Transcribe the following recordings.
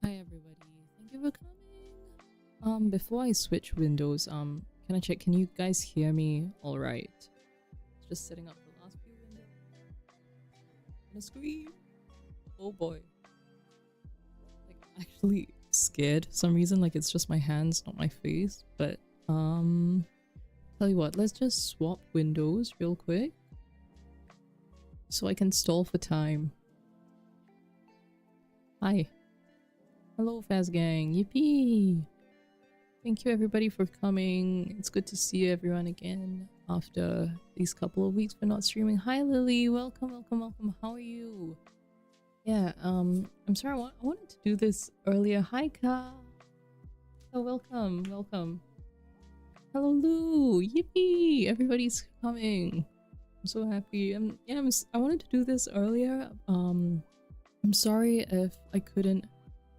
Hi everybody, thank you for coming. Before I switch windows, can I check, can you guys hear me alright? Just setting up the last few windows. I'm gonna scream. Oh boy. Like, I'm actually scared for some reason, like it's just my hands, not my face, but, tell you what, let's just swap windows real quick. So I can stall for time. Hi. Hello, Fast Gang. Yippee! Thank you everybody for coming. It's good to see everyone again after these couple of weeks for not streaming. Hi Lily, welcome, welcome, welcome. How are you? Yeah, I'm sorry, I wanted to do this earlier. Hi Ka! Oh, welcome, welcome. Hello Lou! Yippee! Everybody's coming. I'm so happy. Yeah, I wanted to do this earlier. I'm sorry if I couldn't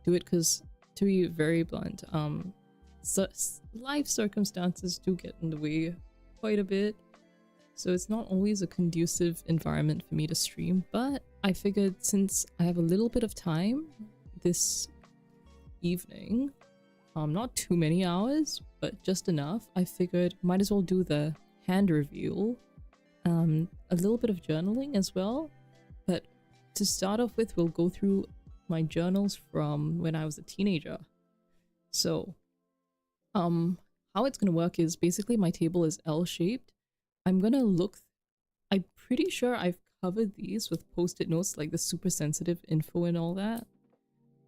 do it because, to be very blunt, life circumstances do get in the way quite a bit, so it's not always a conducive environment for me to stream, but I figured since I have a little bit of time this evening, not too many hours, but just enough, I figured might as well do the hand reveal, a little bit of journaling as well. But to start off with, we'll go through my journals from when I was a teenager. So, how it's gonna work is basically my table is L-shaped. I'm pretty sure I've covered these with post-it notes, like the super sensitive info and all that.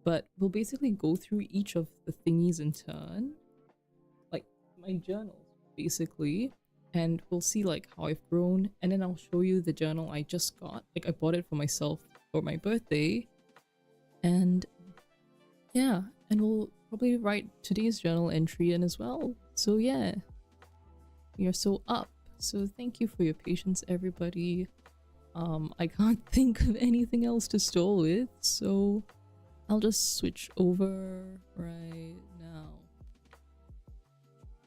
But we'll basically go through each of the thingies in turn, like my journals, basically. And we'll see like how I've grown, and then I'll show you the journal I just got. Like I bought it for myself for my birthday. And yeah, and we'll probably write today's journal entry in as well. So yeah, we are so up. So thank you for your patience, everybody. I can't think of anything else to stall with, so I'll just switch over right now.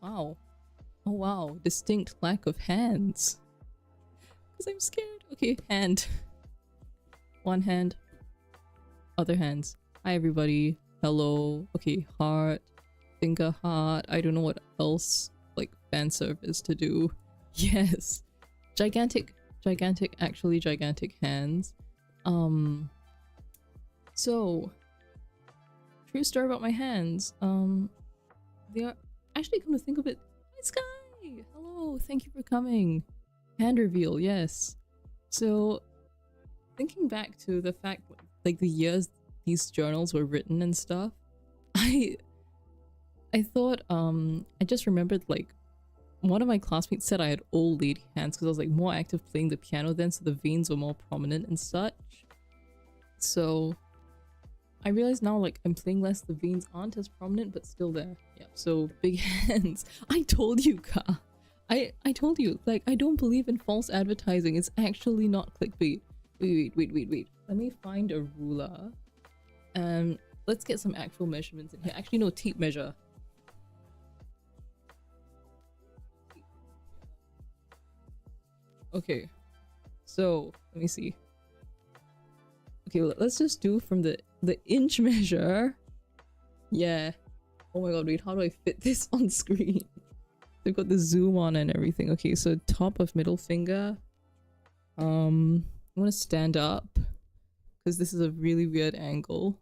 Wow. Oh wow, distinct lack of hands. Because I'm scared. Okay, hand. One hand. Other hands. Hi everybody. Hello. Okay, heart. Finger heart. I don't know what else like fan service to do. Yes. Gigantic, actually gigantic hands. So true story about my hands. They are actually, come to think of it. Hi Sky! Hello, thank you for coming. Hand reveal, yes. So thinking back to the fact like the years these journals were written and stuff, I thought I just remembered like one of my classmates said I had old lady hands because I was like more active playing the piano then, so the veins were more prominent and such. So I realize now like I'm playing less, the veins aren't as prominent but still there. Yeah, so big hands. I told you, Ka. I told you, like, I don't believe in false advertising. It's actually not clickbait. Wait. Let me find a ruler. Let's get some actual measurements in here. Actually, no, tape measure. Okay, so let me see. Okay, let's just do from the inch measure. Yeah. Oh my god, wait, how do I fit this on screen? They've got the zoom on and everything. Okay, so top of middle finger. I want to stand up because this is a really weird angle.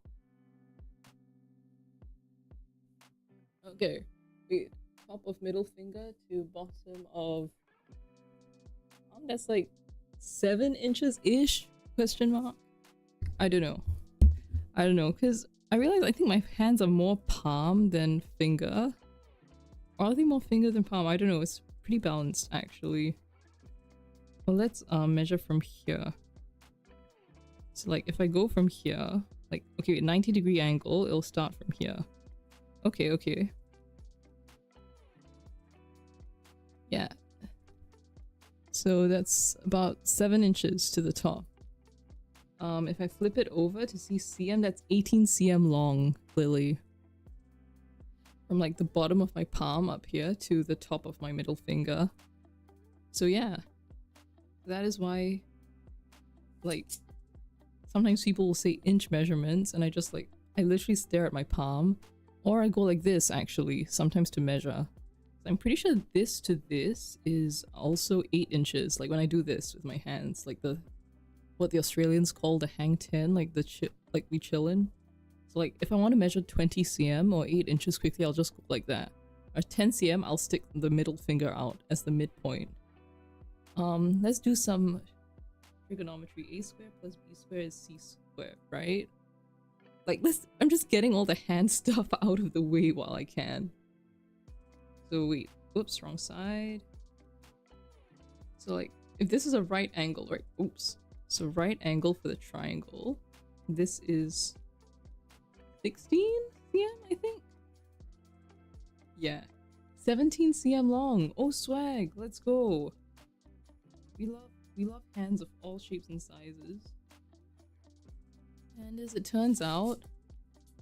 Okay, wait. Top of middle finger to bottom of... that's like 7 inches-ish? Question mark? I don't know, because I realize I think my hands are more palm than finger. Or are they more finger than palm? I don't know, it's pretty balanced actually. Well, let's measure from here. So like if I go from here, like, okay, 90-degree angle, it'll start from here. Okay. Yeah. So that's about 7 inches to the top. If I flip it over to see cm, that's 18 cm long, Lily. From like the bottom of my palm up here to the top of my middle finger. So yeah, that is why, like, sometimes people will say inch measurements and I just like I literally stare at my palm, or I go like this actually, sometimes to measure. I'm pretty sure this to this is also 8 inches, like when I do this with my hands, like what the Australians call the hang 10, like like we chillin'. So like if I want to measure 20 cm or 8 inches quickly, I'll just go like that. Or 10 cm, I'll stick the middle finger out as the midpoint. Let's do some trigonometry. A squared plus b squared is c squared, right? Like I'm just getting all the hand stuff out of the way while I can. So wait, oops, wrong side. So like, if this is a right angle, right? Oops. So right angle for the triangle. This is 16 cm, I think. Yeah, 17 cm long. Oh swag, let's go. We love hands of all shapes and sizes. And as it turns out,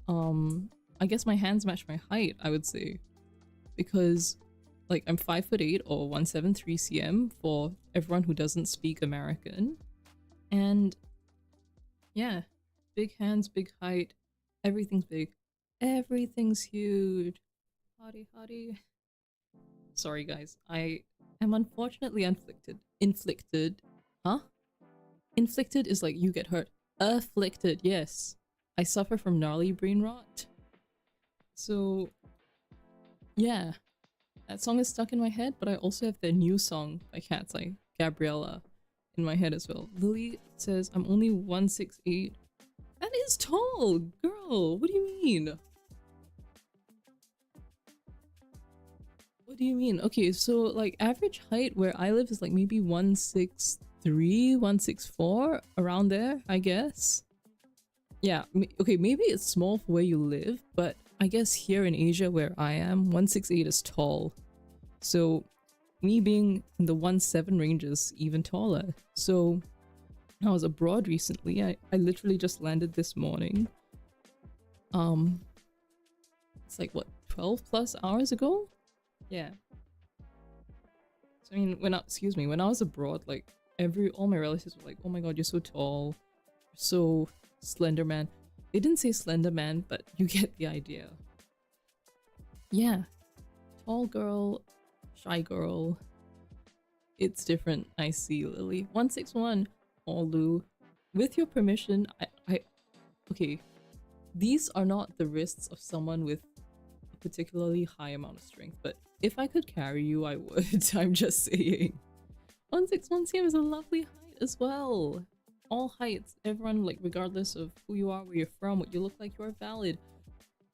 I guess my hands match my height, I would say. Because like I'm 5'8" or 173 cm for everyone who doesn't speak American. And yeah, big hands, big height, everything's big. Everything's huge. Hottie hottie. Sorry guys, I am unfortunately inflicted. Huh? Inflicted is like you get hurt. Afflicted, yes. I suffer from gnarly brain rot. So yeah, that song is stuck in my head, but I also have the new song by Cat's Eye, Gabriella, in my head as well. Lily says, I'm only 168. That is tall, girl. What do you mean? What do you mean? Okay, so like average height where I live is like maybe 163, 164, around there, I guess. Yeah, okay, maybe it's small for where you live, but I guess here in Asia where I am, 168 is tall. So me being in the 1.7 range is even taller. So when I was abroad recently, I literally just landed this morning. It's like what, 12 plus hours ago? Yeah. So I mean, when I was abroad, like all my relatives were like, oh my god, you're so tall, you're so slender man. They didn't say slender man, but you get the idea. Yeah. Tall girl, shy girl. It's different, I see, Lily. 161, Olu. With your permission, okay. These are not the wrists of someone with a particularly high amount of strength, but if I could carry you, I would. I'm just saying. 161 cm is a lovely height as well. All heights, everyone, like regardless of who you are, where you're from, what you look like, you are valid.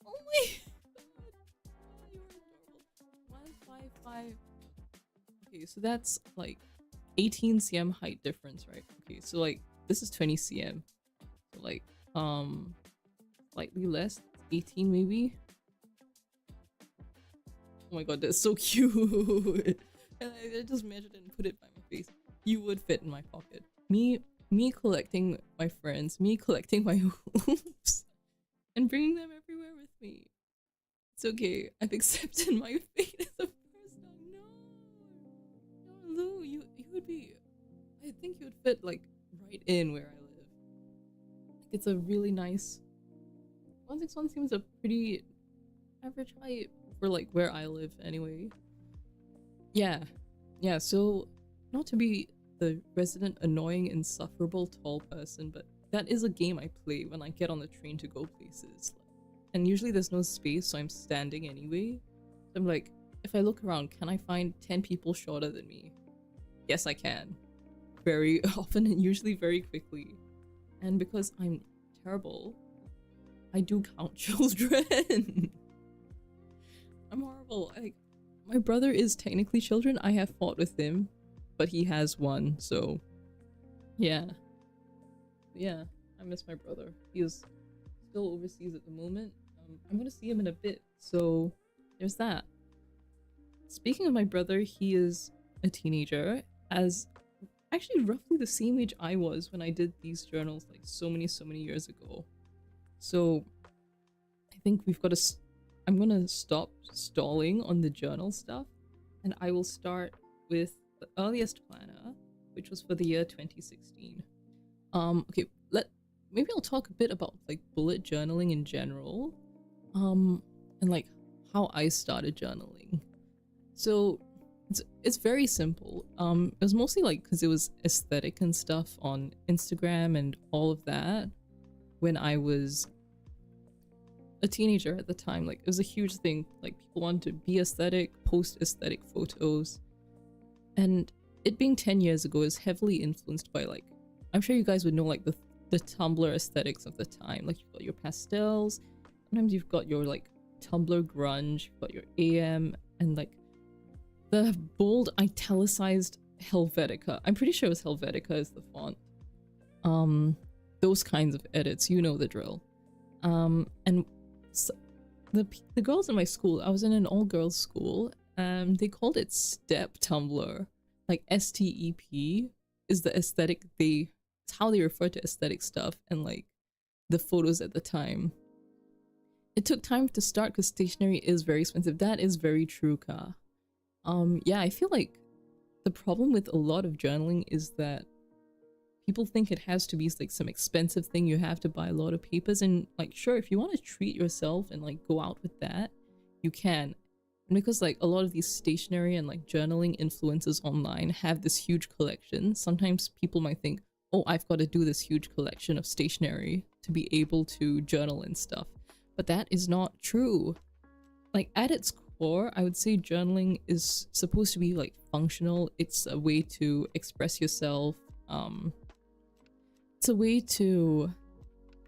Oh my god, you're adorable. 155. Okay, so that's like 18 cm height difference, right? Okay, so like this is 20 cm. So like slightly less, 18 maybe. Oh my god, that's so cute. And I just measured it and put it by my face. You would fit in my pocket. Me collecting my friends, me collecting my hoops, and bringing them everywhere with me. It's okay. I've accepted my fate as a first dog. No, Lou, you would be. I think you would fit like right in where I live. It's a really nice. 161 seems a pretty average height for like where I live anyway. Yeah. So not to be the resident annoying insufferable tall person, but that is a game I play when I get on the train to go places. And usually there's no space, so I'm standing anyway. So I'm like, if I look around, can I find 10 people shorter than me? Yes, I can. Very often and usually very quickly. And because I'm terrible, I do count children. I'm horrible. My brother is technically children. I have fought with him, but he has one, so yeah. I miss my brother. He is still overseas at the moment. I'm gonna see him in a bit, so there's that. Speaking of my brother, he is a teenager, as actually roughly the same age I was when I did these journals like so many years ago. So I think I'm gonna stop stalling on the journal stuff, and I will start with the earliest planner, which was for the year 2016. Okay, maybe I'll talk a bit about like bullet journaling in general, and like how I started journaling. So it's very simple. It was mostly like because it was aesthetic and stuff on Instagram and all of that when I was a teenager at the time. Like it was a huge thing. Like people wanted to be aesthetic, post aesthetic photos, and it being 10 years ago is heavily influenced by like, I'm sure you guys would know like the Tumblr aesthetics of the time. Like you've got your pastels, sometimes you've got your like Tumblr grunge, you've got your AM, and like the bold italicized Helvetica. I'm pretty sure it was Helvetica is the font. Those kinds of edits, you know the drill. And so the girls in my school, I was in an all-girls school, they called it step Tumblr. Like STEP is the aesthetic it's how they refer to aesthetic stuff and like the photos at the time. It took time to start because stationery is very expensive. That is very true, Ka. Yeah, I feel like the problem with a lot of journaling is that people think it has to be like some expensive thing. You have to buy a lot of papers, and like sure, if you want to treat yourself and like go out with that, you can. And because like a lot of these stationery and like journaling influencers online have this huge collection, sometimes people might think, oh, I've got to do this huge collection of stationery to be able to journal and stuff. But that is not true. Like at its core, I would say journaling is supposed to be like functional. It's a way to express yourself. It's a way to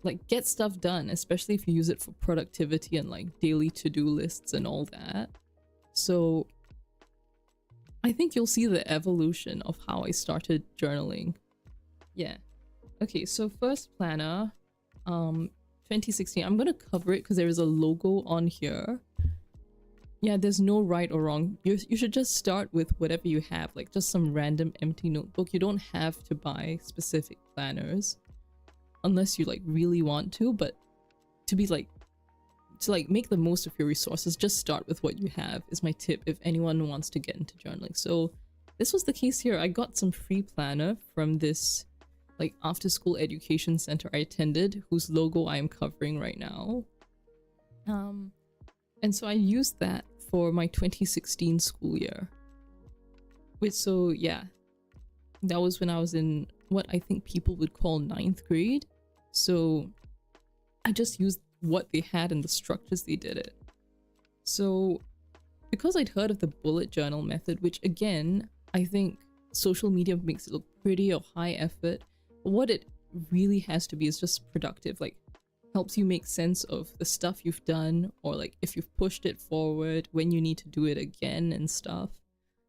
like get stuff done, especially if you use it for productivity and like daily to-do lists and all that. So I think you'll see the evolution of how I started journaling. Yeah. Okay, so first planner, 2016. I'm gonna cover it because there is a logo on here. Yeah, there's no right or wrong. You should just start with whatever you have, like just some random empty notebook. You don't have to buy specific planners unless you like really want to, but to make the most of your resources, just start with what you have is my tip if anyone wants to get into journaling. So this was the case here. I got some free planner from this like after school education center I attended, whose logo I am covering right now. And so I used that for my 2016 school year. So yeah, that was when I was in what I think people would call 9th grade. So I just used what they had and the structures they did it. So because I'd heard of the bullet journal method, which again, I think social media makes it look pretty or high effort, but what it really has to be is just productive, like helps you make sense of the stuff you've done, or like if you've pushed it forward, when you need to do it again and stuff.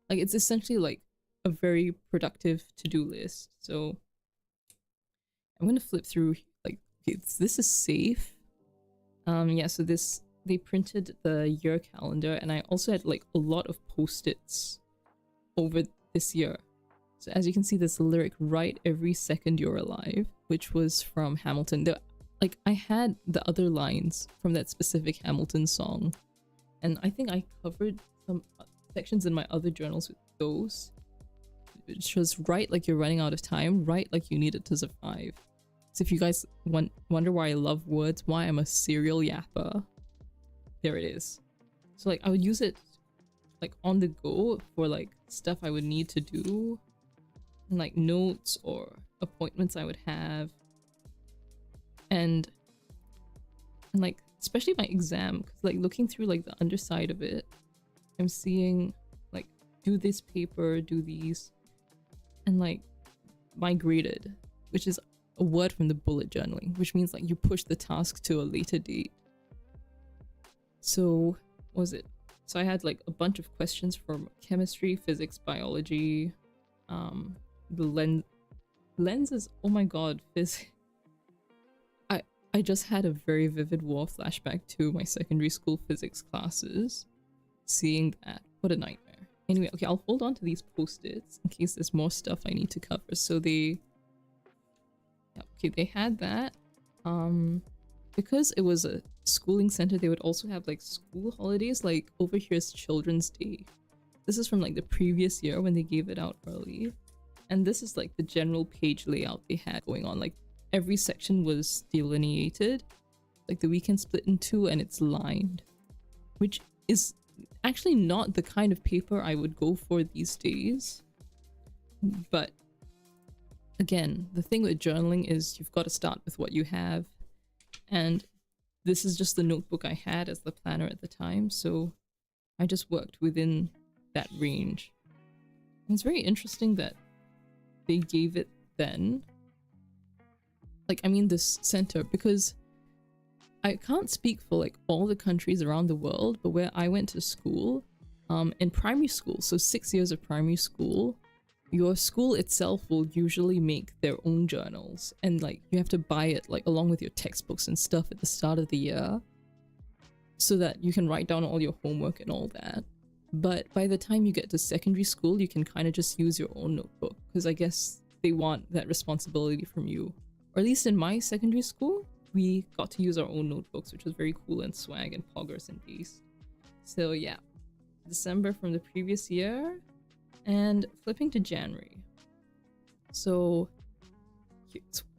Like it's essentially like a very productive to-do list. So I'm gonna flip through, like, okay, this is safe. Yeah, so they printed the year calendar, and I also had like a lot of post-its over this year. So as you can see, there's the lyric "Write every second you're alive," which was from Hamilton. Like I had the other lines from that specific Hamilton song, and I think I covered some sections in my other journals with those, which was write like you're running out of time, write like you need it to survive. So if you guys wonder why I love words, why I'm a serial yapper, there it is. So like I would use it like on the go for like stuff I would need to do, and like notes or appointments I would have. And like especially my exam, because like looking through like the underside of it, I'm seeing like do this paper, do these, and like my graded, which is a word from the bullet journaling, which means like you push the task to a later date. So what was it? So I had like a bunch of questions from chemistry, physics, biology, the lenses. Oh my god, physics. I just had a very vivid war flashback to my secondary school physics classes. Seeing that, what a nightmare. Anyway, okay, I'll hold on to these post-its in case there's more stuff I need to cover. So they had that. Because it was a schooling center, they would also have like school holidays. Like over here is Children's Day. This is from like the previous year when they gave it out early. And this is like the general page layout they had going on. Like every section was delineated, like the weekend split in two, and it's lined, which is actually not the kind of paper I would go for these days. But again, the thing with journaling is you've got to start with what you have, and this is just the notebook I had as the planner at the time, so I just worked within that range. And it's very interesting that they gave it then, like, I mean this center, because I can't speak for like all the countries around the world, but where I went to school, in primary school, so 6 years of primary school, your school itself will usually make their own journals, and like you have to buy it like along with your textbooks and stuff at the start of the year so that you can write down all your homework and all that. But by the time you get to secondary school, you can kind of just use your own notebook, because I guess they want that responsibility from you. Or at least in my secondary school, we got to use our own notebooks, which was very cool and swag and poggers and beast. So yeah, December from the previous year, and flipping to January. So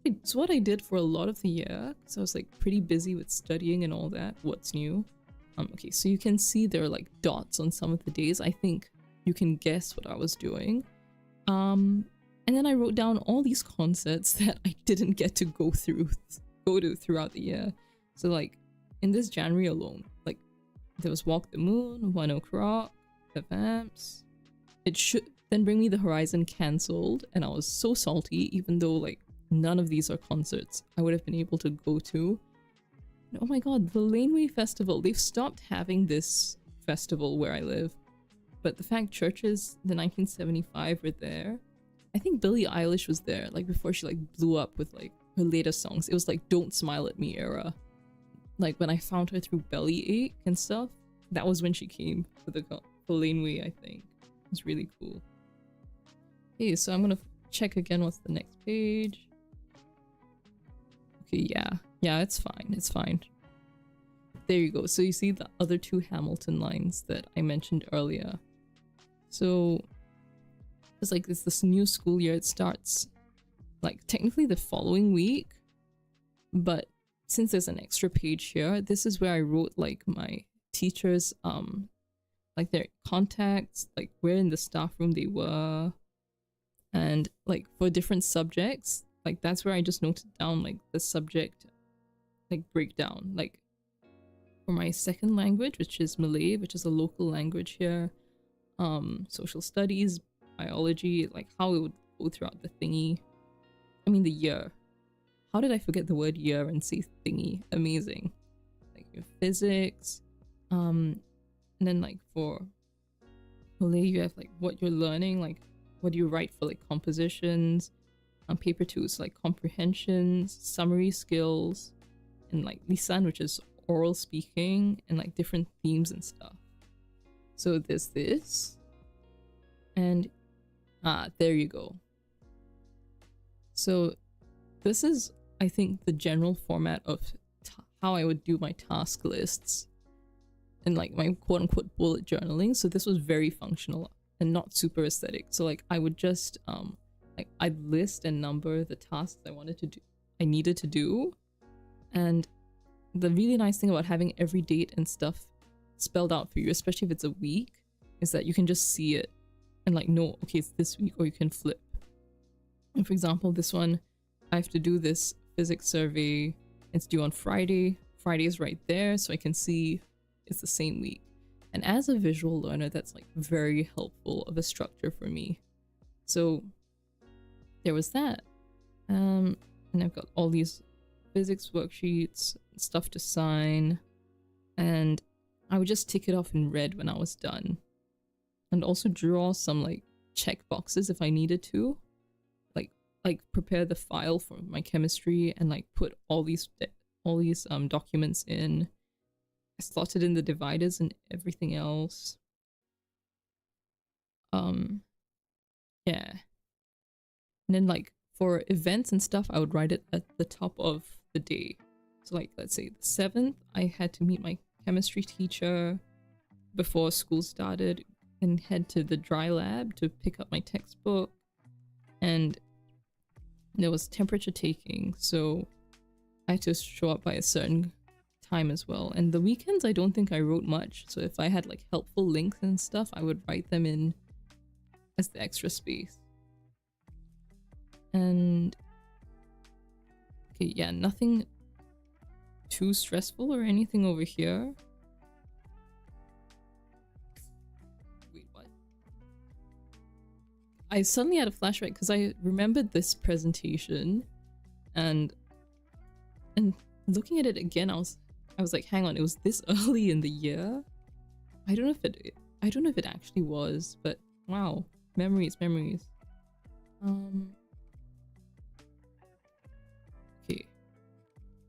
it's what I did for a lot of the year, because I was like pretty busy with studying and all that. What's new? Okay, so you can see there are like dots on some of the days. I think you can guess what I was doing. And then I wrote down all these concerts that I didn't get to go to throughout the year. So like in this January alone, like there was Walk the Moon, 1 O'Clock, The Vamps. It should then Bring Me the Horizon cancelled, and I was so salty, even though like none of these are concerts I would have been able to go to. And, oh my god, the Laneway Festival, they've stopped having this festival where I live, but the fact churches, the 1975 were there. I think Billie Eilish was there, like before she like blew up with like her latest songs. It was like Don't Smile at Me era. Like when I found her through Bellyache and stuff, that was when she came for the Laneway, I think. It was really cool. Okay, so I'm gonna check again what's the next page. Okay, yeah, it's fine. There you go. So you see the other two Hamilton lines that I mentioned earlier. So it's like this new school year. It starts like technically the following week, but since there's an extra page here, this is where I wrote like my teachers, like their contacts, like where in the staff room they were, and like for different subjects, like that's where I just noted down like the subject like breakdown. Like for my second language, which is Malay, which is a local language here, social studies, biology, like how it would go throughout the thingy. I mean the year. How did I forget the word year and say thingy? Amazing. Like your physics, and then like for Malay you have like what you're learning, like what do you write for like compositions. On paper 2 is like comprehensions, summary skills, and like lisan, which is oral speaking, and like different themes and stuff. So there's this, and there you go. So this is, I think, the general format of how I would do my task lists and like my quote-unquote bullet journaling. So this was very functional and not super aesthetic. So like I would just like I'd list and number the tasks I needed to do. And the really nice thing about having every date and stuff spelled out for you, especially if it's a week, is that you can just see it and like know, okay, it's this week, or you can flip. And for example, this one, I have to do this physics survey. It's due on Friday. Friday is right there, so I can see it's the same week. And as a visual learner, that's like very helpful of a structure for me. So there was that. And I've got all these physics worksheets, stuff to sign, and I would just tick it off in red when I was done. And also draw some like check boxes if I needed to. Like prepare the file for my chemistry and like put all these documents in. I slotted in the dividers and everything else. Yeah. And then like for events and stuff, I would write it at the top of the day. So like let's say the 7th, I had to meet my chemistry teacher before school started and head to the dry lab to pick up my textbook. And There was temperature taking, so I had to show up by a certain time as well. And the weekends, I don't think I wrote much. So if I had like helpful links and stuff, I would write them in as the extra space. And okay, yeah, nothing too stressful or anything over here. Wait, what? I suddenly had a flashback because I remembered this presentation, and looking at it again, I was like, hang on, it was this early in the year? I don't know if it actually was, but wow, memories. Okay.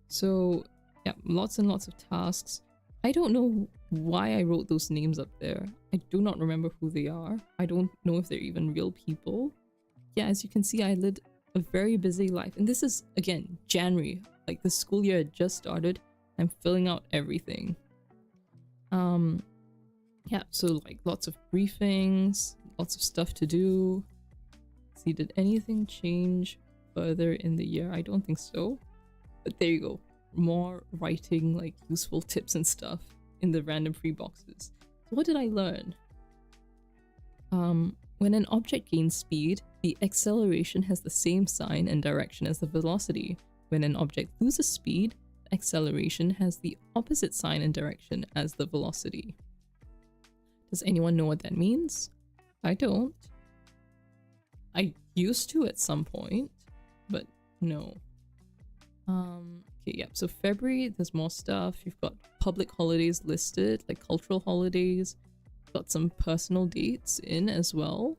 So yeah, lots and lots of tasks. I don't know why I wrote those names up there. I do not remember who they are. I don't know if they're even real people. Yeah, as you can see, I lived a very busy life. And this is, again, January. Like, the school year had just started. I'm filling out everything. Yeah, so like lots of briefings, lots of stuff to do. Let's see, did anything change further in the year? I don't think so. But there you go. More writing, like useful tips and stuff in the random free boxes. So what did I learn? When an object gains speed, the acceleration has the same sign and direction as the velocity. When an object loses speed, the acceleration has the opposite sign and direction as the velocity. Does anyone know what that means? I don't. I used to at some point, but no. Okay, yeah, so February, there's more stuff. You've got public holidays listed, like cultural holidays. Got some personal dates in as well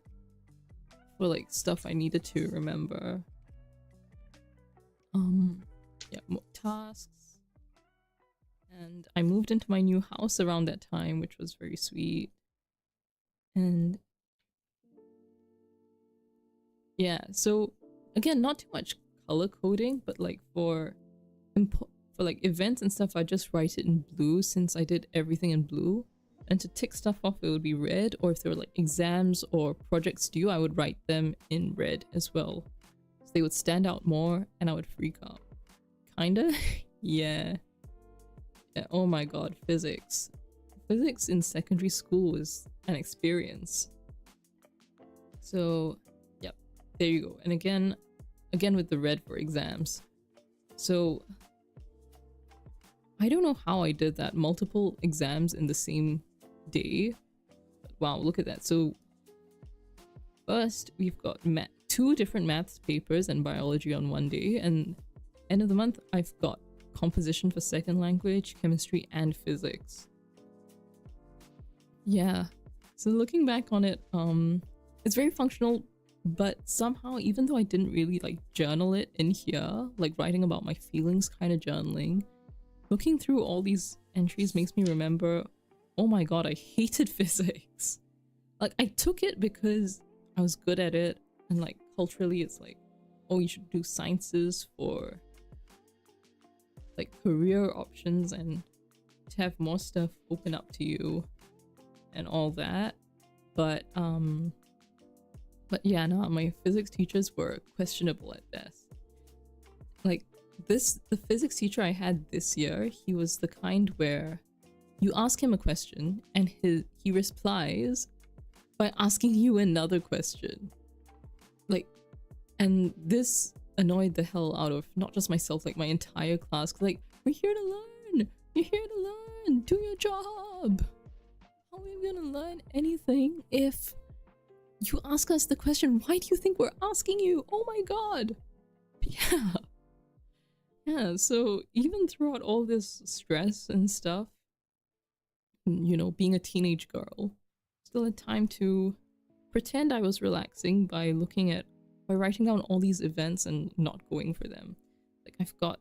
for like stuff I needed to remember. Yeah, more tasks. And I moved into my new house around that time, which was very sweet. And yeah, so again, not too much color coding, but like for like events and stuff, I just write it in blue since I did everything in blue. And to tick stuff off, it would be red, or if there were like exams or projects due, I would write them in red as well. So they would stand out more and I would freak out. Kinda? Yeah. Oh my god, physics. Physics in secondary school was an experience. So, yep, there you go. And again with the red for exams. So, I don't know how I did that. Multiple exams in the same day. But wow, look at that. So, first, we've got 2 different maths papers and biology on one day. And end of the month, I've got composition for second language, chemistry, and physics. Yeah. So looking back on it, it's very functional, but somehow, even though I didn't really like journal it in here, like writing about my feelings kind of journaling, looking through all these entries makes me remember, oh my god, I hated physics. Like, I took it because I was good at it, and like culturally it's like, oh, you should do sciences for like career options and to have more stuff open up to you and all that. But yeah, no, my physics teachers were questionable at best. Like the physics teacher I had this year, he was the kind where you ask him a question and he replies by asking you another question. Like, and this annoyed the hell out of not just myself, like my entire class. Like, we're here to learn. You're here to learn. Do your job. How are we gonna learn anything if you ask us the question? Why do you think we're asking you? Oh my god. Yeah, so even throughout all this stress and stuff, you know, being a teenage girl, still had time to pretend I was relaxing by writing down all these events and not going for them. Like, I've got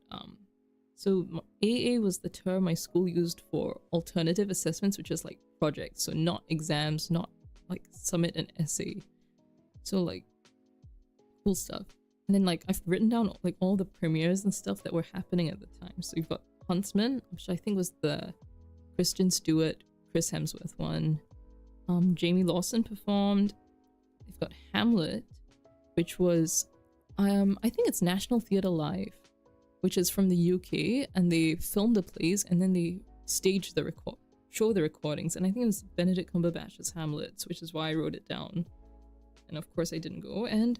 so AA was the term my school used for alternative assessments, which is like projects, so not exams, not like submit an essay. So like cool stuff. And then like I've written down like all the premieres and stuff that were happening at the time. So you've got Huntsman, which I think was the Kristen Stewart, Chris Hemsworth one. Jamie Lawson performed. They've got Hamlet, which was I think it's National Theatre Live, which is from the UK, and they film the plays and then they stage the show the recordings. And I think it was Benedict Cumberbatch's Hamlet, which is why I wrote it down. And of course I didn't go. And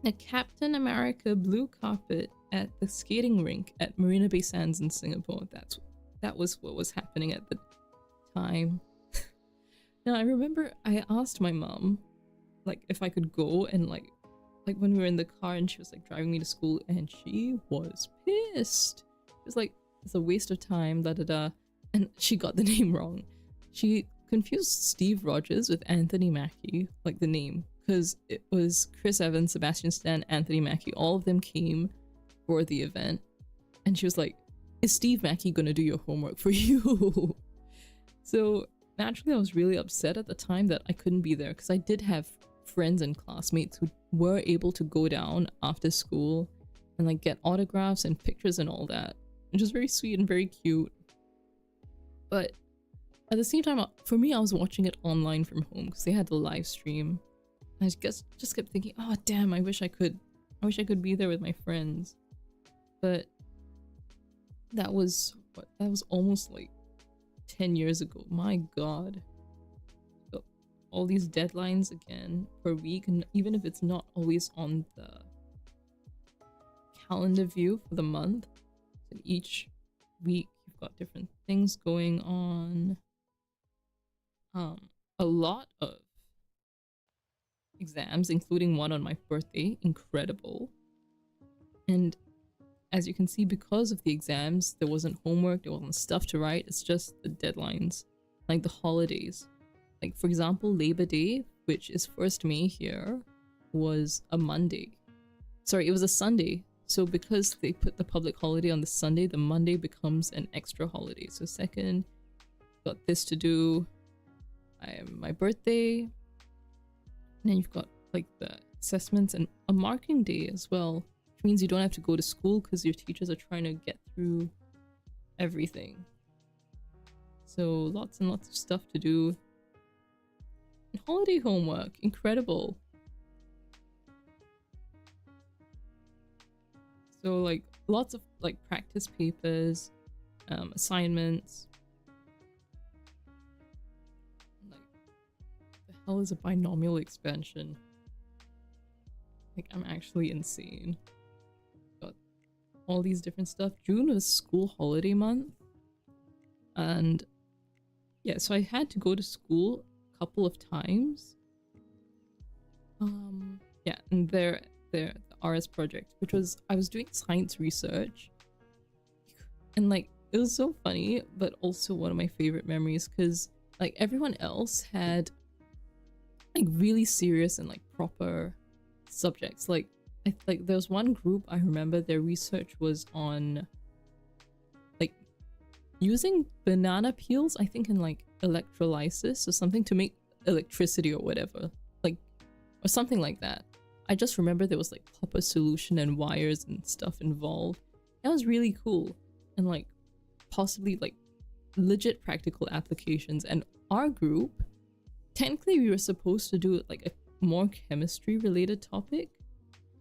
a Captain America blue carpet at the skating rink at Marina Bay Sands in Singapore. That was what was happening at the time. Now I remember I asked my mom like if I could go, and like when we were in the car and she was like driving me to school, and she was pissed. She was like, it's a waste of time, da da da. And she got the name wrong. She confused Steve Rogers with Anthony Mackie, like the name, because it was Chris Evans, Sebastian Stan, Anthony Mackie. All of them came for the event, and she was like, is Steve Mackie gonna do your homework for you? So naturally I was really upset at the time that I couldn't be there, because I did have friends and classmates who were able to go down after school and like get autographs and pictures and all that, which is very sweet and very cute. But at the same time, for me, I was watching it online from home because they had the live stream. I just kept thinking, oh damn, I wish I could be there with my friends. But that was almost like 10 years ago. My god. So all these deadlines again per week, and even if it's not always on the calendar view for the month, so each week you've got different things going on. A lot of exams, including one on my birthday. Incredible. And as you can see, because of the exams, there wasn't homework, there wasn't stuff to write. It's just the deadlines, like the holidays. Like for example, Labor Day, which is 1st May here, was a Monday. Sorry, it was a Sunday. So because they put the public holiday on the Sunday, the Monday becomes an extra holiday. So 2nd, got this to do. My birthday. And then you've got like the assessments and a marking day as well, which means you don't have to go to school because your teachers are trying to get through everything. So lots and lots of stuff to do. And holiday homework, incredible. So like lots of like practice papers, assignments. Like, the hell is a binomial expansion? Like, I'm actually insane. Got all these different stuff. June was school holiday month. And yeah, so I had to go to school a couple of times. Yeah, and the RS project, which was, I was doing science research. And like, it was so funny, but also one of my favorite memories, because like everyone else had like really serious and like proper subjects. Like there was one group I remember, their research was on like using banana peels, I think, in like electrolysis or something to make electricity or whatever, like, or something like that. I just remember there was like copper solution and wires and stuff involved. That was really cool, and like possibly like legit practical applications. And our group, technically we were supposed to do like a more chemistry related topic,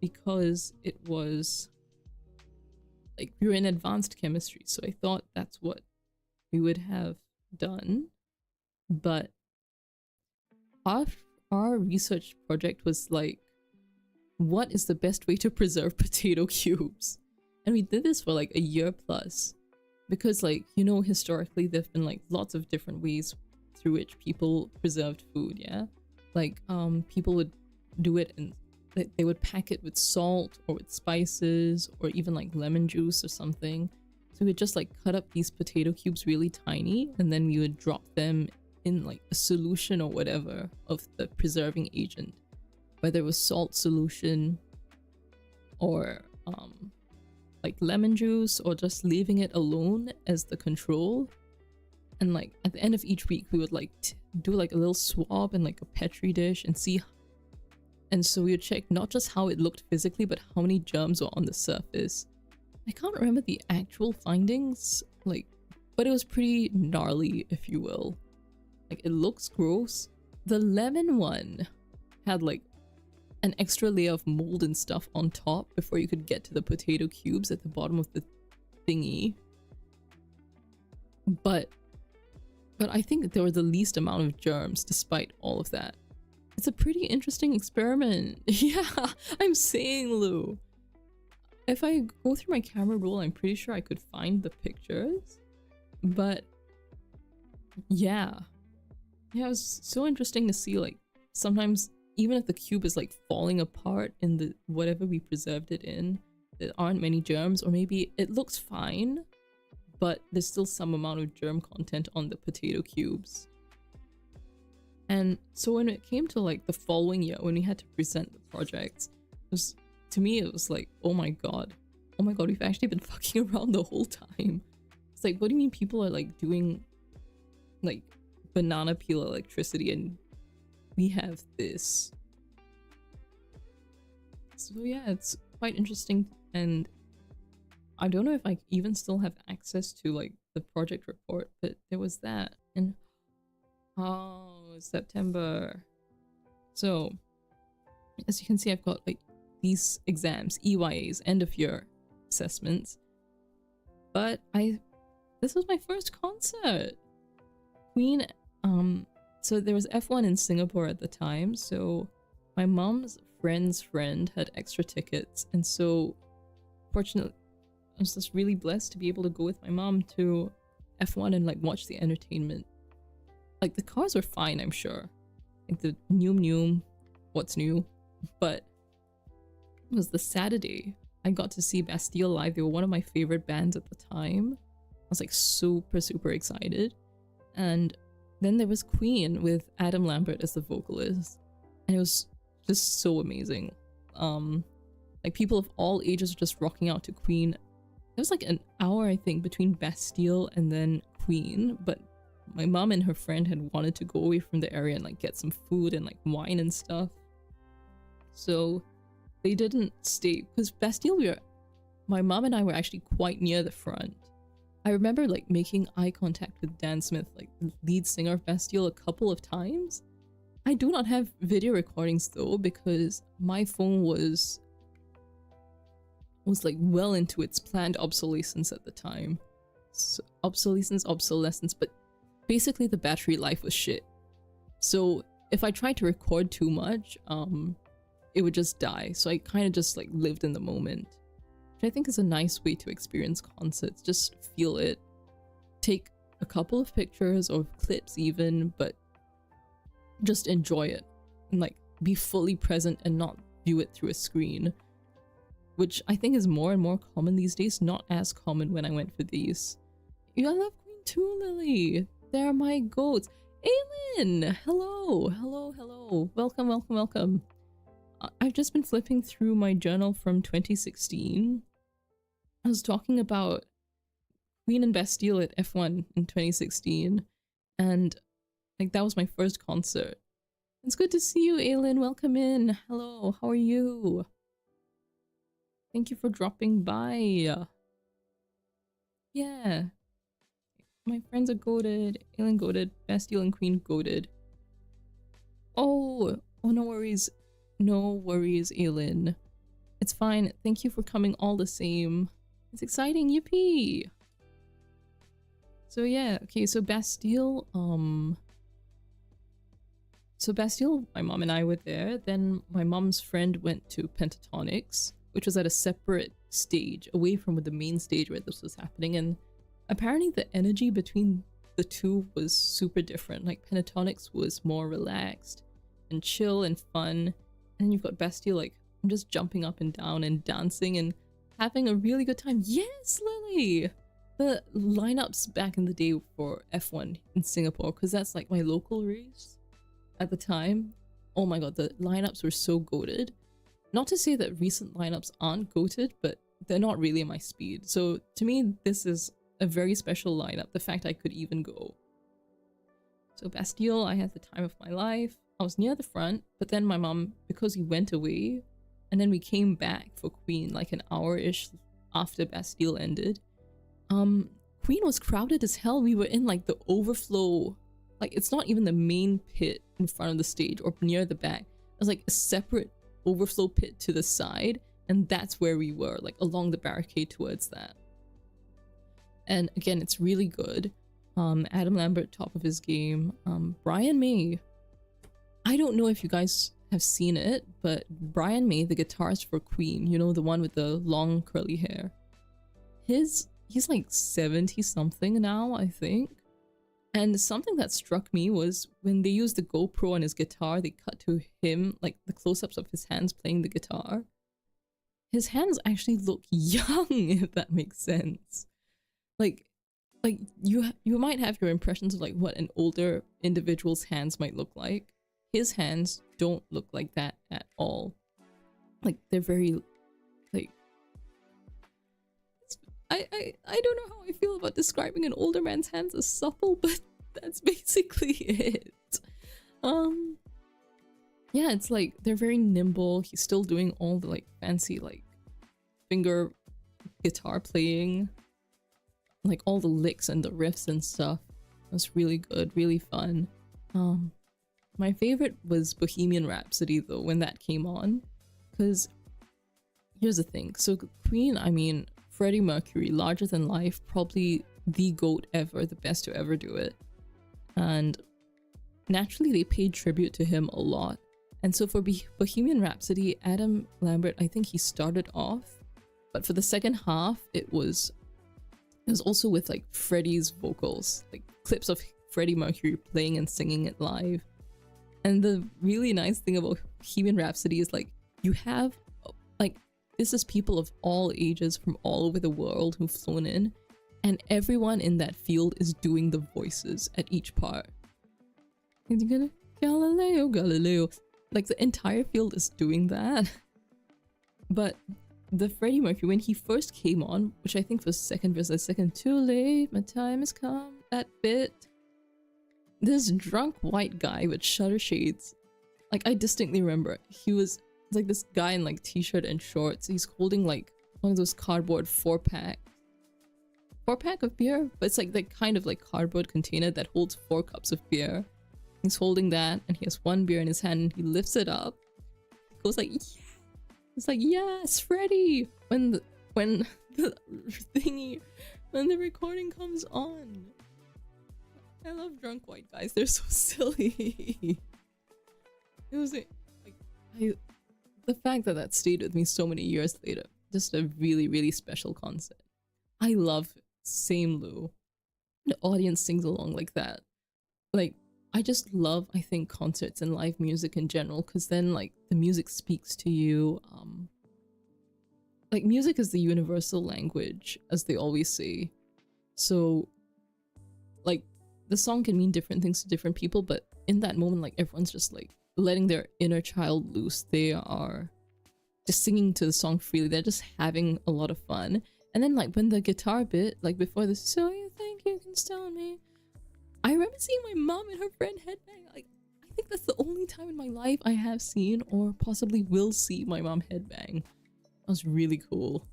because it was like we were in advanced chemistry, so I thought that's what we would have done. But our research project was like, what is the best way to preserve potato cubes? And we did this for like a year plus, because like, you know, historically there've been like lots of different ways through which people preserved food. Yeah, like people would do it and they would pack it with salt or with spices or even like lemon juice or something. So we'd just like cut up these potato cubes really tiny, and then we would drop them in like a solution or whatever of the preserving agent, whether it was salt solution or like lemon juice, or just leaving it alone as the control. And like at the end of each week we would like do like a little swab in like a petri dish and see, and so we would check not just how it looked physically, but how many germs were on the surface. I can't remember the actual findings, like, but it was pretty gnarly, if you will. Like, it looks gross. The lemon one had like an extra layer of mold and stuff on top before you could get to the potato cubes at the bottom of the thingy. But I think there were the least amount of germs despite all of that. It's a pretty interesting experiment. Yeah, I'm saying, Lou. If I go through my camera roll, I'm pretty sure I could find the pictures. But yeah. Yeah, it was so interesting to see, like, sometimes even if the cube is like falling apart in the whatever we preserved it in, there aren't many germs, or maybe it looks fine, but there's still some amount of germ content on the potato cubes. And so when it came to like the following year, when we had to present the projects, it was, to me it was like, oh my god, we've actually been fucking around the whole time. It's like, what do you mean people are like doing like banana peel electricity and we have this? So yeah, it's quite interesting, and I don't know if I even still have access to like the project report, but there was that. And oh, September. So as you can see, I've got like these exams, EYAs, end of year assessments, but this was my first concert. Queen, so there was F1 in Singapore at the time, so my mom's friend's friend had extra tickets, and so fortunately I was just really blessed to be able to go with my mom to F1 and like watch the entertainment. Like the cars were fine, I'm sure, like the Noom, what's new, but it was the Saturday I got to see Bastille live. They were one of my favorite bands at the time. I was like super excited. And then there was Queen with Adam Lambert as the vocalist, and it was just so amazing. Like people of all ages were just rocking out to Queen. It was like an hour, I think, between Bastille and then Queen, but my mom and her friend had wanted to go away from the area and like get some food and like wine and stuff, so they didn't stay, because Bastille, my mom and I were actually quite near the front. I remember like making eye contact with Dan Smith, like the lead singer of Bastille, a couple of times. I do not have video recordings though, because my phone was like well into its planned obsolescence at the time. So, obsolescence, but basically the battery life was shit. So if I tried to record too much, it would just die. So I kind of just like lived in the moment, which I think is a nice way to experience concerts. Just feel it, take a couple of pictures or clips even, but just enjoy it and like be fully present and not view it through a screen, which I think is more and more common these days, not as common when I went for these. Yeah, I love Queen too, Lily. They're my goats. Aylin! Hello. Welcome. I've just been flipping through my journal from 2016. I was talking about Queen and Bastille at F1 in 2016, and like that was my first concert. It's good to see you, Aylin. Welcome in. Hello, how are you? Thank you for dropping by. Yeah. My friends are goated. Aylin goated. Bastille and Queen goated. Oh, no worries. No worries, Aylin. It's fine. Thank you for coming all the same. It's exciting. Yippee! So yeah, okay, so Bastille, my mom and I were there. Then my mom's friend went to Pentatonics, which was at a separate stage, away from the main stage where this was happening, and apparently the energy between the two was super different. Like Pentatonics was more relaxed and chill and fun, and you've got Bastille like, I'm just jumping up and down and dancing and having a really good time. Yes, Lily! The lineups back in the day for F1 in Singapore, because that's like my local race at the time, oh my god, the lineups were so goated. Not to say that recent lineups aren't goated, but they're not really my speed. So to me, this is a very special lineup, the fact I could even go. So Bastille, I had the time of my life. I was near the front, but then my mom, because we went away, and then we came back for Queen like an hour-ish after Bastille ended. Queen was crowded as hell. We were in like the overflow, like it's not even the main pit in front of the stage or near the back. It was like a separate overflow pit to the side, and that's where we were, like along the barricade towards that. And again, it's really good. Adam Lambert, top of his game. Brian May, I don't know if you guys have seen it, but Brian May, the guitarist for Queen, you know, the one with the long curly hair, he's like 70 something now, I think. And something that struck me was when they used the GoPro on his guitar, they cut to him, like the close-ups of his hands playing the guitar. His hands actually look young, if that makes sense. Like you might have your impressions of like what an older individual's hands might look like. His hands don't look like that at all. Like they're very like I don't know how I feel about describing an older man's hands as supple, but that's basically it. Yeah, it's like they're very nimble. He's still doing all the like fancy like finger guitar playing, like all the licks and the riffs and stuff. It was really good, really fun. My favorite was Bohemian Rhapsody though, when that came on, because here's the thing. So Queen, I mean, Freddie Mercury, larger than life, probably the GOAT ever, the best to ever do it. And naturally they paid tribute to him a lot. And so for Bohemian Rhapsody, Adam Lambert, I think he started off, but for the second half, it was also with like Freddie's vocals, like clips of Freddie Mercury playing and singing it live. And the really nice thing about Bohemian Rhapsody is like you have like, this is people of all ages from all over the world who've flown in, and everyone in that field is doing the voices at each part. Galileo, Galileo. Like the entire field is doing that. But the Freddie Mercury, when he first came on, which I think was second verse, second, too late, my time has come, that bit. This drunk white guy with shutter shades, like I distinctly remember, he was like this guy in like t-shirt and shorts. He's holding like one of those cardboard four-pack of beer, but it's like that kind of like cardboard container that holds 4 cups of beer. He's holding that and he has one beer in his hand and he lifts it up. He goes like, yeah. It's like, yes, Freddie! When the recording comes on. I love drunk white guys, they're so silly. It was like the fact that stayed with me so many years later, just a really, really special concept. I love Same Lou. The audience sings along like that. Like, I just love, I think, concerts and live music in general, because then like the music speaks to you. Like music is the universal language, as they always say. So like the song can mean different things to different people, but in that moment, like everyone's just like letting their inner child loose. They are just singing to the song freely. They're just having a lot of fun. And then like when the guitar bit, like before the "so you think you can stone me," I remember seeing my mom and her friend headbang. Like, I think that's the only time in my life I have seen or possibly will see my mom headbang. That was really cool.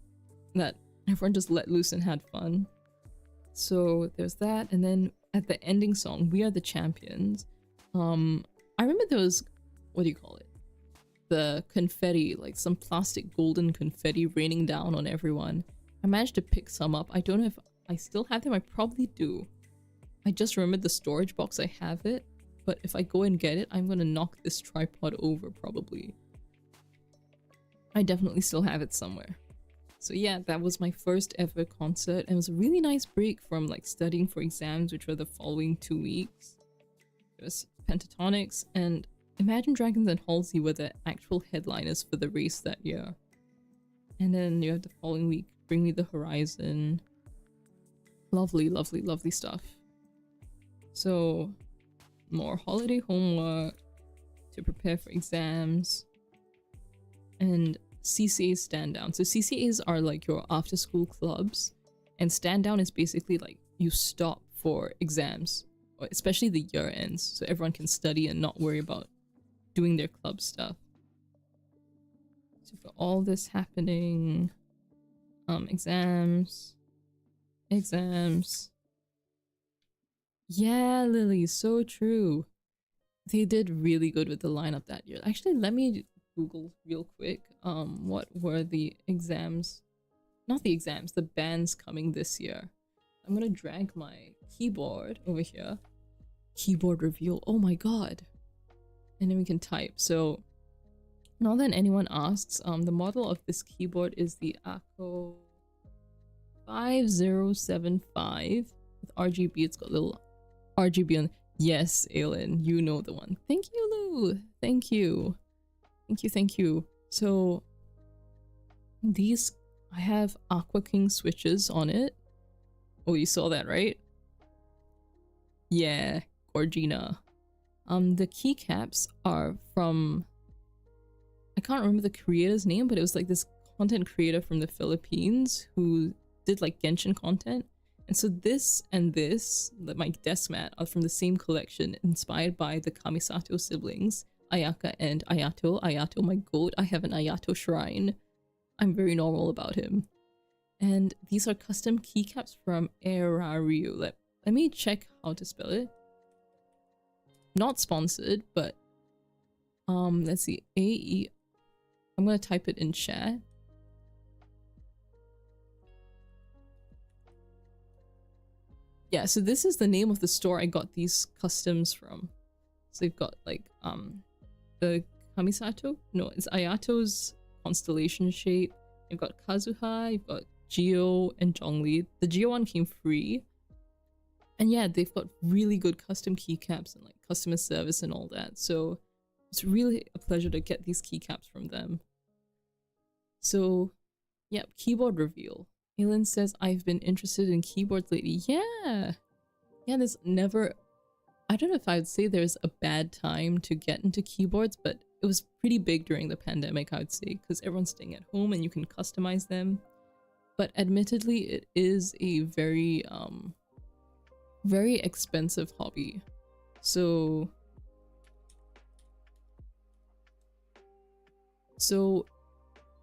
That everyone just let loose and had fun. So there's that. And then at the ending song, "We Are the Champions," I remember there was, what do you call it? The confetti, like some plastic golden confetti raining down on everyone. I managed to pick some up. I don't know if I still have them. I probably do. I just remembered the storage box, I have it, but if I go and get it, I'm gonna knock this tripod over probably. I definitely still have it somewhere. So yeah, that was my first ever concert, and it was a really nice break from like studying for exams, which were the following 2 weeks. It was Pentatonics and Imagine Dragons and Halsey were the actual headliners for the race that year. And then you have the following week, Bring Me the Horizon. Lovely, lovely, lovely stuff. So, more holiday homework to prepare for exams, and CCA stand down. So CCAs are like your after school clubs, and stand down is basically like you stop for exams, especially the year ends, so everyone can study and not worry about doing their club stuff. So for all this happening, exams. Yeah, Lily, so true. They did really good with the lineup that year. Actually, let me Google real quick. What were the exams? Not the exams, the bands coming this year. I'm gonna drag my keyboard over here. Keyboard reveal. Oh my god. And then we can type. So not that anyone asks, the model of this keyboard is the Akko 5075 with RGB. It's got little RGB on. Yes, Aylin, you know the one. Thank you, Lou. Thank you. Thank you, thank you. So these, I have Aqua King switches on it. Oh, you saw that, right? Yeah, Gorgina. The keycaps are from, I can't remember the creator's name, but it was like this content creator from the Philippines who did like Genshin content. And so this and this, my desk mat, are from the same collection, inspired by the Kamisato siblings, Ayaka and Ayato. Ayato, my goat. I have an Ayato shrine. I'm very normal about him. And these are custom keycaps from Erariu. Let me check how to spell it. Not sponsored, but let's see. A-E. I'm gonna type it in chat. Yeah, so this is the name of the store I got these customs from. So they've got like the Kamisato? No, it's Ayato's constellation shape. You've got Kazuha, you've got Geo and Zhongli. The Geo one came free. And yeah, they've got really good custom keycaps and like customer service and all that. So it's really a pleasure to get these keycaps from them. So, yeah, keyboard reveal. Aylin says, I've been interested in keyboards lately. Yeah! Yeah, there's never... I don't know if I would say there's a bad time to get into keyboards, but it was pretty big during the pandemic, I would say, because everyone's staying at home and you can customize them. But admittedly, it is a very, very expensive hobby. So,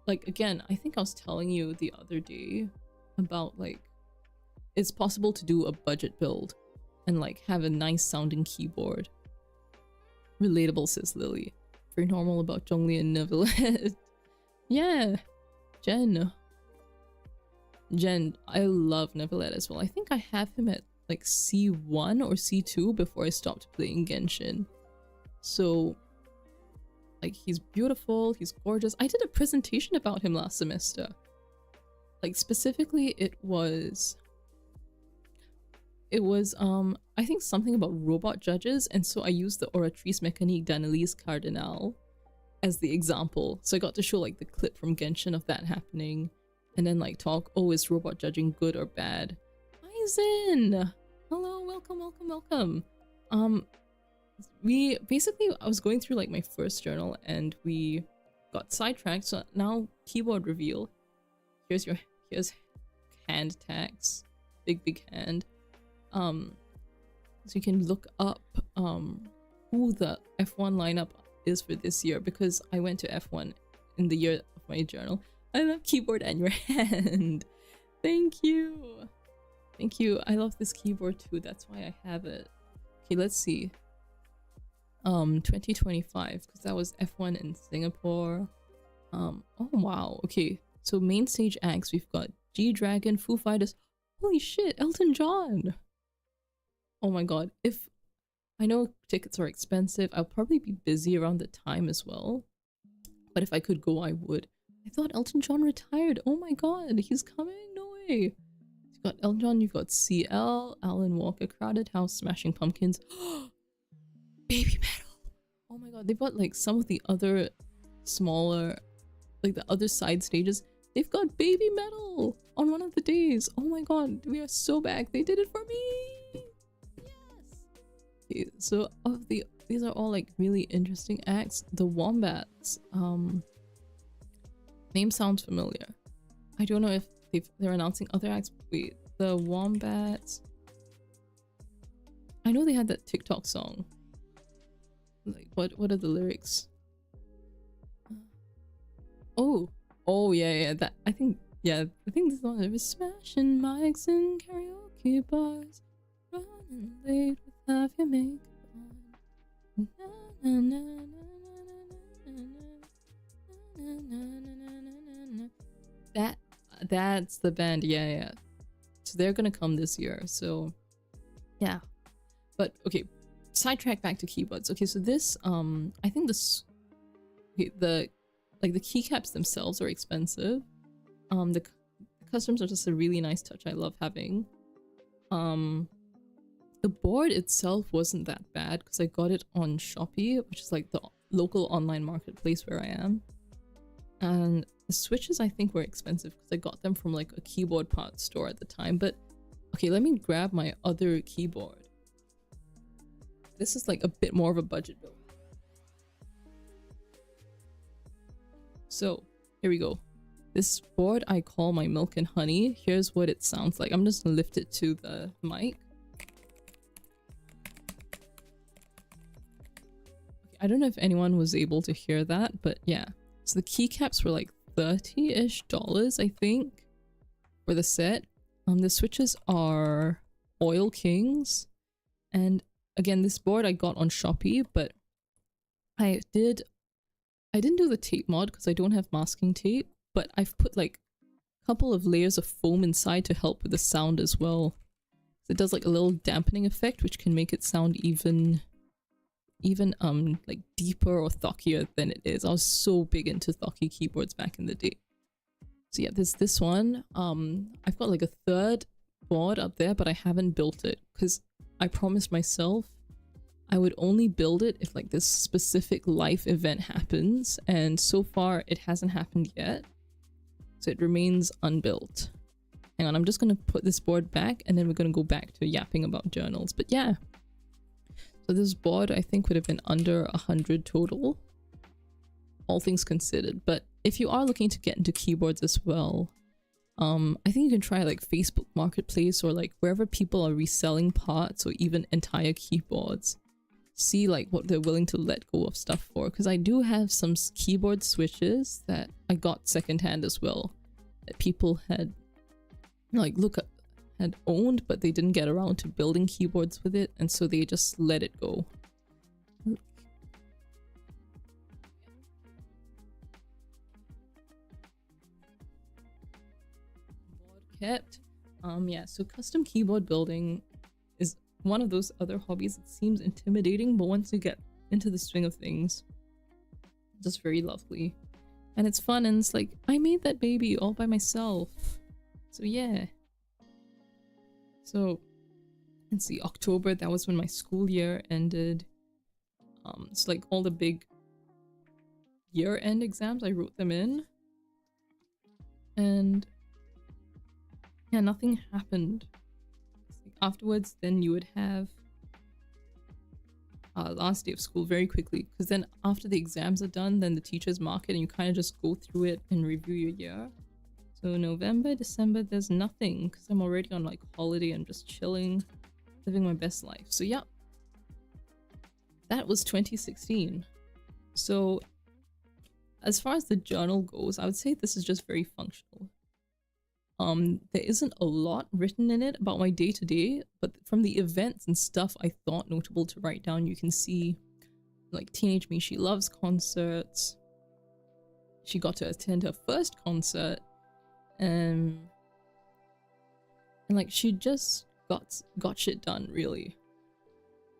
like, again, I think I was telling you the other day about, like, it's possible to do a budget build and, like, have a nice sounding keyboard. Relatable, says Lily. Very normal about Zhongli and Neuvillette. Yeah, Jen, I love Neuvillette as well. I think I have him at, like, C1 or C2 before I stopped playing Genshin. So, like, he's beautiful, he's gorgeous. I did a presentation about him last semester. Like, specifically, it was I think something about robot judges, and so I used the Oratrice Mécanique d'Annelise Cardinal as the example. So I got to show, like, the clip from Genshin of that happening, and then, like, talk, oh, is robot judging good or bad? Hi, Zin! Hello, welcome, welcome, welcome. I was going through, like, my first journal, and we got sidetracked, so now keyboard reveal. Here's hand tags. Big hand. So you can look up who the F1 lineup is for this year, because I went to F1 in the year of my journal. I love keyboard and your hand. Thank you. Thank you. I love this keyboard too. That's why I have it. Okay, let's see. 2025, because that was F1 in Singapore. Oh wow. Okay, so main stage acts, we've got G-Dragon, Foo Fighters. Holy shit, Elton John. Oh my god. If I know tickets are expensive, I'll probably be busy around the time as well, but if I could go, I would. I thought Elton John retired. Oh my god, he's coming? No way. You've got Elton John, you've got CL, Alan Walker, Crowded House, Smashing Pumpkins. Baby Metal. Oh my god, they've got like some of the other smaller, like the other side stages. They've got Baby Metal on one of the days. Oh my god, we are so back. They did it for me. Yes. Okay, so these are all like really interesting acts. The Wombats. Name sounds familiar. I don't know if they're announcing other acts. Wait, the Wombats. I know they had that TikTok song. Like, what are the lyrics? Oh yeah, that I think this song is smashing mics in karaoke bars, running late with half your makeup on. Na, na, na, na, na, na, na, na. That's the band. Yeah. So they're gonna come this year. So yeah. But okay, sidetrack back to keyboards. Okay, so this I think this, okay, the keycaps themselves are expensive. The customs are just a really nice touch I love having. The board itself wasn't that bad because I got it on Shopee, which is like the local online marketplace where I am. And the switches I think were expensive because I got them from like a keyboard parts store at the time. But okay, let me grab my other keyboard. This is like a bit more of a budget build. So here we go. This board I call my milk and honey. Here's what it sounds like. I'm just gonna lift it to the mic. Okay, I don't know if anyone was able to hear that, but yeah. So the keycaps were like $30-ish, I think, for the set. The switches are Oil Kings, and again, this board I got on Shopee, but I didn't do the tape mod because I don't have masking tape, but I've put like a couple of layers of foam inside to help with the sound as well. It does like a little dampening effect, which can make it sound even like deeper or thockier than it is. I was so big into thocky keyboards back in the day. So yeah, there's this one. I've got like a third board up there, but I haven't built it because I promised myself I would only build it if like this specific life event happens, and so far it hasn't happened yet, so it remains unbuilt. Hang on, I'm just gonna put this board back and then we're gonna go back to yapping about journals. But yeah, so this board I think would have been under 100 total, all things considered. But if you are looking to get into keyboards as well, I think you can try like Facebook Marketplace or like wherever people are reselling parts or even entire keyboards. See like what they're willing to let go of stuff for, because I do have some keyboard switches that I got secondhand as well that people had like had owned, but they didn't get around to building keyboards with it, and so they just let it go. Kept. Yeah, so custom keyboard building is one of those other hobbies that seems intimidating, but once you get into the swing of things, it's just very lovely. And it's fun, and it's like, I made that baby all by myself. So yeah. So, let's see, October, that was when my school year ended. So like all the big year-end exams, I wrote them in. And yeah, nothing happened. Afterwards, then you would have last day of school very quickly, because then after the exams are done, then the teachers mark it and you kind of just go through it and review your year. So November, December, there's nothing because I'm already on like holiday and just chilling, living my best life. So yeah, that was 2016. So as far as the journal goes, I would say this is just very functional. There isn't a lot written in it about my day-to-day, but from the events and stuff I thought notable to write down, you can see like Teenage Me She Loves concerts. She got to attend her first concert, and like she just got shit done, really,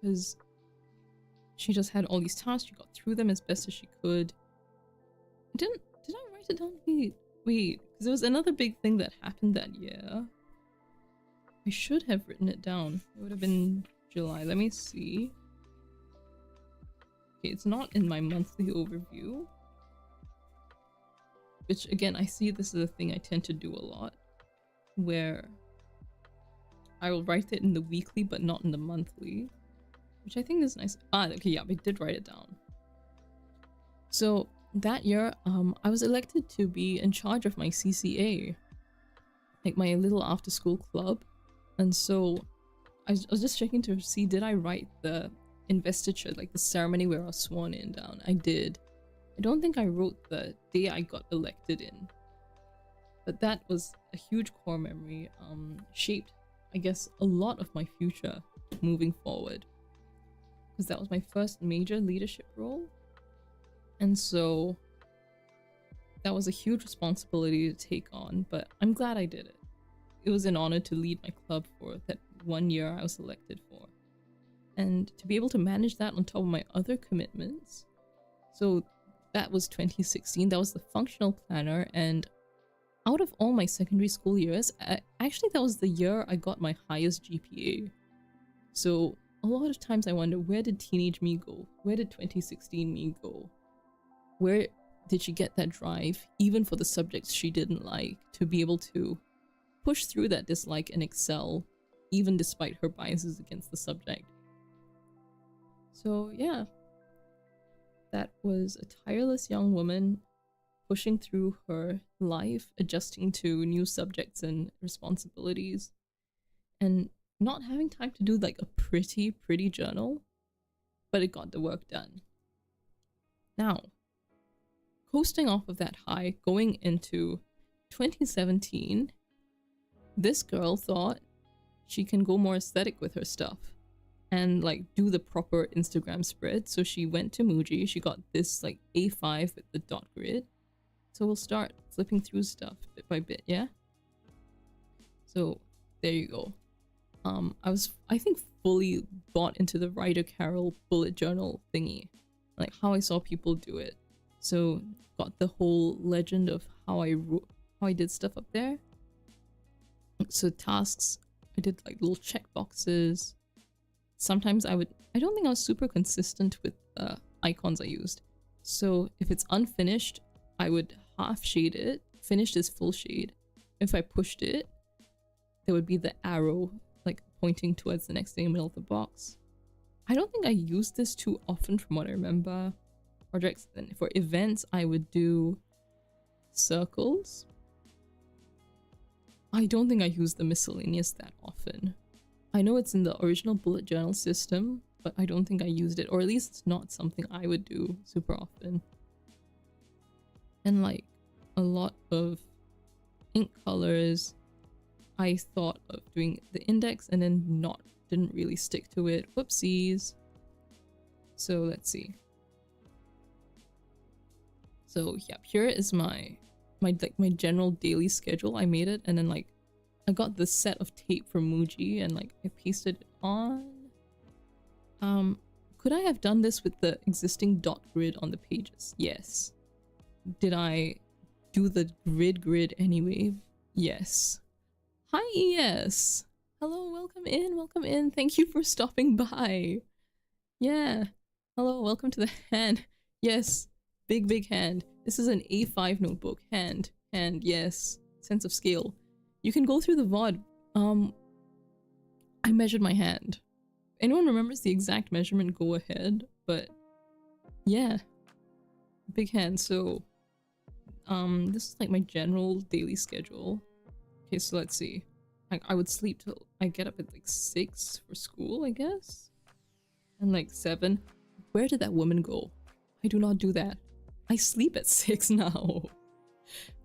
because she just had all these tasks. She got through them as best as she could. Did I write it down? Wait, because there was another big thing that happened that year. I should have written it down. It would have been July. Let me see. Okay, it's not in my monthly overview. Which, again, I see this is a thing I tend to do a lot. Where I will write it in the weekly, but not in the monthly. Which I think is nice. Okay, yeah, I did write it down. So that year, I was elected to be in charge of my CCA, like my little after-school club. And so I was just checking to see, did I write the investiture, like the ceremony where I was sworn in, down? I did. I don't think I wrote the day I got elected in, but that was a huge core memory. Shaped, I guess, a lot of my future moving forward, because that was my first major leadership role. And so that was a huge responsibility to take on, but I'm glad I did it. It was an honor to lead my club for that 1 year I was elected for. And to be able to manage that on top of my other commitments. So that was 2016, that was the functional planner, and out of all my secondary school years, actually that was the year I got my highest GPA. So a lot of times I wonder, where did teenage me go? Where did 2016 me go? Where did she get that drive, even for the subjects she didn't like, to be able to push through that dislike and excel, even despite her biases against the subject? So yeah, that was a tireless young woman pushing through her life, adjusting to new subjects and responsibilities, and not having time to do like a pretty journal, but it got the work done. Now, coasting off of that high, going into 2017, this girl thought she can go more aesthetic with her stuff and like do the proper Instagram spread. So she went to Muji, she got this like A5 with the dot grid. So we'll start flipping through stuff bit by bit, yeah? So there you go. I think fully bought into the Ryder Carroll bullet journal thingy, like how I saw people do it. So got the whole legend of how I did stuff up there. So tasks, I did like little check boxes. Sometimes I don't think I was super consistent with the icons I used. So if it's unfinished, I would half shade it, finished as full shade. If I pushed it, there would be the arrow like pointing towards the next thing in the middle of the box. I don't think I used this too often from what I remember. Projects, and for events I would do circles. I don't think I use the miscellaneous that often. I know it's in the original bullet journal system, but I don't think I used it, or at least it's not something I would do super often. And like a lot of ink colors, I thought of doing the index and then didn't really stick to it. Whoopsies. So let's see. So yeah, here is my general daily schedule. I made it, and then like I got this set of tape from Muji and like I pasted it on. Could I have done this with the existing dot grid on the pages? Yes. Did I do the grid anyway? Yes. Hi ES! Hello, welcome in, thank you for stopping by. Yeah. Hello, welcome to the hand. Yes, big hand. This is an A5 notebook. Hand, yes. Sense of scale. You can go through the VOD. I measured my hand. Anyone remembers the exact measurement, go ahead, but yeah. Big hand, so this is like my general daily schedule. Okay, so let's see. I would sleep till I get up at like 6 for school, I guess? And like 7. Where did that woman go? I do not do that. I sleep at 6 now.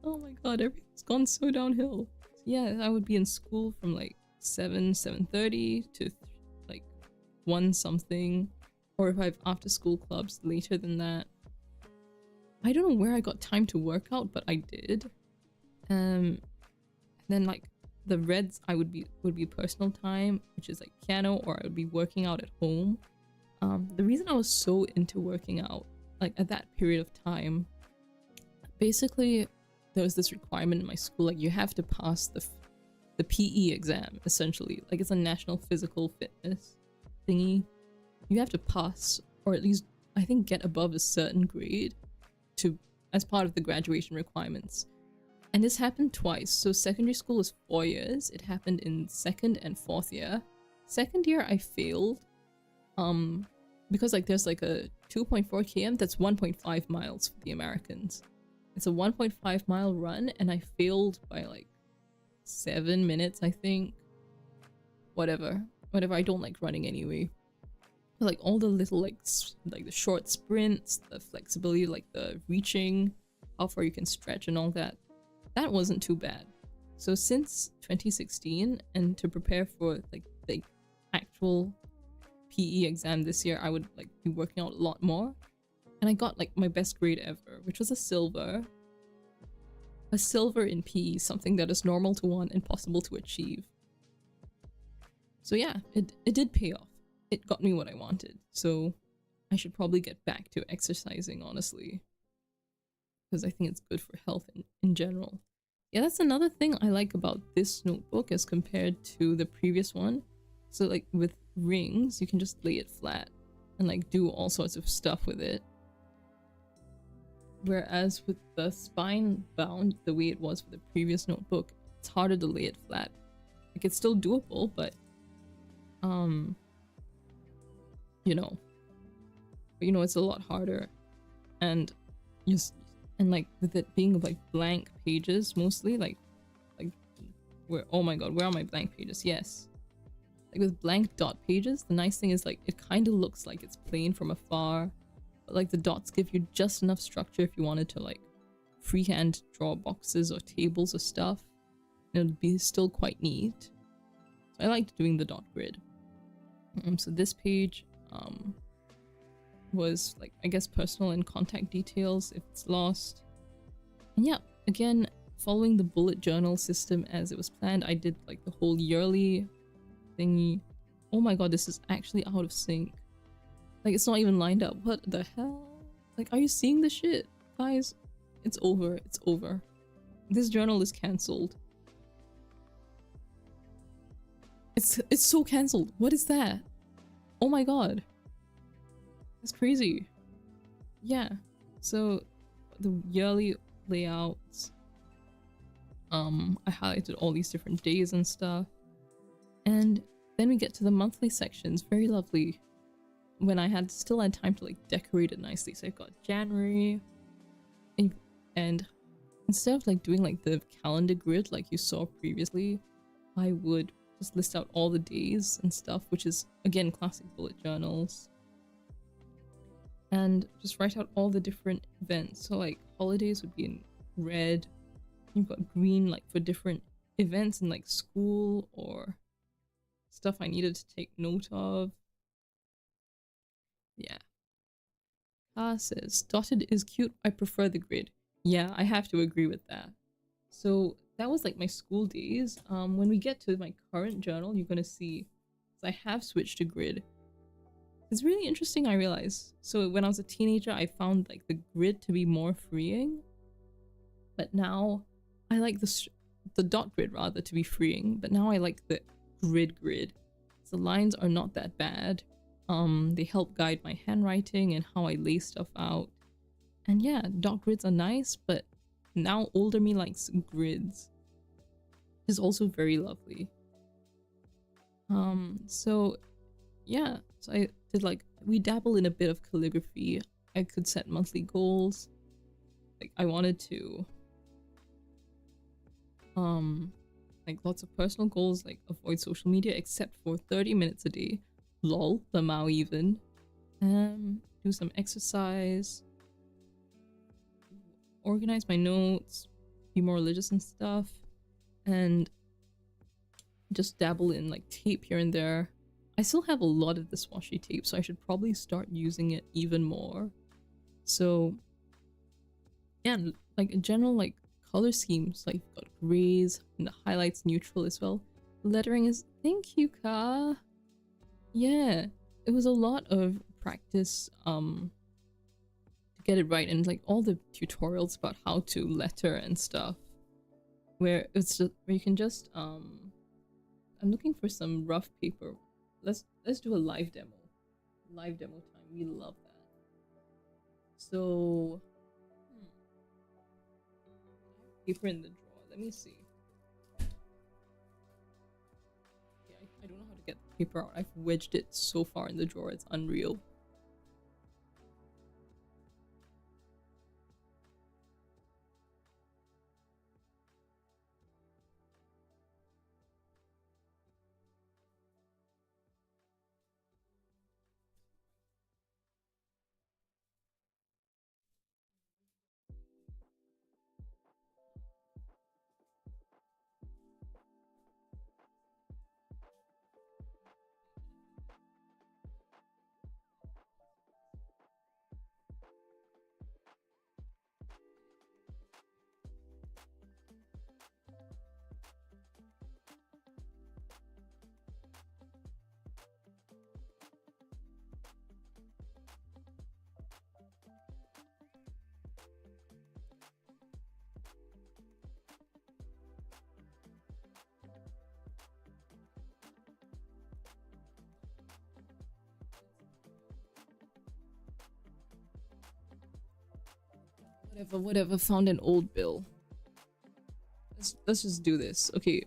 Oh my god, everything's gone so downhill. Yeah, I would be in school from like 7:30 to like 1 something. Or if I have after school clubs later than that. I don't know where I got time to work out, but I did. Then like the reds would be personal time, which is like piano, or I would be working out at home. The reason I was so into working out, like at that period of time, basically there was this requirement in my school, like you have to pass the PE exam, essentially. Like it's a national physical fitness thingy. You have to pass, or at least I think get above a certain grade as part of the graduation requirements. And this happened twice. So secondary school is 4 years. It happened in 2nd and 4th year. 2nd year I failed because like there's like a 2.4 km that's 1.5 miles for the Americans. It's a 1.5 mile run, and I failed by like 7 minutes, I think. Whatever, I don't like running anyway. But like all the little like the short sprints, the flexibility, like the reaching, how far you can stretch and all that, that wasn't too bad. So since 2016, and to prepare for like the actual PE exam this year, I would like be working out a lot more, and I got like my best grade ever, which was a silver. a silver in PE, something that is normal to want and possible to achieve. So yeah, it did pay off. It got me what I wanted. So I should probably get back to exercising, honestly, because I think it's good for health in general. Yeah, that's another thing I like about this notebook as compared to the previous one. So like with rings, you can just lay it flat and like do all sorts of stuff with it. Whereas with the spine bound, the way it was for the previous notebook, it's harder to lay it flat. Like it's still doable, but you know, it's a lot harder. And just like with it being like blank pages mostly, like where, oh my god, where are my blank pages? Yes, like with blank dot pages, the nice thing is like it kind of looks like it's plain from afar, but like the dots give you just enough structure if you wanted to like freehand draw boxes or tables or stuff, and it'd be still quite neat. So I liked doing the dot grid. So this page was like, I guess, personal and contact details if it's lost. And yeah, again, following the bullet journal system as it was planned, I did like the whole yearly thingy. Oh my god, this is actually out of sync. Like it's not even lined up. What the hell? Like, are you seeing the shit? Guys, it's over. It's over. This journal is cancelled. It's so cancelled. What is that? Oh my god. That's crazy. Yeah. So the yearly layouts, I highlighted all these different days and stuff. And then we get to the monthly sections. Very lovely. When I still had time to like decorate it nicely. So I got January, and instead of like doing like the calendar grid like you saw previously, I would just list out all the days and stuff, which is again classic bullet journals, and just write out all the different events. So like holidays would be in red, you've got green like for different events in like school or stuff I needed to take note of. Yeah. Says dotted is cute, I prefer the grid. Yeah, I have to agree with that. So that was like my school days. When we get to my current journal, you're gonna see I have switched to grid. It's really interesting, I realized. So when I was a teenager, I found like the grid to be more freeing, but now I like the dot grid rather to be freeing, but now I like the grid. So the lines are not that bad. They help guide my handwriting and how I lay stuff out. And yeah, dot grids are nice, but now older me likes grids. Is also very lovely. So yeah, so I did like, we dabble in a bit of calligraphy. I could set monthly goals. Like I wanted to like lots of personal goals, like avoid social media except for 30 minutes a day. Lol, the Mao even. Do some exercise. Organize my notes. Be more religious and stuff. And just dabble in like tape here and there. I still have a lot of this washi tape, so I should probably start using it even more. So yeah, like in general, like color schemes, like got grays and the highlights neutral as well. Lettering is, thank you, Ka. Yeah, it was a lot of practice to get it right, and like all the tutorials about how to letter and stuff, where it's just where you can just I'm looking for some rough paper. Let's do a live demo. Live demo time. We love that. So paper in the drawer. Let me see. Yeah, I don't know how to get the paper out. I've wedged it so far in the drawer, it's unreal. Whatever, found an old bill. Let's just do this. Okay,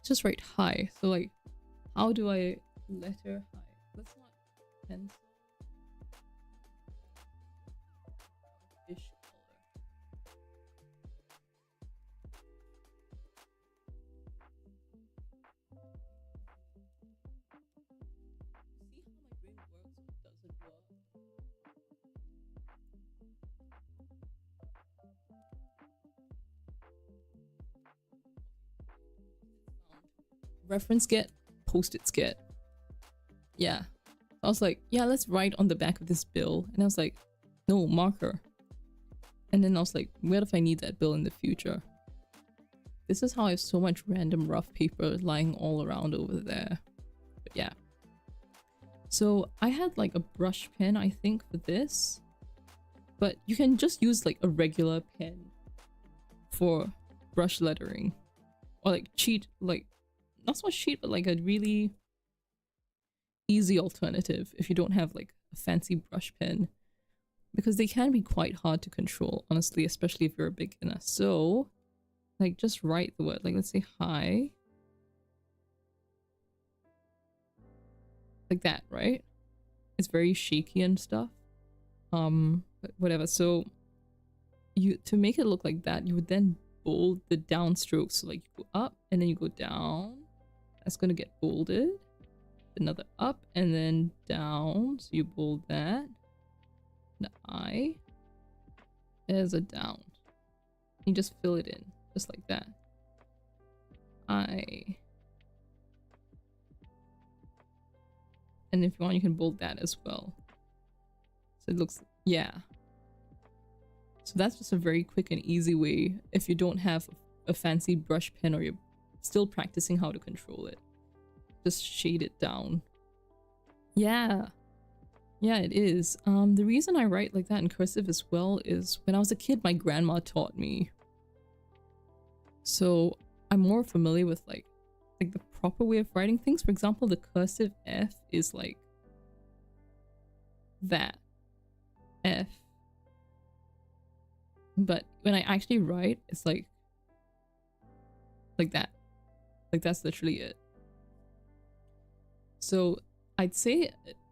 just write hi. So like, how do I letter hi? Let's not pencil. Fish color. See how my brain works or doesn't work? Reference get, post-its get. Yeah. I was like, yeah, let's write on the back of this bill. And I was like, no, marker. And then I was like, what if I need that bill in the future? This is how I have so much random rough paper lying all around over there. But yeah. So I had like a brush pen, I think, for this. But you can just use like a regular pen for brush lettering. Or like cheat, like, not so much cheat, but like a really easy alternative if you don't have like a fancy brush pen. Because they can be quite hard to control, honestly, especially if you're a beginner. So, like, just write the word. Like, let's say hi. Like that, right? It's very shaky and stuff. But whatever. So, to make it look like that, you would then bold the downstrokes. So, like, you go up and then you go down. That's gonna get bolded. Another up and then down. So you bold that. The I. There's a down. You just fill it in. Just like that. I. And if you want, you can bold that as well. So it looks, yeah. So that's just a very quick and easy way if you don't have a fancy brush pen or you're still practicing how to control it. Just shade it down. Yeah. Yeah, it is. The reason I write like that in cursive as well is when I was a kid, my grandma taught me. So I'm more familiar with like the proper way of writing things. For example, the cursive F is like that. F. But when I actually write, it's like that. Like that's literally it. So I'd say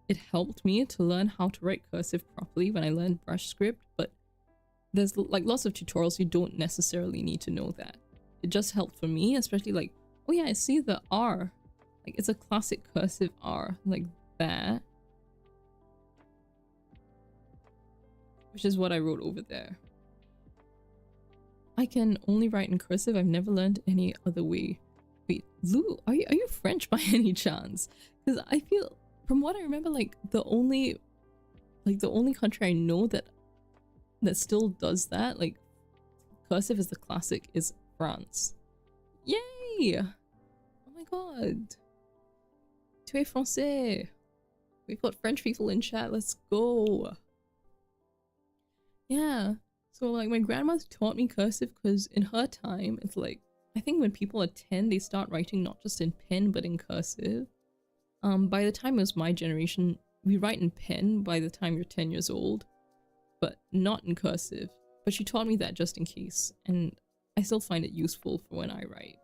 it helped me to learn how to write cursive properly when I learned brush script, but there's like lots of tutorials you don't necessarily need to know that. It just helped for me, especially like, oh yeah, I see the R. Like it's a classic cursive R, like that. Which is what I wrote over there. I can only write in cursive. I've never learned any other way. Wait, Lou, are you French by any chance? Because I feel, from what I remember, like the only country I know that still does that, like cursive is the classic, is France. Yay! Oh my god. Tu es français. We've got French people in chat. Let's go. Yeah. So like my grandma taught me cursive because in her time, it's like, I think when people are 10, they start writing not just in pen, but in cursive. By the time it was my generation, we write in pen by the time you're 10 years old, but not in cursive. But she taught me that just in case, and I still find it useful for when I write.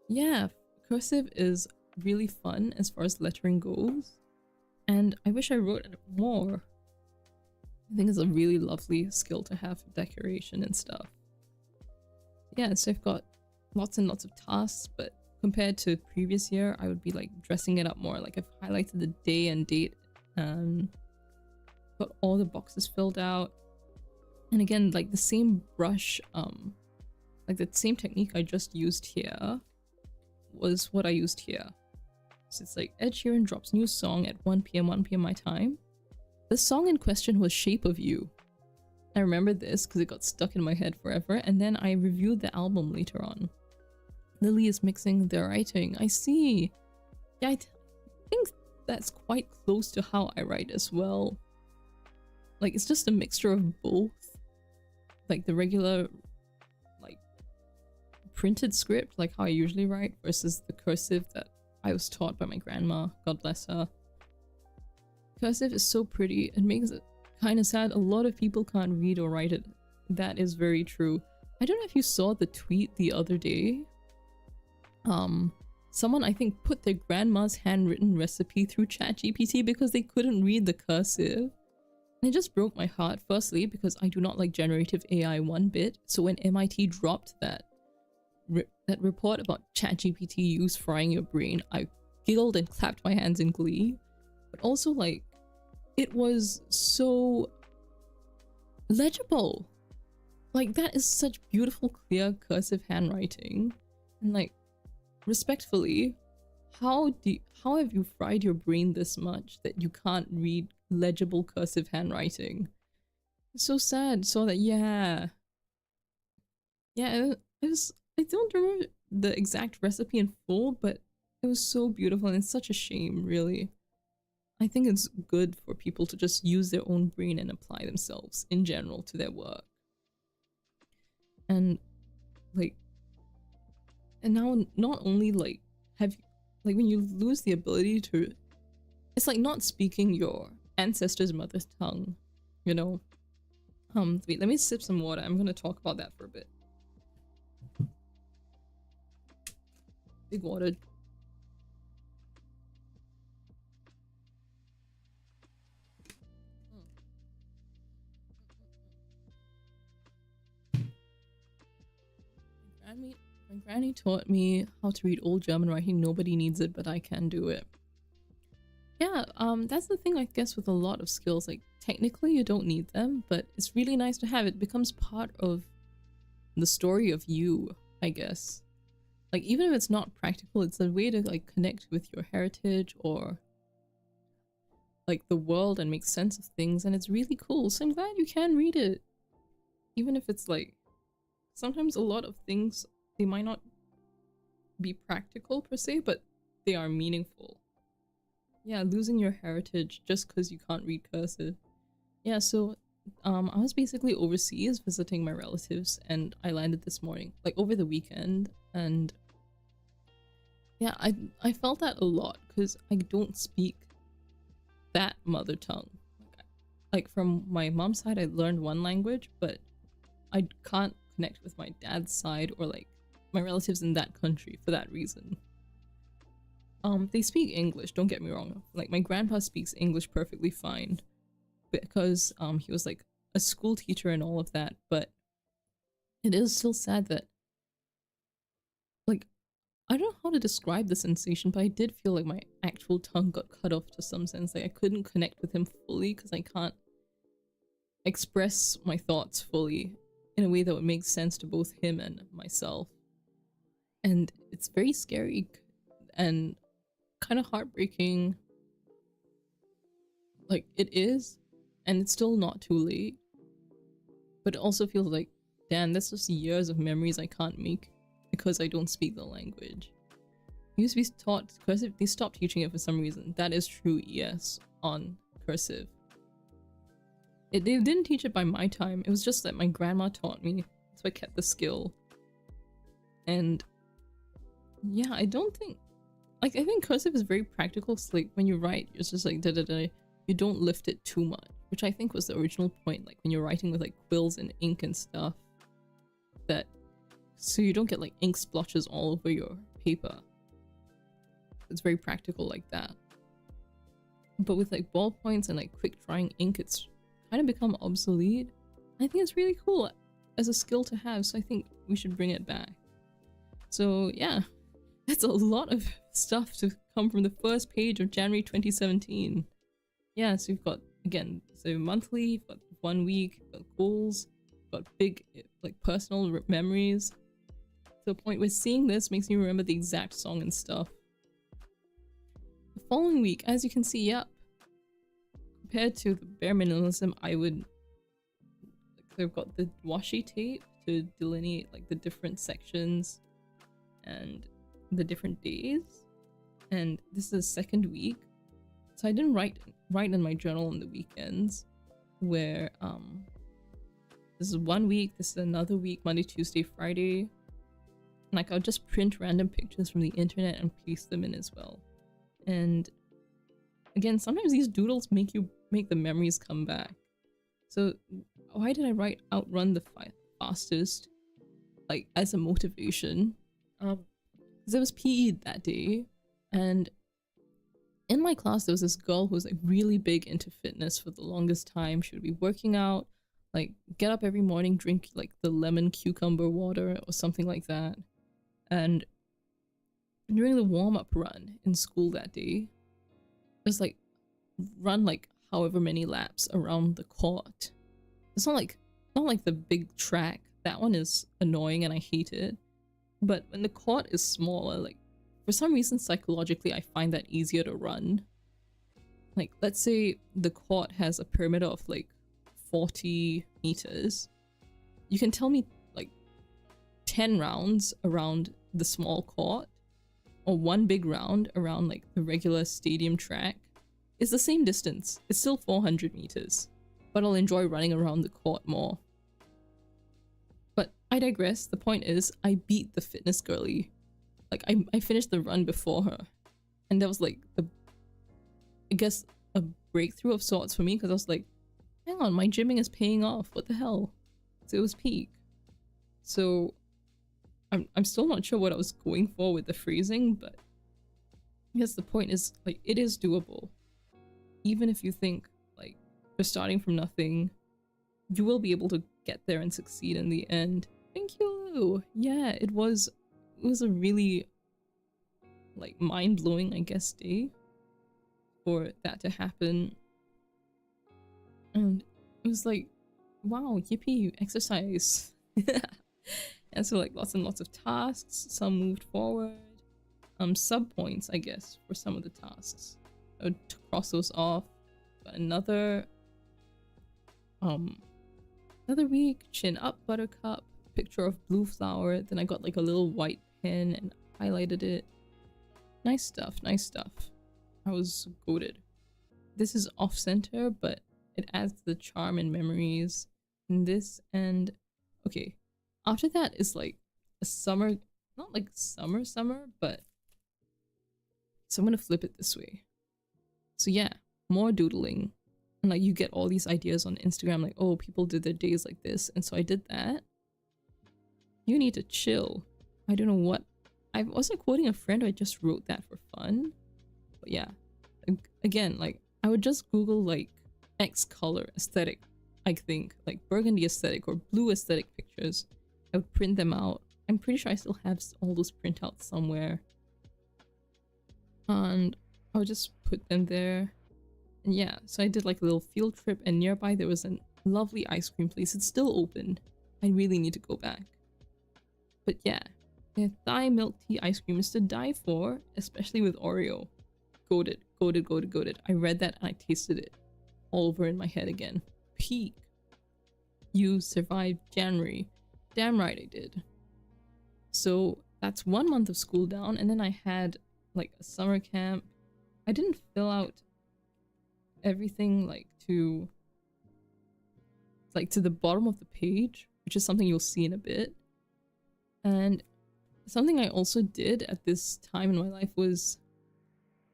Yeah, cursive is really fun as far as lettering goes, and I wish I wrote it more. I think it's a really lovely skill to have for decoration and stuff. Yeah, so I've got lots and lots of tasks, but compared to previous year, I would be like dressing it up more. Like I've highlighted the day and date and got all the boxes filled out. And again, like the same brush, like the same technique I just used here was what I used here. So it's like Ed Sheeran drops new song at 1 p.m. my time. The song in question was Shape of You. I remember this because it got stuck in my head forever, and then I reviewed the album later on. Lily is mixing the writing. I see. Yeah, I think that's quite close to how I write as well. Like, it's just a mixture of both. Like the regular, like, printed script, like how I usually write, versus the cursive that I was taught by my grandma. God bless her. Cursive is so pretty. It makes it kind of sad. A lot of people can't read or write it. That is very true. I don't know if you saw the tweet the other day. Someone I think put their grandma's handwritten recipe through ChatGPT because they couldn't read the cursive. And it just broke my heart, firstly, because I do not like generative AI one bit. So when MIT dropped that report about ChatGPT use frying your brain, I giggled and clapped my hands in glee. But also, like, it was so legible. Like, that is such beautiful, clear, cursive handwriting. And like, respectfully, how have you fried your brain this much that you can't read legible cursive handwriting? It's so sad. So that it was, I don't remember the exact recipe in full, but it was so beautiful, and it's such a shame, really. I think it's good for people to just use their own brain and apply themselves in general to their work. And like, and now not only like when you lose the ability to, it's like not speaking your ancestors' mother tongue, you know. Wait, let me sip some water. I'm gonna talk about that for a bit. Big water. My granny taught me how to read old German writing. Nobody needs it, but I can do it. Yeah, that's the thing, I guess, with a lot of skills. Like, technically you don't need them, but it's really nice to have. It becomes part of the story of you, I guess. Like, even if it's not practical, it's a way to like connect with your heritage or like the world and make sense of things, and it's really cool. So I'm glad you can read it. Even if it's like, sometimes a lot of things, they might not be practical per se, but they are meaningful. Yeah, losing your heritage just because you can't read cursive. Yeah, so I was basically overseas visiting my relatives, and I landed this morning, like over the weekend, and yeah, I felt that a lot because I don't speak that mother tongue. Like from my mom's side, I learned one language, but I can't connect with my dad's side or like my relatives in that country for that reason. They speak English, don't get me wrong. Like, my grandpa speaks English perfectly fine because he was like a school teacher and all of that, but it is still sad that, like, I don't know how to describe the sensation, but I did feel like my actual tongue got cut off to some sense. Like, I couldn't connect with him fully because I can't express my thoughts fully in a way that would make sense to both him and myself. And it's very scary and kind of heartbreaking. Like, it is, and it's still not too late, but it also feels like, damn, that's just years of memories I can't make because I don't speak the language. It used to be taught cursive. They stopped teaching it for some reason. That is true, yes, on cursive. They didn't teach it by my time. It was just that my grandma taught me, so I kept the skill. And yeah, I don't think, like, I think cursive is very practical. So like when you write, it's just like da da da. You don't lift it too much, which I think was the original point. Like when you're writing with like quills and ink and stuff, that so you don't get like ink splotches all over your paper. It's very practical like that. But with like ballpoints and like quick drying ink, it's kind of become obsolete. I think it's really cool as a skill to have, so I think we should bring it back. So yeah, that's a lot of stuff to come from the first page of January 2017. Yeah, so we've got, again, so monthly, you've got 1 week, you've got goals, you've got big like personal memories, to the point where seeing this makes me remember the exact song and stuff. The following week, as you can see, yep, compared to the bare minimalism, I would, like, I've got the washi tape to delineate like the different sections and the different days, and this is the second week, so I didn't write in my journal on the weekends, where this is 1 week, this is another week, Monday, Tuesday, Friday, and like I'll just print random pictures from the internet and paste them in as well. And again, sometimes these doodles make the memories come back. So why did I write outrun the fastest, like as a motivation? Because it was PE that day, and in my class there was this girl who was like really big into fitness for the longest time. She would be working out, like get up every morning, drink like the lemon cucumber water or something like that. And during the warm-up run in school that day, it was like run like however many laps around the court. It's not like the big track. That one is annoying and I hate it. But when the court is smaller, like for some reason psychologically I find that easier to run. Like let's say the court has a perimeter of like 40 meters. You can tell me like 10 rounds around the small court or one big round around like the regular stadium track. It's the same distance. It's still 400 meters, but I'll enjoy running around the court more. But I digress. The point is, I beat the fitness girly. Like, I finished the run before her. And that was like, I guess, a breakthrough of sorts for me, because I was like, hang on, my gymming is paying off. What the hell? So it was peak. So I'm still not sure what I was going for with the phrasing, but I guess the point is, like, it is doable. Even if you think, like, you're starting from nothing, you will be able to get there and succeed in the end. Thank you! Yeah, it was a really, like, mind-blowing, I guess, day for that to happen. And it was like, wow, yippee, exercise. And so, like, lots and lots of tasks, some moved forward. Sub points, I guess, for some of the tasks. I would cross those off. But another week, chin up buttercup, picture of blue flower, then I got like a little white pen and highlighted it. Nice stuff, nice stuff. I was goated. This is off center, but it adds to the charm and memories. And this and okay. After that is like a summer, not like summer, but so I'm gonna flip it this way. So yeah, more doodling. And like you get all these ideas on Instagram, like, oh, people did their days like this. And so I did that. You need to chill. I don't know what. I wasn't quoting a friend, I just wrote that for fun. But yeah, again, like I would just Google like X color aesthetic, I think, like burgundy aesthetic or blue aesthetic pictures. I would print them out. I'm pretty sure I still have all those printouts somewhere. And I would just put them there. And yeah, so I did like a little field trip, and nearby there was a lovely ice cream place. It's still open. I really need to go back. But yeah, the Thai milk tea ice cream is to die for, especially with Oreo. Goated, goated, goated, goated. I read that and I tasted it all over in my head again. Peak. You survived January. Damn right I did. So that's 1 month of school down, and then I had like a summer camp. I didn't fill out everything like to the bottom of the page, which is something you'll see in a bit. And something I also did at this time in my life was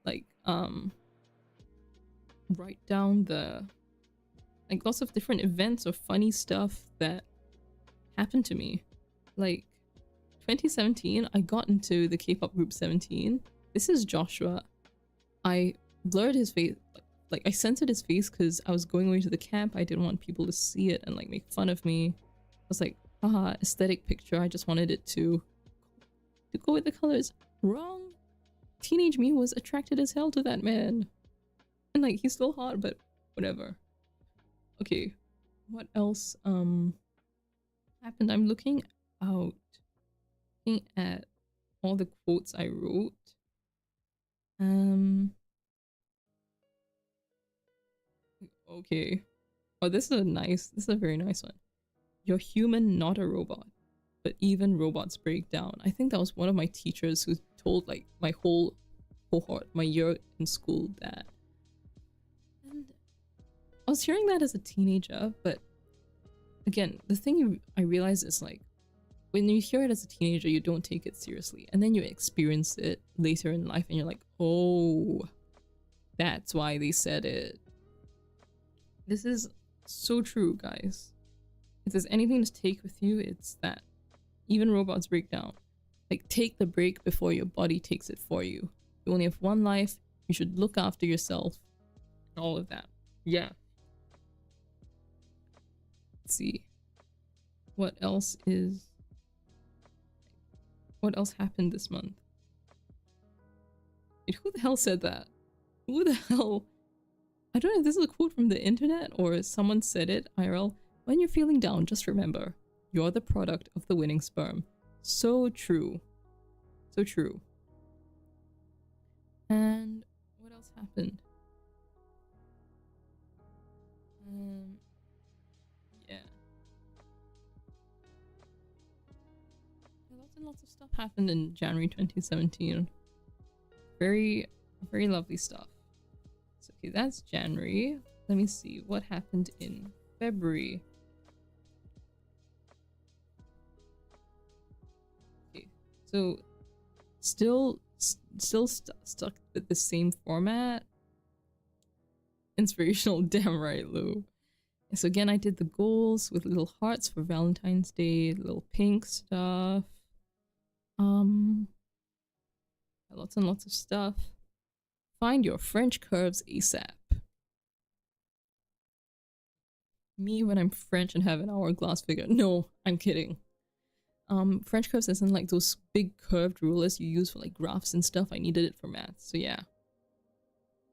like write down the like lots of different events or funny stuff that happened to me. Like 2017, I got into the K-pop group 17. This is Joshua. I blurred his face, like I censored his face because I was going away to the camp. I didn't want people to see it and like make fun of me. I was like, haha, aesthetic picture. I just wanted it to go with the colors. Wrong. Teenage me was attracted as hell to that man. And like, he's still hot, but whatever. Okay, what else happened? I'm looking at all the quotes I wrote. Okay. Oh, this is a very nice one. You're human, not a robot. But even robots break down. I think that was one of my teachers who told like my whole cohort, my year in school, that. And I was hearing that as a teenager, but again, the thing I realized is like, when you hear it as a teenager, you don't take it seriously. And then you experience it later in life and you're like, oh, that's why they said it. This is So true, guys. If there's anything to take with you, it's that. Even robots break down. Like, take the break before your body takes it for you. You only have one life. You should look after yourself. All of that. Yeah. Let's see. What else happened this month? Wait, who the hell said that? Who the hell? I don't know if this is a quote from the internet or someone said it, IRL. When you're feeling down, just remember, you're the product of the winning sperm. So true. So true. And what else happened? Yeah. Lots and lots of stuff happened in January 2017. Very, very lovely stuff. So, okay, that's January. Let me see what happened in February. Okay, so still stuck with the same format. Inspirational, damn right, Lou. So again, I did the goals with little hearts for Valentine's Day, little pink stuff. Lots and lots of stuff. Find your French curves ASAP. Me when I'm French and have an hourglass figure. No, I'm kidding. French curves isn't like those big curved rulers you use for like graphs and stuff. I needed it for math, so yeah.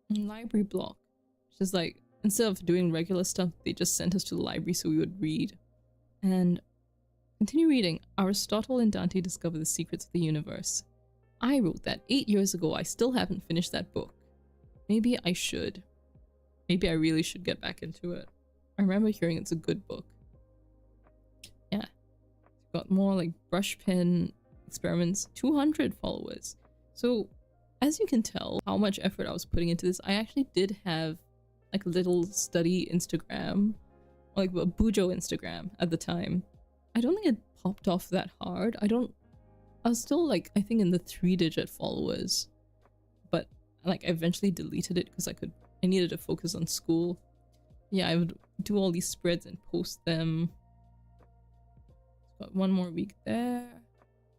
And library block. Just like, instead of doing regular stuff, they just sent us to the library so we would read. And continue reading. Aristotle and Dante discover the secrets of the universe. I wrote that 8 years ago. I still haven't finished that book. Maybe I should. Maybe I really should get back into it. I remember hearing it's a good book. Yeah. Got more like brush pen experiments. 200 followers. So, as you can tell how much effort I was putting into this, I actually did have like a little study Instagram, like a Bujo Instagram at the time. I don't think it popped off that hard. I was still like, I think in the 3-digit followers, but like I eventually deleted it because I needed to focus on school. Yeah, I would do all these spreads and post them. Got one more week there,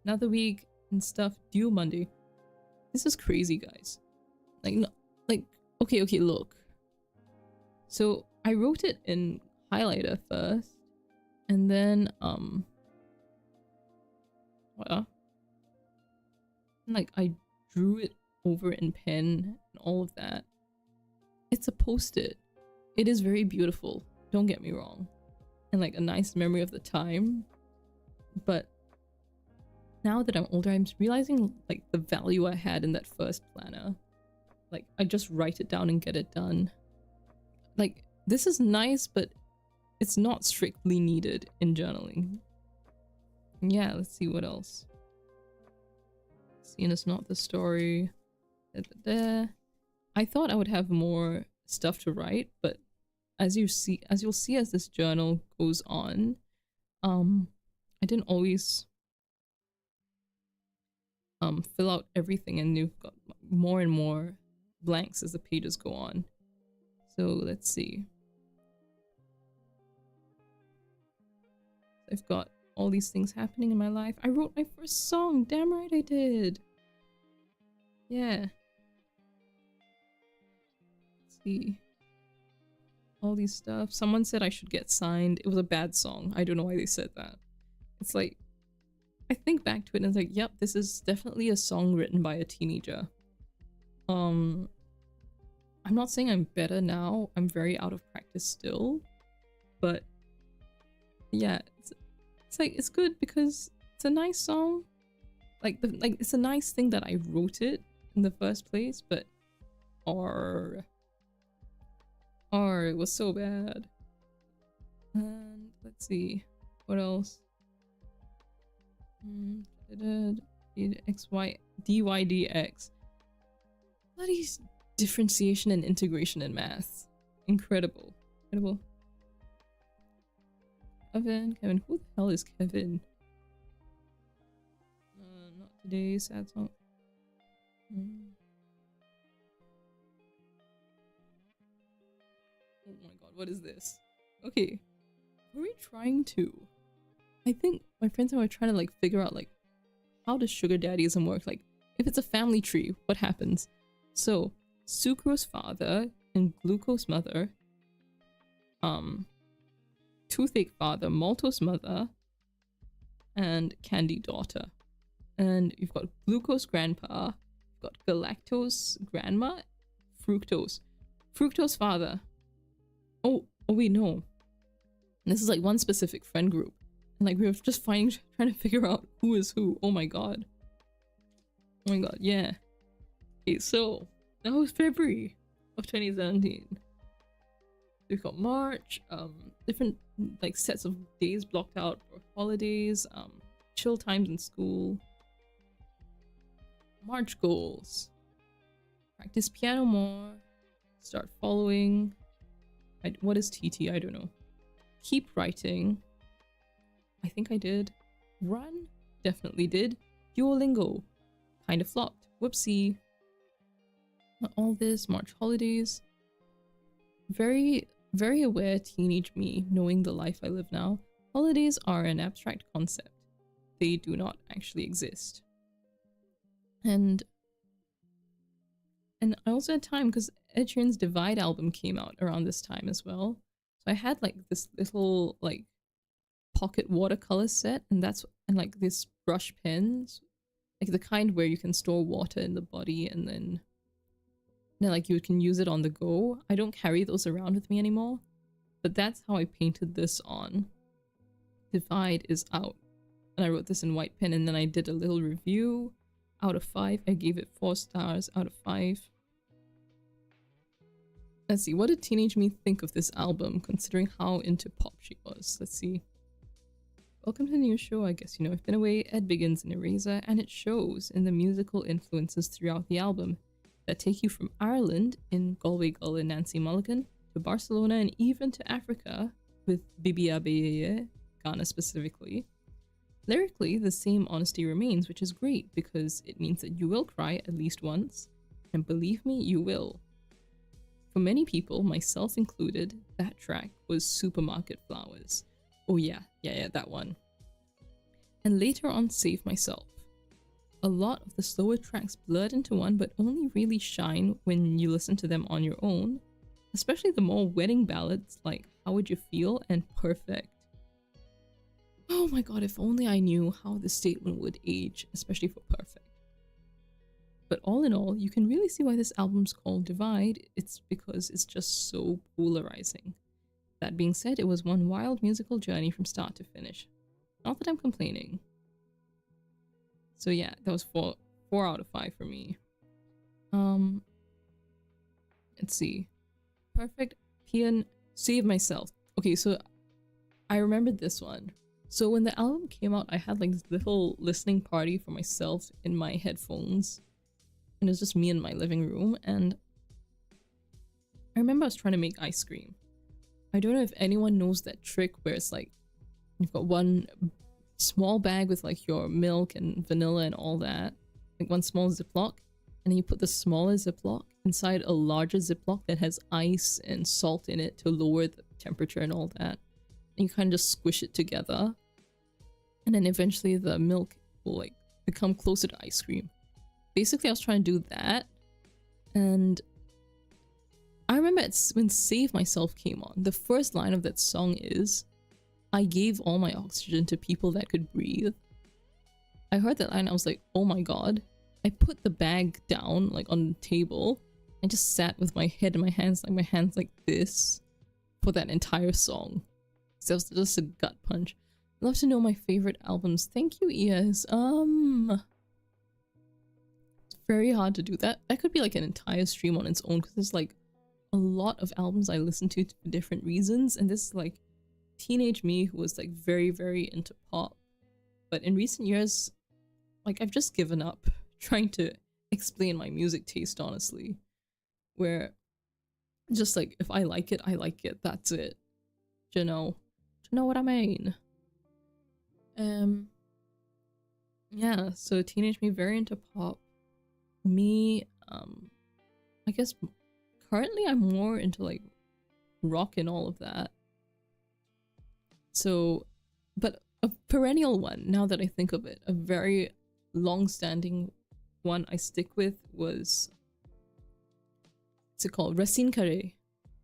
another week and stuff due Monday. This is crazy, guys. Like, no, like, okay, look. So I wrote it in highlighter first, and then like I drew it over in pen and all of that. It's a post-it. It is very beautiful, don't get me wrong, and like a nice memory of the time. But now that I'm older, I'm realizing like the value I had in that first planner. Like, I just write it down and get it done. Like, this is nice, but it's not strictly needed in journaling. Yeah, let's see what else. Seeing is not the story. I thought I would have more stuff to write, but as you'll see as this journal goes on, I didn't always fill out everything, and you've got more and more blanks as the pages go on. So let's see. I've got all these things happening in my life. I wrote my first song. Damn right I did. Yeah. Let's see. All these stuff. Someone said I should get signed. It was a bad song. I don't know why they said that. It's like, I think back to it and it's like, yep, this is definitely a song written by a teenager. I'm not saying I'm better now. I'm very out of practice still. But yeah, it's like, it's good because it's a nice song. Like it's a nice thing that I wrote it in the first place, but it was so bad. And let's see what else. XY DYDX. Bloody differentiation and integration in math. Incredible. Incredible. Kevin. Who the hell is Kevin? Not today. Sad song. Oh my god, what is this? Okay, were we trying to? I think my friends and I were trying to like figure out like how does sugar daddyism work? Like if it's a family tree, what happens? So sucrose father and glucose mother, toothache father, maltose mother, and candy daughter. And you've got glucose grandpa, you've got galactose grandma, fructose father. Oh wait, no. This is like one specific friend group. And like we were just trying to figure out who is who. Oh my god. Oh my god, yeah. Okay, so that was February of 2017. We've got March, different like sets of days blocked out for holidays, chill times in school. March goals. Practice piano more. Start following. What is TT? I don't know. Keep writing. I think I did. Run? Definitely did. Duolingo. Kind of flopped. Whoopsie. All this. March holidays. Very, very aware teenage me, knowing the life I live now. Holidays are an abstract concept. They do not actually exist. And I also had time because Ed Sheeran's Divide album came out around this time as well. So I had like this little like pocket watercolor set, and like this brush pens, like the kind where you can store water in the body and then like you can use it on the go. I don't carry those around with me anymore, but that's how I painted this on. Divide is out. And I wrote this in white pen, and then I did a little review. Out of 5, I gave it 4 stars out of 5. Let's see, what did teenage me think of this album, considering how into pop she was? Let's see. Welcome to the new show. I guess you know I've been away. Ed begins in Eraser, and it shows in the musical influences throughout the album that take you from Ireland in Galway Gull and Nancy Mulligan to Barcelona and even to Africa with Bibi Abeye, Ghana specifically. Lyrically, the same honesty remains, which is great because it means that you will cry at least once, and believe me, you will. For many people, myself included, that track was Supermarket Flowers. Oh yeah, that one. And later on, Save Myself. A lot of the slower tracks blurred into one, but only really shine when you listen to them on your own, especially the more wedding ballads like How Would You Feel and Perfect. Oh my god, if only I knew how this statement would age, especially for Perfect. But all in all, you can really see why this album's called Divide. It's because it's just so polarizing. That being said, it was one wild musical journey from start to finish. Not that I'm complaining. So yeah, that was 4 out of 5 for me. Let's see. Perfect, Pian, Save Myself. Okay, so I remembered this one. So when the album came out, I had like this little listening party for myself in my headphones. And it was just me in my living room. And I remember I was trying to make ice cream. I don't know if anyone knows that trick where it's like, you've got one small bag with like your milk and vanilla and all that. Like one small Ziploc. And then you put the smaller Ziploc inside a larger Ziploc that has ice and salt in it to lower the temperature and all that. And you kind of just squish it together. And then eventually the milk will like become closer to ice cream. Basically, I was trying to do that. And I remember when Save Myself came on, the first line of that song is, I gave all my oxygen to people that could breathe. I heard that line, I was like, oh my god. I put the bag down like on the table and just sat with my head in my hands like this for that entire song. So it was just a gut punch. I'd love to know my favorite albums. Thank you, ES. It's very hard to do that. That could be like an entire stream on its own because there's like a lot of albums I listen to for different reasons, and this is like teenage me who was like very, very into pop. But in recent years, like I've just given up trying to explain my music taste, honestly. Where just like if I like it, I like it. That's it. You know what I mean? Yeah, so teenage me very into pop. Me, I guess currently I'm more into like rock and all of that. So, but a perennial one, now that I think of it, a very long-standing one I stick with was, what's it called? Racine Carré,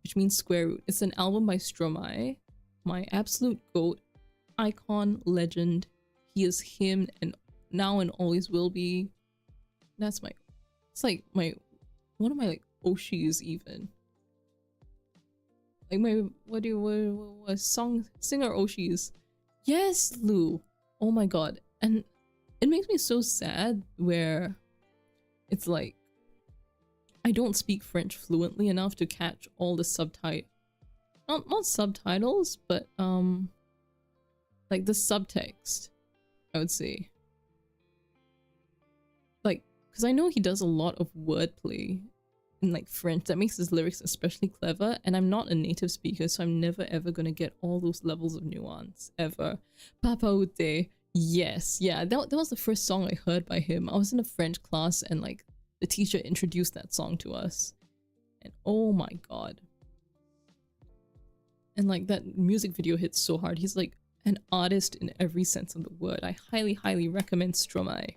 which means square root. It's an album by Stromae, my absolute GOAT, icon, legend. He is him and now and always will be. That's my, it's like my, one of my like Oshis even. Like my, what singer Oshis. Yes, Lou. Oh my god. And it makes me so sad where it's like I don't speak French fluently enough to catch all the not subtitles, but like the subtext, I would say. Like, because I know he does a lot of wordplay in like French that makes his lyrics especially clever, and I'm not a native speaker, so I'm never ever gonna get all those levels of nuance ever. Papa Ute, yes, yeah, that was the first song I heard by him. I was in a French class and like the teacher introduced that song to us, and oh my god. And like that music video hits so hard. He's like an artist in every sense of the word. I highly recommend Stromae.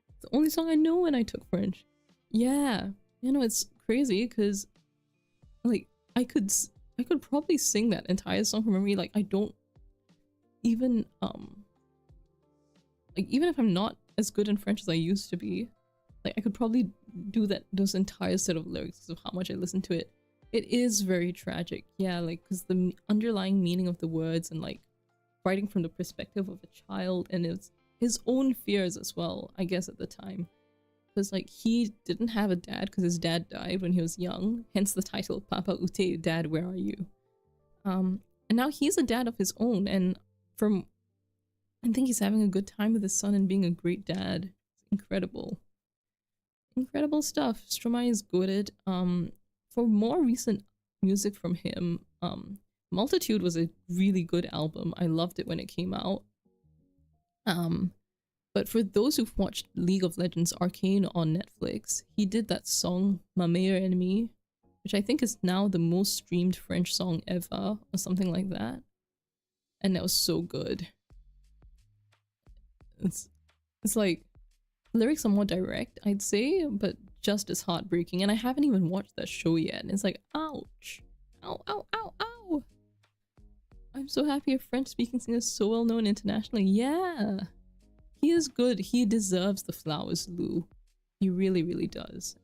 It's the only song I know when I took French. Yeah, you know, it's crazy because like I could probably sing that entire song from memory. Like I don't even like even if I'm not as good in French as I used to be, like I could probably do those entire set of lyrics because of how much I listen to it. It is very tragic, yeah, like because the underlying meaning of the words and like writing from the perspective of a child and his own fears as well, I guess at the time. Because like he didn't have a dad because his dad died when he was young, hence the title Papa Ute, Dad, Where Are You? And now he's a dad of his own, and I think he's having a good time with his son and being a great dad. It's incredible. Incredible stuff. Stromae is good at for more recent music from him, Multitude was a really good album. I loved it when it came out. But for those who've watched League of Legends Arcane on Netflix, he did that song Ma Meilleure Ennemie, which I think is now the most streamed French song ever, or something like that. And that was so good. It's like lyrics are more direct, I'd say, but just as heartbreaking. And I haven't even watched that show yet, and it's like, ouch, ow, ow, ow, ow. I'm so happy a French-speaking singer is so well known internationally. Yeah, he is good. He deserves the flowers, Lou. He really, really does.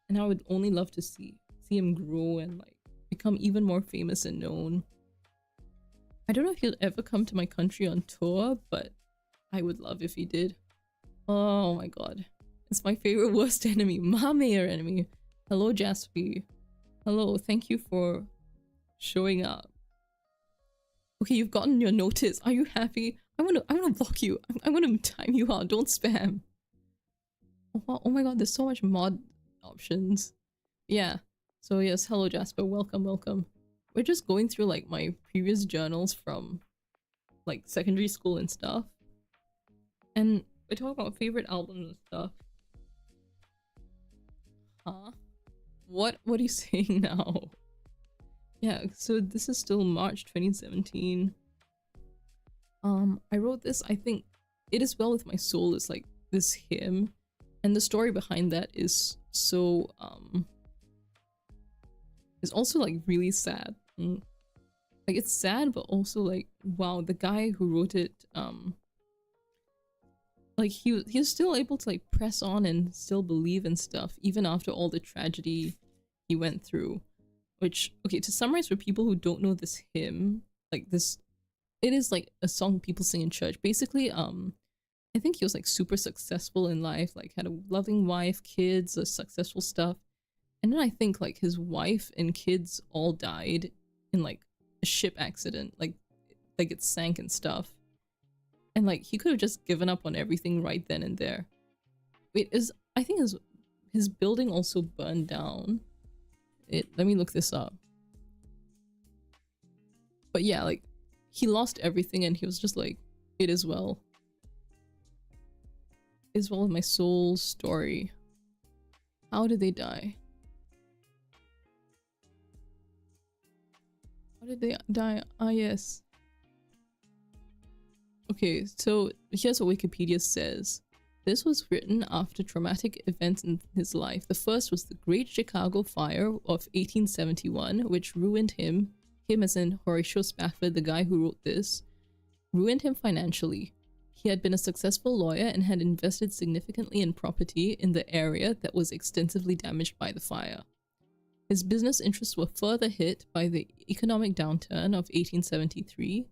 And I would only love to see him grow and like become even more famous and known. I don't know if he'll ever come to my country on tour, but I would love if he did. Oh my god. It's my favorite worst enemy. Ma meilleure ennemie. Hello, Jaspi. Hello, thank you for showing up. Okay, you've gotten your notice. Are you happy? I'm gonna block you. I'm gonna time you out. Don't spam. Oh, wow. Oh my god, there's so much mod options. Yeah. So yes, hello Jasper. Welcome, welcome. We're just going through like my previous journals from like secondary school and stuff. And we talk about favorite albums and stuff. Huh? What are you saying now? Yeah, so this is still March 2017. I wrote this, I think It Is Well With My Soul is like this hymn, and the story behind that is so is also like really sad. Like it's sad, but also like, wow, the guy who wrote it, like he was still able to like press on and still believe in stuff even after all the tragedy he went through. Which, okay, to summarize for people who don't know this hymn, like this, it is like a song people sing in church. Basically, I think he was like super successful in life, like had a loving wife, kids, successful stuff. And then I think like his wife and kids all died in like a ship accident, like it sank and stuff. And like he could have just given up on everything right then and there. I think his building also burned down. Let me look this up. But yeah, like he lost everything and he was just like, it is well. It is well with my soul's story. How did they die? How did they die? Ah, yes. Okay, so here's what Wikipedia says. This was written after traumatic events in his life. The first was the Great Chicago Fire of 1871, which ruined him as in Horatio Spafford, the guy who wrote this, ruined him financially. He had been a successful lawyer and had invested significantly in property in the area that was extensively damaged by the fire. His business interests were further hit by the economic downturn of 1873,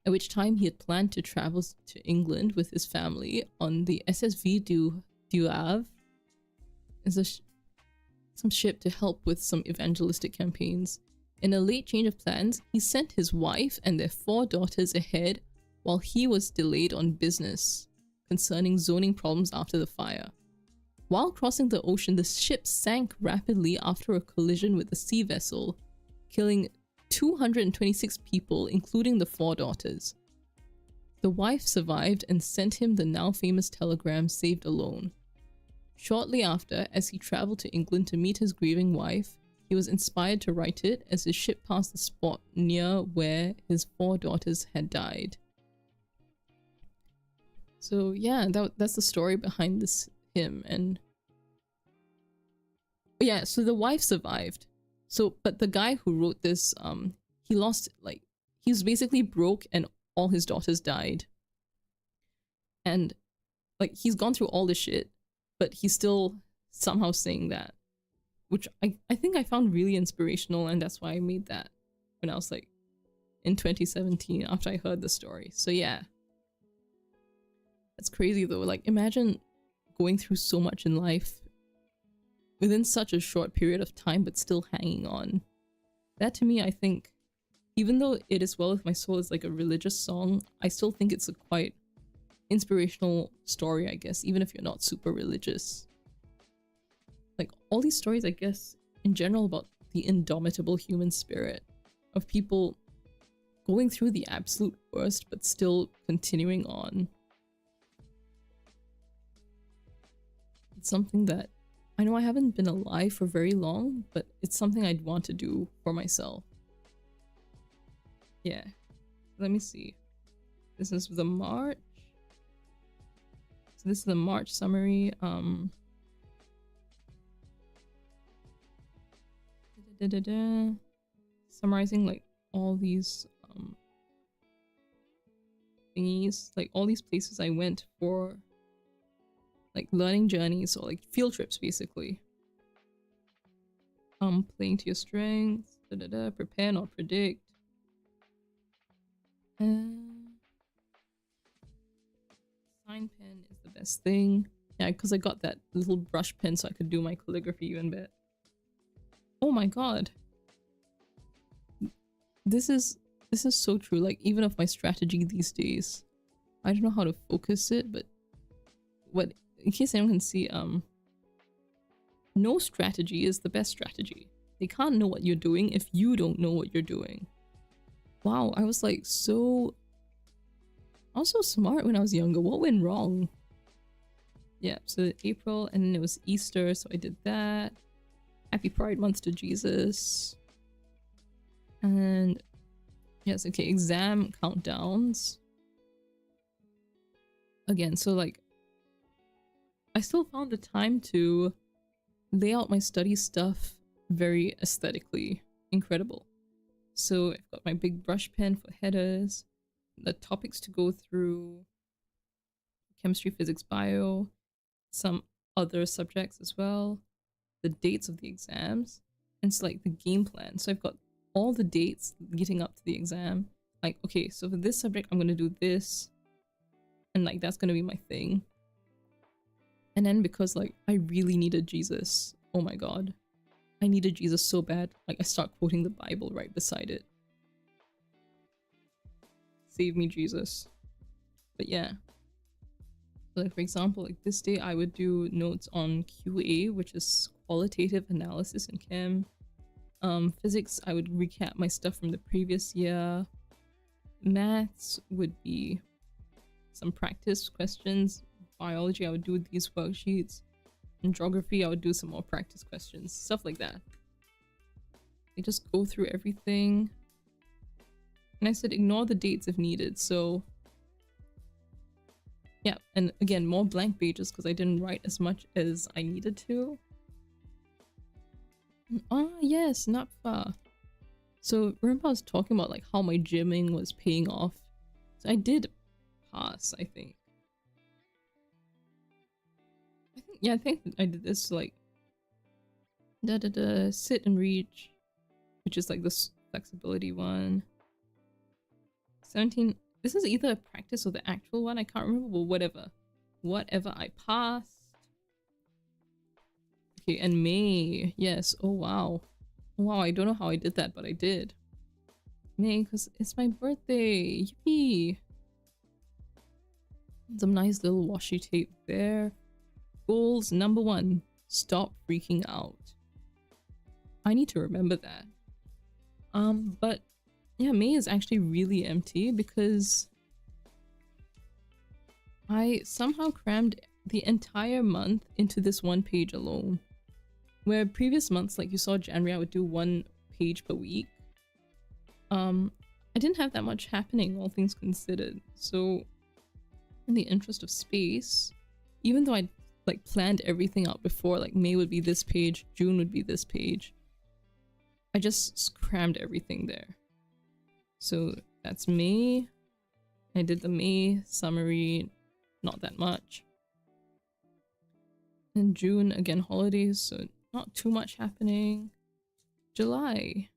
at which time he had planned to travel to England with his family on the SSV du Havre, some ship to help with some evangelistic campaigns. In a late change of plans, he sent his wife and their 4 daughters ahead while he was delayed on business concerning zoning problems after the fire. While crossing the ocean, the ship sank rapidly after a collision with a sea vessel, killing 226 people, including the 4 daughters. The wife survived and sent him the now famous telegram, "Saved alone." Shortly after, as he traveled to England to meet his grieving wife, he was inspired to write it as his ship passed the spot near where his 4 daughters had died. So yeah, that's the story behind this hymn. And yeah, so the wife survived. So, but the guy who wrote this, he lost, like, he was basically broke and all his daughters died. And like, he's gone through all this shit, but he's still somehow saying that, which I think I found really inspirational, and that's why I made that when I was like in 2017 after I heard the story. So yeah, that's crazy though. Like, imagine going through so much in life within such a short period of time, but still hanging on. That to me, I think, even though It Is Well With My Soul is like a religious song, I still think it's a quite inspirational story, I guess, even if you're not super religious. Like, all these stories, I guess, in general about the indomitable human spirit of people going through the absolute worst, but still continuing on. It's something that I know I haven't been alive for very long, but it's something I'd want to do for myself. Yeah. Let me see. This is the March. So this is the March summary. Summarizing like all these thingies, like all these places I went for like learning journeys or like field trips basically. Playing to your strengths, prepare not predict. Sign pen is the best thing. Yeah, because I got that little brush pen so I could do my calligraphy even better. Oh my god. This is so true. Like, even of my strategy these days, I don't know how to focus it, but what, in case anyone can see, no strategy is the best strategy. They can't know what you're doing if you don't know what you're doing. Wow, I was like so smart when I was younger. What went wrong? Yeah, so April, and then it was Easter, so I did that. Happy Pride Month to Jesus. And yes, okay, exam countdowns. Again, so like, I still found the time to lay out my study stuff very aesthetically incredible. So I've got my big brush pen for headers, the topics to go through, chemistry, physics, bio, some other subjects as well, the dates of the exams, and it's like the game plan. So I've got all the dates leading up to the exam. Like, okay, so for this subject, I'm gonna do this, and like that's gonna be my thing. And then because like I really needed Jesus, oh my god, I needed Jesus so bad, like I start quoting the Bible right beside it. Save me, Jesus. But yeah, so like for example, like this day I would do notes on QA, which is qualitative analysis in chem. Physics, I would recap my stuff from the previous year. Maths would be some practice questions. Biology, I would do these worksheets. In geography, I would do some more practice questions, stuff like that. I just go through everything. And I said ignore the dates if needed, so Yeah, and again, more blank pages because I didn't write as much as I needed to. Ah, yes, not far. So remember I was talking about like how my gymming was paying off. So I did pass, I think. I think I did this like sit and reach, which is like this flexibility one. 17. This is either a practice or the actual one. I can't remember, but whatever. Whatever, I passed. Okay, and May. Yes. Oh, wow. Wow, I don't know how I did that, but I did. May, because it's my birthday. Yippee. Some nice little washi tape there. Goals number 1. Stop freaking out. I need to remember that. But yeah, May is actually really empty because I somehow crammed the entire month into this one page alone. Where previous months, like you saw January, I would do 1 page per week. I didn't have that much happening, all things considered. So in the interest of space, even though I like planned everything out before, like May would be this page, June would be this page, I just crammed everything there. So that's May. I did the May summary, not that much. And June, again, holidays, so not too much happening. July,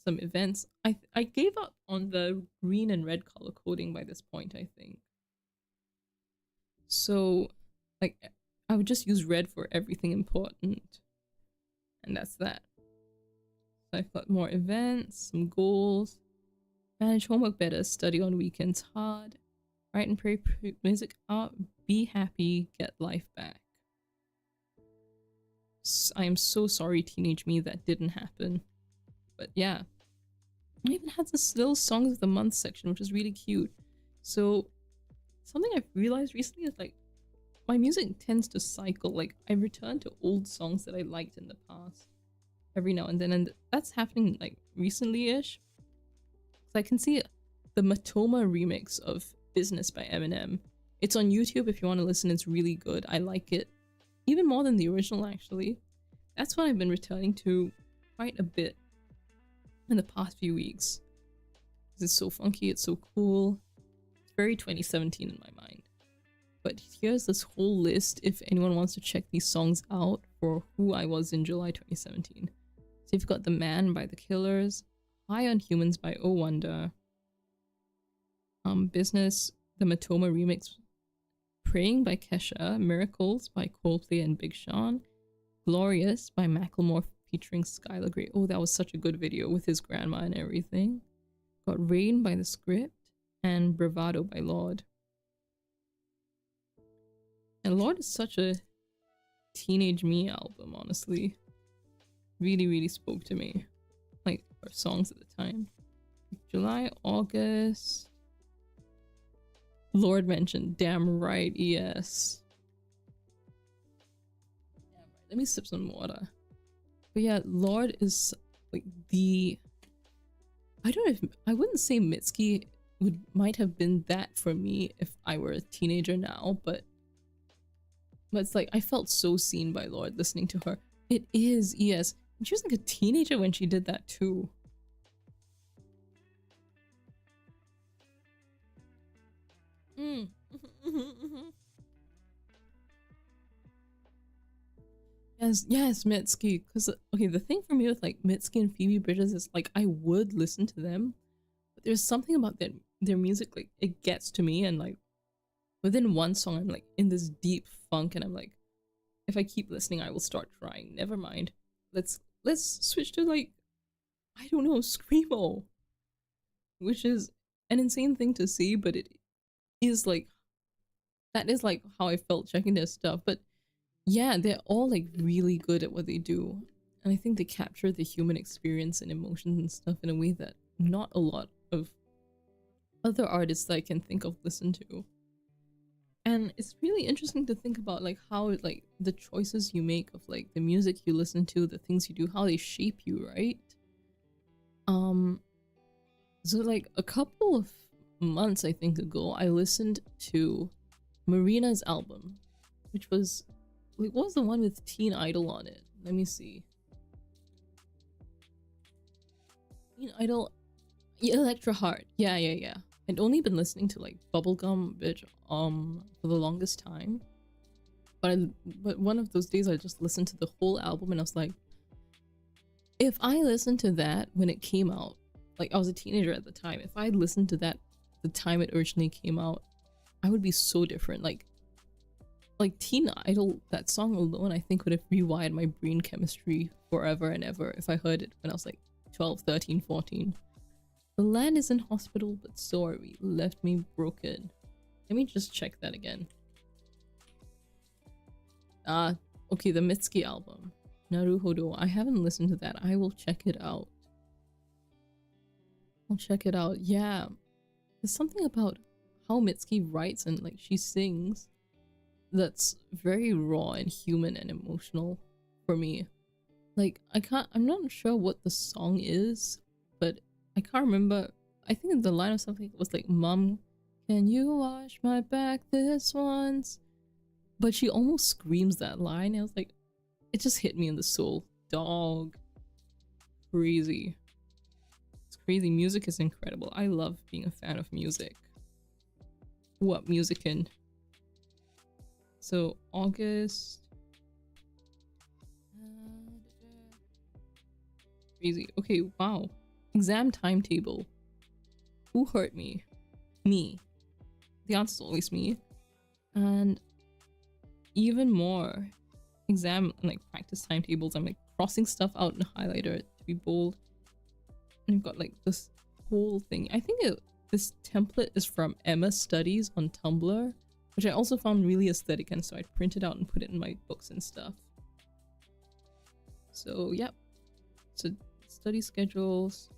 some events. I gave up on the green and red color coding by this point, I think. So, like, I would just use red for everything important. And that's that. So I've got more events, some goals. Manage homework better, study on weekends hard. Write and pray music out, be happy, get life back. I am so sorry, teenage me, that didn't happen. But yeah. I even had this little songs of the month section, which is really cute. So something I've realized recently is like my music tends to cycle. Like I return to old songs that I liked in the past every now and then, and that's happening like recently-ish. So I can see the Matoma remix of Business by Eminem. It's on YouTube if you want to listen. It's really good. I like it even more than the original, actually. That's what I've been returning to quite a bit in the past few weeks. It's so funky, it's so cool. It's very 2017 in my mind. But here's this whole list if anyone wants to check these songs out for who I was in July 2017. So you've got The Man by The Killers, High on Humans by Oh Wonder, Business, the Matoma remix, Praying by Kesha, Miracles by Coldplay and Big Sean, Glorious by Macklemore featuring Skylar Grey. Oh, that was such a good video with his grandma and everything. Got Rain by The Script and Bravado by Lord. And Lord is such a teenage me album, honestly. Really, really spoke to me. Like, our songs at the time. July, August. Lord mentioned, damn right, yes. Damn right. Let me sip some water. But yeah, Lord is like the... I don't know if... I wouldn't say Mitski might have been that for me if I were a teenager now, but it's like I felt so seen by Lord listening to her. It is, yes. And she was like a teenager when she did that too. Yes, Mitski. Because, okay, the thing for me with like Mitski and Phoebe Bridgers is like I would listen to them, but there's something about their music, like it gets to me, and like within one song I'm like in this deep funk, and I'm like, if I keep listening I will start crying. Never mind. Let's switch to like, I don't know, Screamo. Which is an insane thing to see, but it is like, that is like how I felt checking their stuff. But yeah, they're all like really good at what they do. And I think they capture the human experience and emotions and stuff in a way that not a lot of other artists that I can think of listen to. And it's really interesting to think about like how like the choices you make of like the music you listen to, the things you do, how they shape you, right? So like a couple of months, I think ago, I listened to Marina's album, which was like, what was the one with Teen Idol on it? Let me see. Teen Idol, yeah, Electra Heart. Yeah. I'd only been listening to like Bubblegum bitch for the longest time. But one of those days I just listened to the whole album and I was like, if I listened to that when it came out, like I was a teenager at the time, if I had listened to that the time it originally came out, I would be so different. Like Teen Idol, that song alone I think would have rewired my brain chemistry forever and ever if I heard it when I was like 12, 13, 14. The land is in hospital, but so are we. Left me broken. Let me just check that again. Okay, the Mitsuki album. Naruhodo. I haven't listened to that. I will check it out. I'll check it out. Yeah. There's something about how Mitsuki writes and like she sings that's very raw and human and emotional for me. Like I'm not sure what the song is, but I can't remember. I think the line of something was like, "Mom, can you wash my back this once?" But she almost screams that line. I was like, it just hit me in the soul. Dog. Crazy. It's crazy. Music is incredible. I love being a fan of music. What music in? So August. Crazy. Okay, wow. Exam timetable. Who hurt me? Me. The answer's always me. And even more exam and like practice timetables. I'm like crossing stuff out in a highlighter to be bold. And I've got like this whole thing. I think this template is from Emma Studies on Tumblr, which I also found really aesthetic, and so I printed out and put it in my books and stuff. So yep. So study schedules.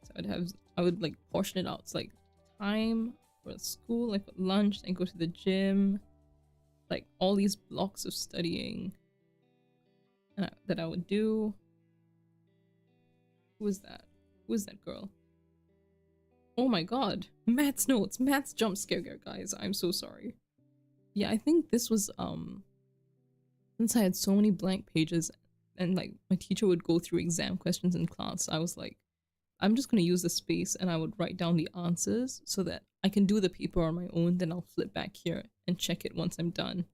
So I would like portion it out. It's like time for school, like lunch, then go to the gym. Like all these blocks of studying that I would do. Who is that? Who is that girl? Oh my god. Matt's notes. Matt's jump scare, guys. I'm so sorry. Yeah, I think this was since I had so many blank pages and like my teacher would go through exam questions in class, I was like, I'm just gonna use the space and I would write down the answers so that I can do the paper on my own, then I'll flip back here and check it once I'm done.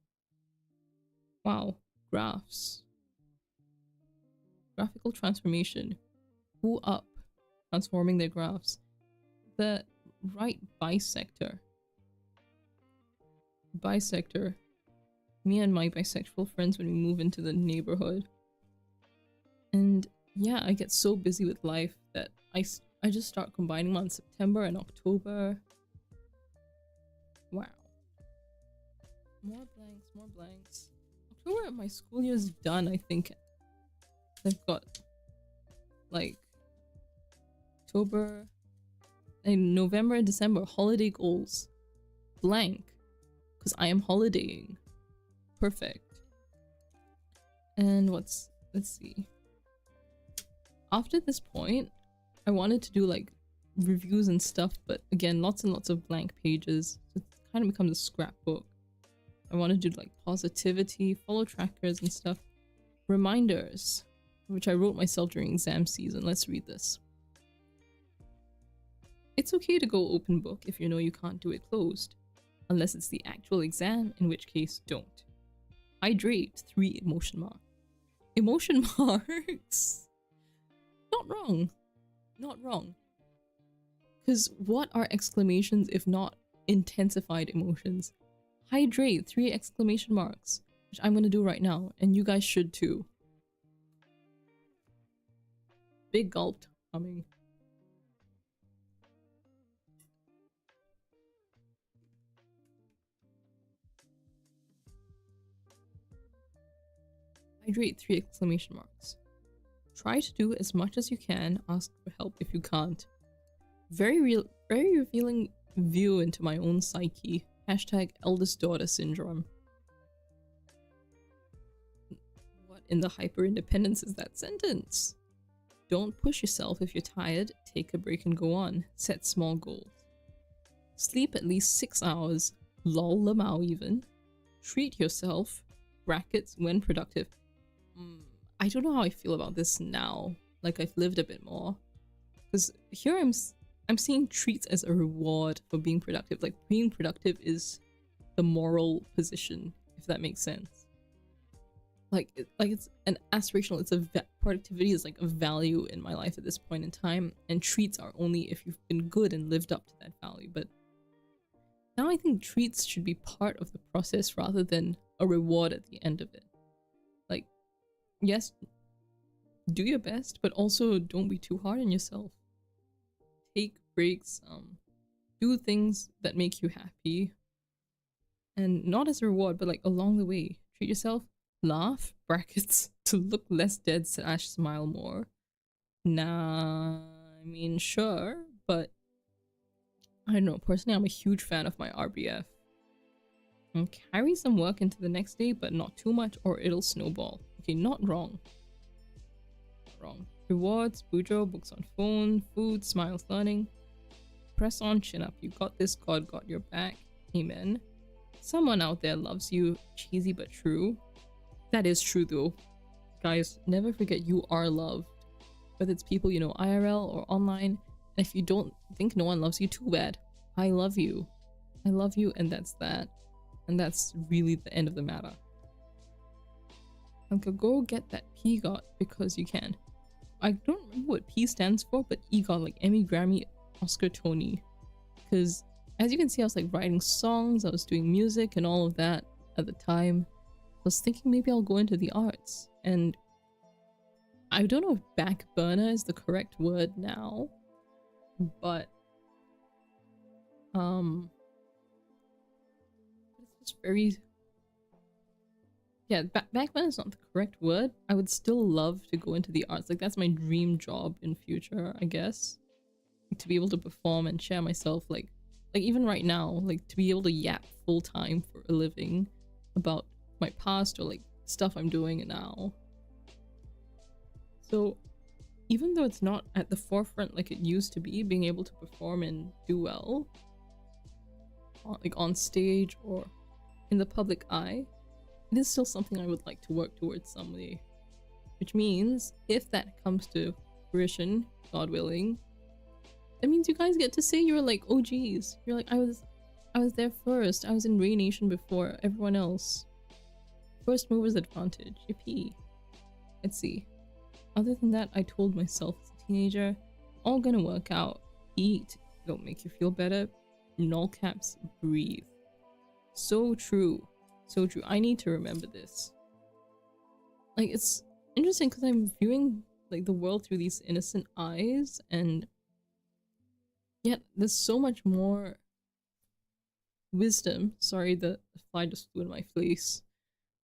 Wow. Graphs. Graphical transformation. Who up? Transforming their graphs. The right bisector. Bisector. Me and my bisexual friends when we move into the neighborhood. And yeah, I get so busy with life that I just start combining them on September and October. Wow. More blanks. October, my school year is done, I think. I've got like October and November and December holiday goals. Blank. Because I am holidaying. Perfect. And let's see. After this point, I wanted to do like reviews and stuff, but again, lots and lots of blank pages. So it kind of becomes a scrapbook. I want to do like positivity, follow trackers and stuff. Reminders, which I wrote myself during exam season. Let's read this. It's okay to go open book if you know you can't do it closed. Unless it's the actual exam, in which case don't. Hydrate, 3 emotion marks. Emotion marks? Not wrong. Not wrong. Because what are exclamations if not intensified emotions? Hydrate, 3 exclamation marks. Which I'm gonna do right now, and you guys should too. Big gulp coming. Hydrate, 3 exclamation marks. Try to do as much as you can, ask for help if you can't. Very revealing view into my own psyche. Hashtag eldest daughter syndrome. What in the hyper independence is that sentence? Don't push yourself if you're tired, take a break and go on. Set small goals. Sleep at least 6 hours. Lol lamau even. Treat yourself. Brackets when productive. I don't know how I feel about this now. Like I've lived a bit more. Because here I'm seeing treats as a reward for being productive. Like being productive is the moral position, if that makes sense. Like it's an aspirational. Productivity is like a value in my life at this point in time, and treats are only if you've been good and lived up to that value. But now I think treats should be part of the process rather than a reward at the end of it. Like, yes, do your best, but also don't be too hard on yourself. Take breaks, do things that make you happy, and not as a reward, but like along the way. Treat yourself. Laugh, brackets, to look less dead / smile more. Nah, I mean, sure, but I don't know. Personally, I'm a huge fan of my RBF. And carry some work into the next day, but not too much or it'll snowball. Okay, not wrong. Not wrong. Rewards, Bujo, books on phone, food, smiles, learning. Press on, chin up. You got this, God got your back. Amen. Someone out there loves you. Cheesy but true. That is true though. Guys, never forget you are loved. Whether it's people you know IRL or online. And if you don't think no one loves you, too bad. I love you. I love you, and that's that. And that's really the end of the matter. Uncle, go get that PGOT because you can. I don't remember what P stands for, but EGOT, like Emmy, Grammy, Oscar, Tony. Because as you can see, I was like writing songs, I was doing music and all of that at the time. I was thinking maybe I'll go into the arts, and I don't know if back burner is the correct word now, but it's just very, yeah, back burner is not the correct word. I would still love to go into the arts. Like that's my dream job in future, I guess, to be able to perform and share myself. Like even right now, like to be able to yap full time for a living about my past or like stuff I'm doing now. So even though it's not at the forefront like it used to be, being able to perform and do well like on stage or in the public eye, it is still something I would like to work towards someday. Which means if that comes to fruition, God willing, that means you guys get to say you're like OGs. You're like, I was there first. I was in Ray Nation before everyone else. First mover's advantage. Yippee. Let's see. Other than that, I told myself as a teenager, all gonna work out. Eat, it'll make you feel better. Null caps, breathe. So true. So true. I need to remember this. Like, it's interesting because I'm viewing like the world through these innocent eyes, and yet there's so much more wisdom. Sorry, the fly just flew in my face.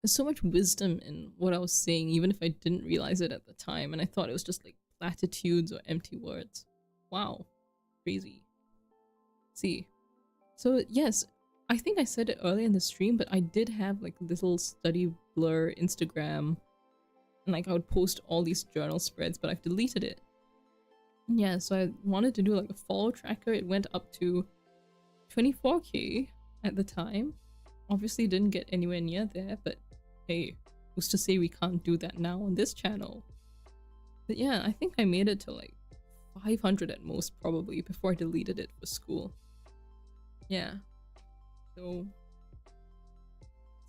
There's so much wisdom in what I was saying, even if I didn't realize it at the time, and I thought it was just like platitudes or empty words. Wow. Crazy. See. So yes, I think I said it earlier in the stream, but I did have like a little study blur Instagram, and like I would post all these journal spreads, but I've deleted it. Yeah, so I wanted to do like a follow tracker. It went up to 24k at the time. Obviously didn't get anywhere near there, but hey, who's to say we can't do that now on this channel? But yeah, I think I made it to like 500 at most probably before I deleted it for school. Yeah. So,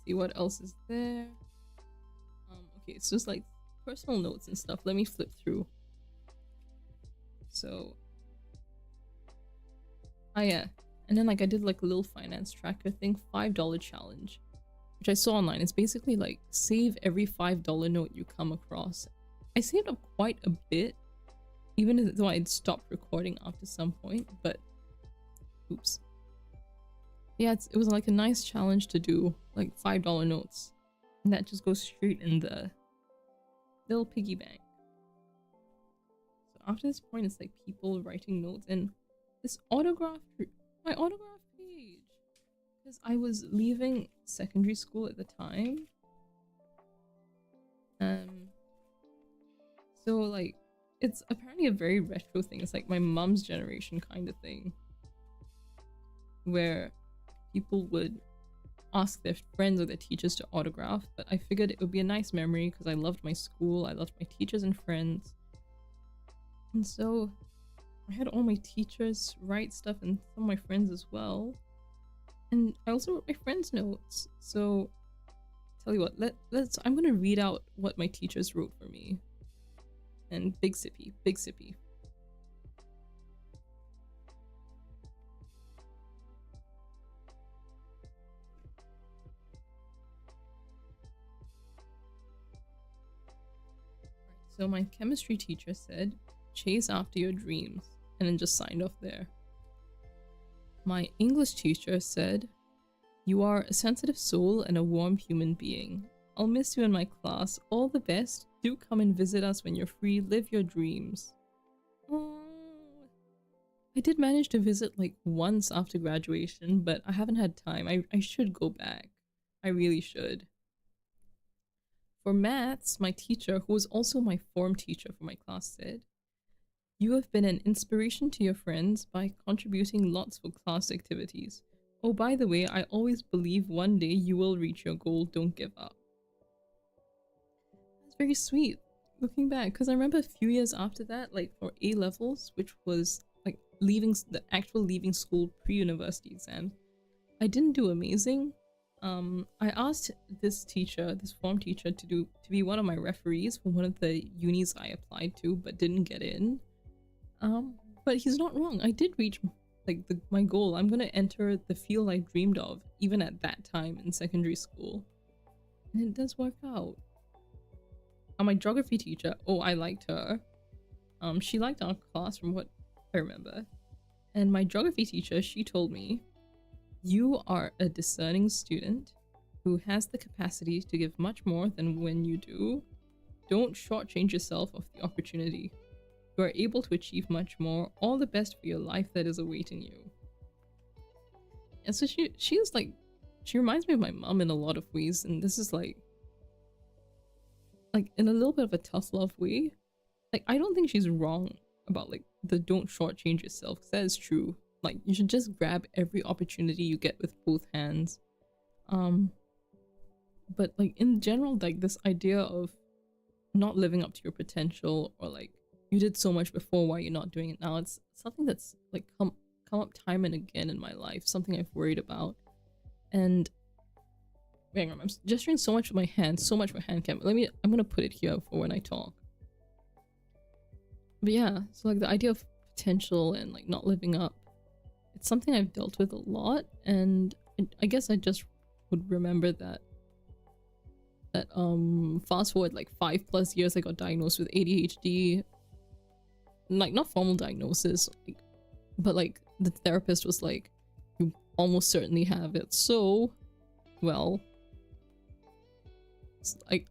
see what else is there. Okay, so it's like personal notes and stuff. Let me flip through. So, oh yeah. And then like I did like a little finance tracker thing, $5 challenge, which I saw online. It's basically like save every $5 note you come across. I saved up quite a bit, even though I'd stopped recording after some point, but oops. Yeah, it was like a nice challenge to do, like $5 notes. And that just goes straight in the little piggy bank. So after this point, it's like people writing notes, and this my autograph page, because I was leaving secondary school at the time. So like it's apparently a very retro thing. It's like my mom's generation kind of thing. where people would ask their friends or their teachers to autograph, but I figured it would be a nice memory because I loved my school, I loved my teachers and friends. And so I had all my teachers write stuff and some of my friends as well. And I also wrote my friends' notes. So tell you what, I'm gonna read out what my teachers wrote for me. And big sippy, big sippy. So my chemistry teacher said, chase after your dreams, and then just signed off there. My English teacher said, you are a sensitive soul and a warm human being. I'll miss you in my class. All the best. Do come and visit us when you're free. Live your dreams. Oh. I did manage to visit like once after graduation, but I haven't had time. I should go back. I really should. For maths, my teacher, who was also my form teacher for my class, said, you have been an inspiration to your friends by contributing lots for class activities. Oh, by the way, I always believe one day you will reach your goal. Don't give up. That's very sweet, looking back, because I remember a few years after that, like for A-levels, which was like the actual leaving school pre-university exam, I didn't do amazing. I asked this form teacher to be one of my referees for one of the unis I applied to but didn't get in. But he's not wrong. I did reach like my goal. I'm gonna enter the field I dreamed of even at that time in secondary school, and it does work out. My geography teacher, oh, I liked her. She liked our class from what I remember. And my geography teacher, she told me, you are a discerning student who has the capacity to give much more than when you do. Don't shortchange yourself of the opportunity. You are able to achieve much more. All the best for your life that is awaiting you. And so she is like, she reminds me of my mom in a lot of ways, and this is like in a little bit of a tough love way. Like, I don't think she's wrong about like the don't shortchange yourself, because that is true. Like, you should just grab every opportunity you get with both hands. But like in general, like this idea of not living up to your potential, or like you did so much before, why you're not doing it now, it's something that's like come up time and again in my life, something I've worried about. And hang on, I'm gesturing so much with my hands, so much with Handcam. I'm gonna put it here for when I talk. But yeah, so like the idea of potential and like not living up, it's something I've dealt with a lot, and I guess I just would remember that fast forward like 5+ years, I got diagnosed with ADHD. Like, not formal diagnosis, like, but like the therapist was like, you almost certainly have it. So, well, it's like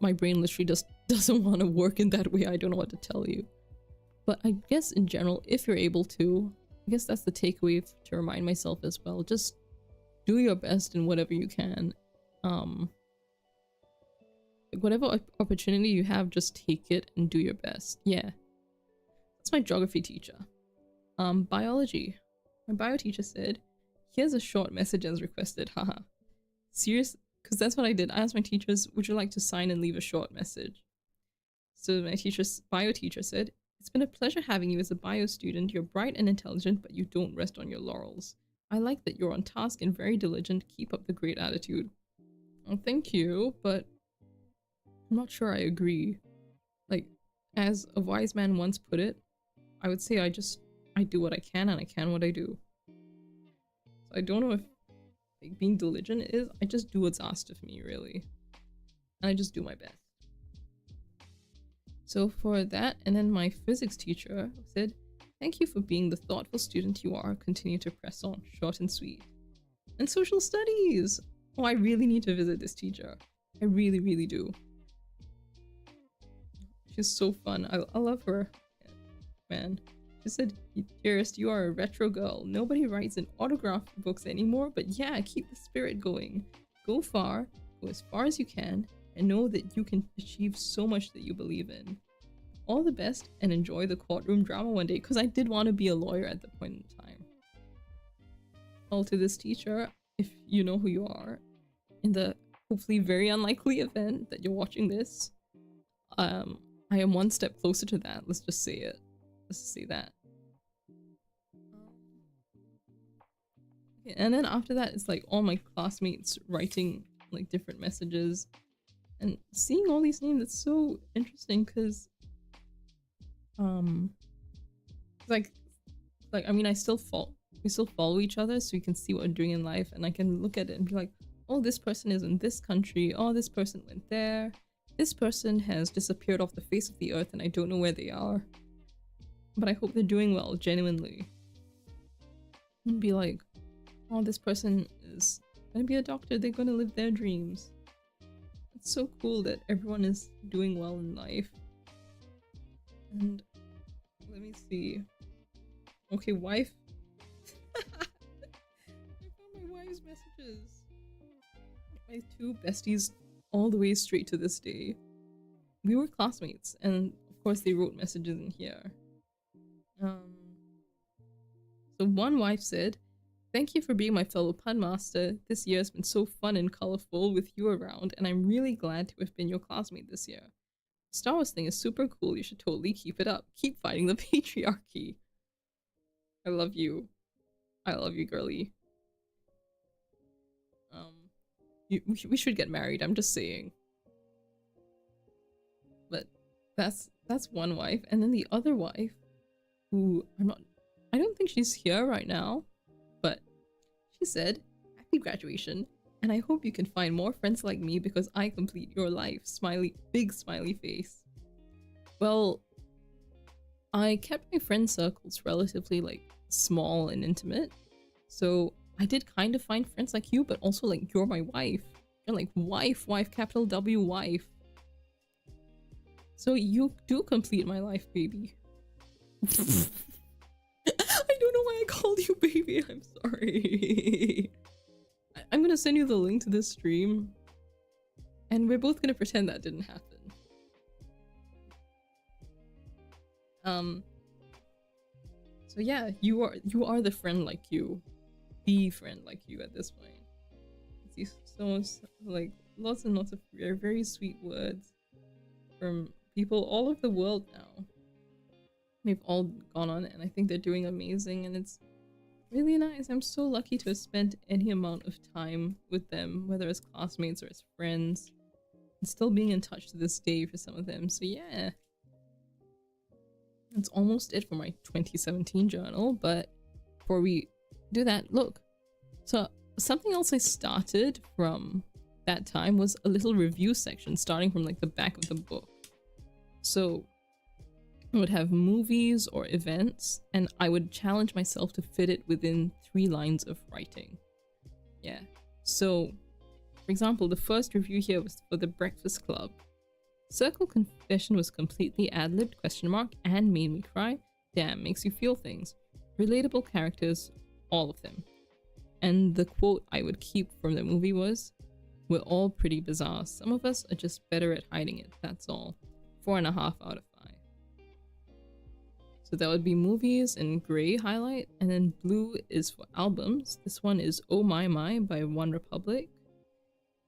my brain literally just doesn't want to work in that way. I don't know what to tell you. But I guess in general, if you're able to, I guess that's the takeaway to remind myself as well. Just do your best in whatever you can. Whatever opportunity you have, just take it and do your best. Yeah. That's my geography teacher. Biology. My bio teacher said, here's a short message as requested. Haha. Serious? Because that's what I did. I asked my teachers, would you like to sign and leave a short message? So my bio teacher said, it's been a pleasure having you as a bio student. You're bright and intelligent, but you don't rest on your laurels. I like that you're on task and very diligent. Keep up the great attitude. Well, thank you, but I'm not sure I agree. Like, as a wise man once put it, I would say I do what I can, and I can what I do. So I don't know if like being diligent is, I just do what's asked of me, really. And I just do my best. So for that, and then my physics teacher said, thank you for being the thoughtful student you are. Continue to press on. Short and sweet. And social studies! Oh, I really need to visit this teacher. I really, really do. She's so fun. I love her. Man. She said, dearest, you are a retro girl. Nobody writes in autograph books anymore, but yeah, keep the spirit going. Go far, go as far as you can, and know that you can achieve so much that you believe in. All the best, and enjoy the courtroom drama one day, because I did want to be a lawyer at the point in time. tell to this teacher, if you know who you are, in the hopefully very unlikely event that you're watching this, I am one step closer to that. Let's just say it. Let's just say that. Okay, and then after that, it's like all my classmates writing like different messages, and seeing all these names. It's so interesting because, like I mean, we still follow each other, so you can see what we're doing in life, and I can look at it and be like, oh, this person is in this country. Oh, this person went there. This person has disappeared off the face of the earth and I don't know where they are. But I hope they're doing well, genuinely. And be like, oh, this person is gonna be a doctor. They're gonna live their dreams. It's so cool that everyone is doing well in life. And let me see. Okay, wife. I found my wife's messages. My two besties all the way straight to this day. We were classmates, and of course they wrote messages in here. So one wife said, "Thank you for being my fellow pun master. This year has been so fun and colorful with you around, and I'm really glad to have been your classmate this year. Star Wars thing is super cool. You should totally keep it up. Keep fighting the patriarchy. I love you. I love you, girly." We should get married, I'm just saying. But that's one wife. And then the other wife, who I don't think she's here right now, but she said, "Happy graduation, and I hope you can find more friends like me because I complete your life." Smiley, big smiley face. Well, I kept my friend circles relatively like small and intimate, so I did kind of find friends like you, but also like you're my wife. You're like wife, capital W, wife. So you do complete my life, baby. I don't know why I called you baby. I'm sorry. I'm gonna send you the link to this stream, and we're both gonna pretend that didn't happen. So yeah, you are the friend like you. The friend like you at this point. See so like lots and lots of very, very sweet words from people all over the world now. They've all gone on, and I think they're doing amazing, and it's really nice. I'm so lucky to have spent any amount of time with them, whether as classmates or as friends, and still being in touch to this day for some of them. So yeah, that's almost it for my 2017 journal. But before we do that, look, so something else I started from that time was a little review section starting from like the back of the book. So I would have movies or events, and I would challenge myself to fit it within 3 lines of writing. Yeah, so for example, the first review here was for The Breakfast Club. Circle confession was completely ad-libbed, and made me cry. Damn, makes you feel things. Relatable characters, all of them. And the quote I would keep from the movie was, "We're all pretty bizarre. Some of us are just better at hiding it, that's all." 4.5 out of 5. So that would be movies in gray highlight, and then blue is for albums. This one is Oh My My by One Republic.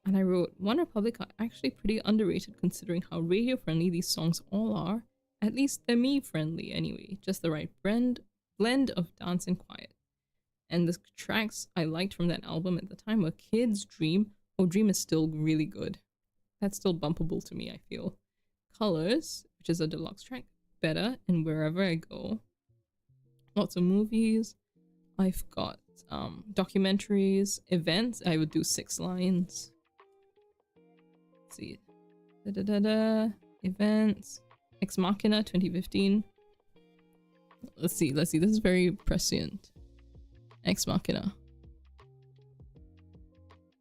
And I wrote, One Republic are actually pretty underrated considering how radio friendly these songs all are. At least they're me friendly anyway. Just the right blend of dance and quiet. And the tracks I liked from that album at the time were Kids, Dream. Oh, Dream is still really good. That's still bumpable to me, I feel. Colors, which is a deluxe track, Better, and Wherever I Go. Lots of movies. I've got documentaries, events. I would do 6 lines. Let's see. Events. Ex Machina 2015. Let's see. This is very prescient. Ex Machina.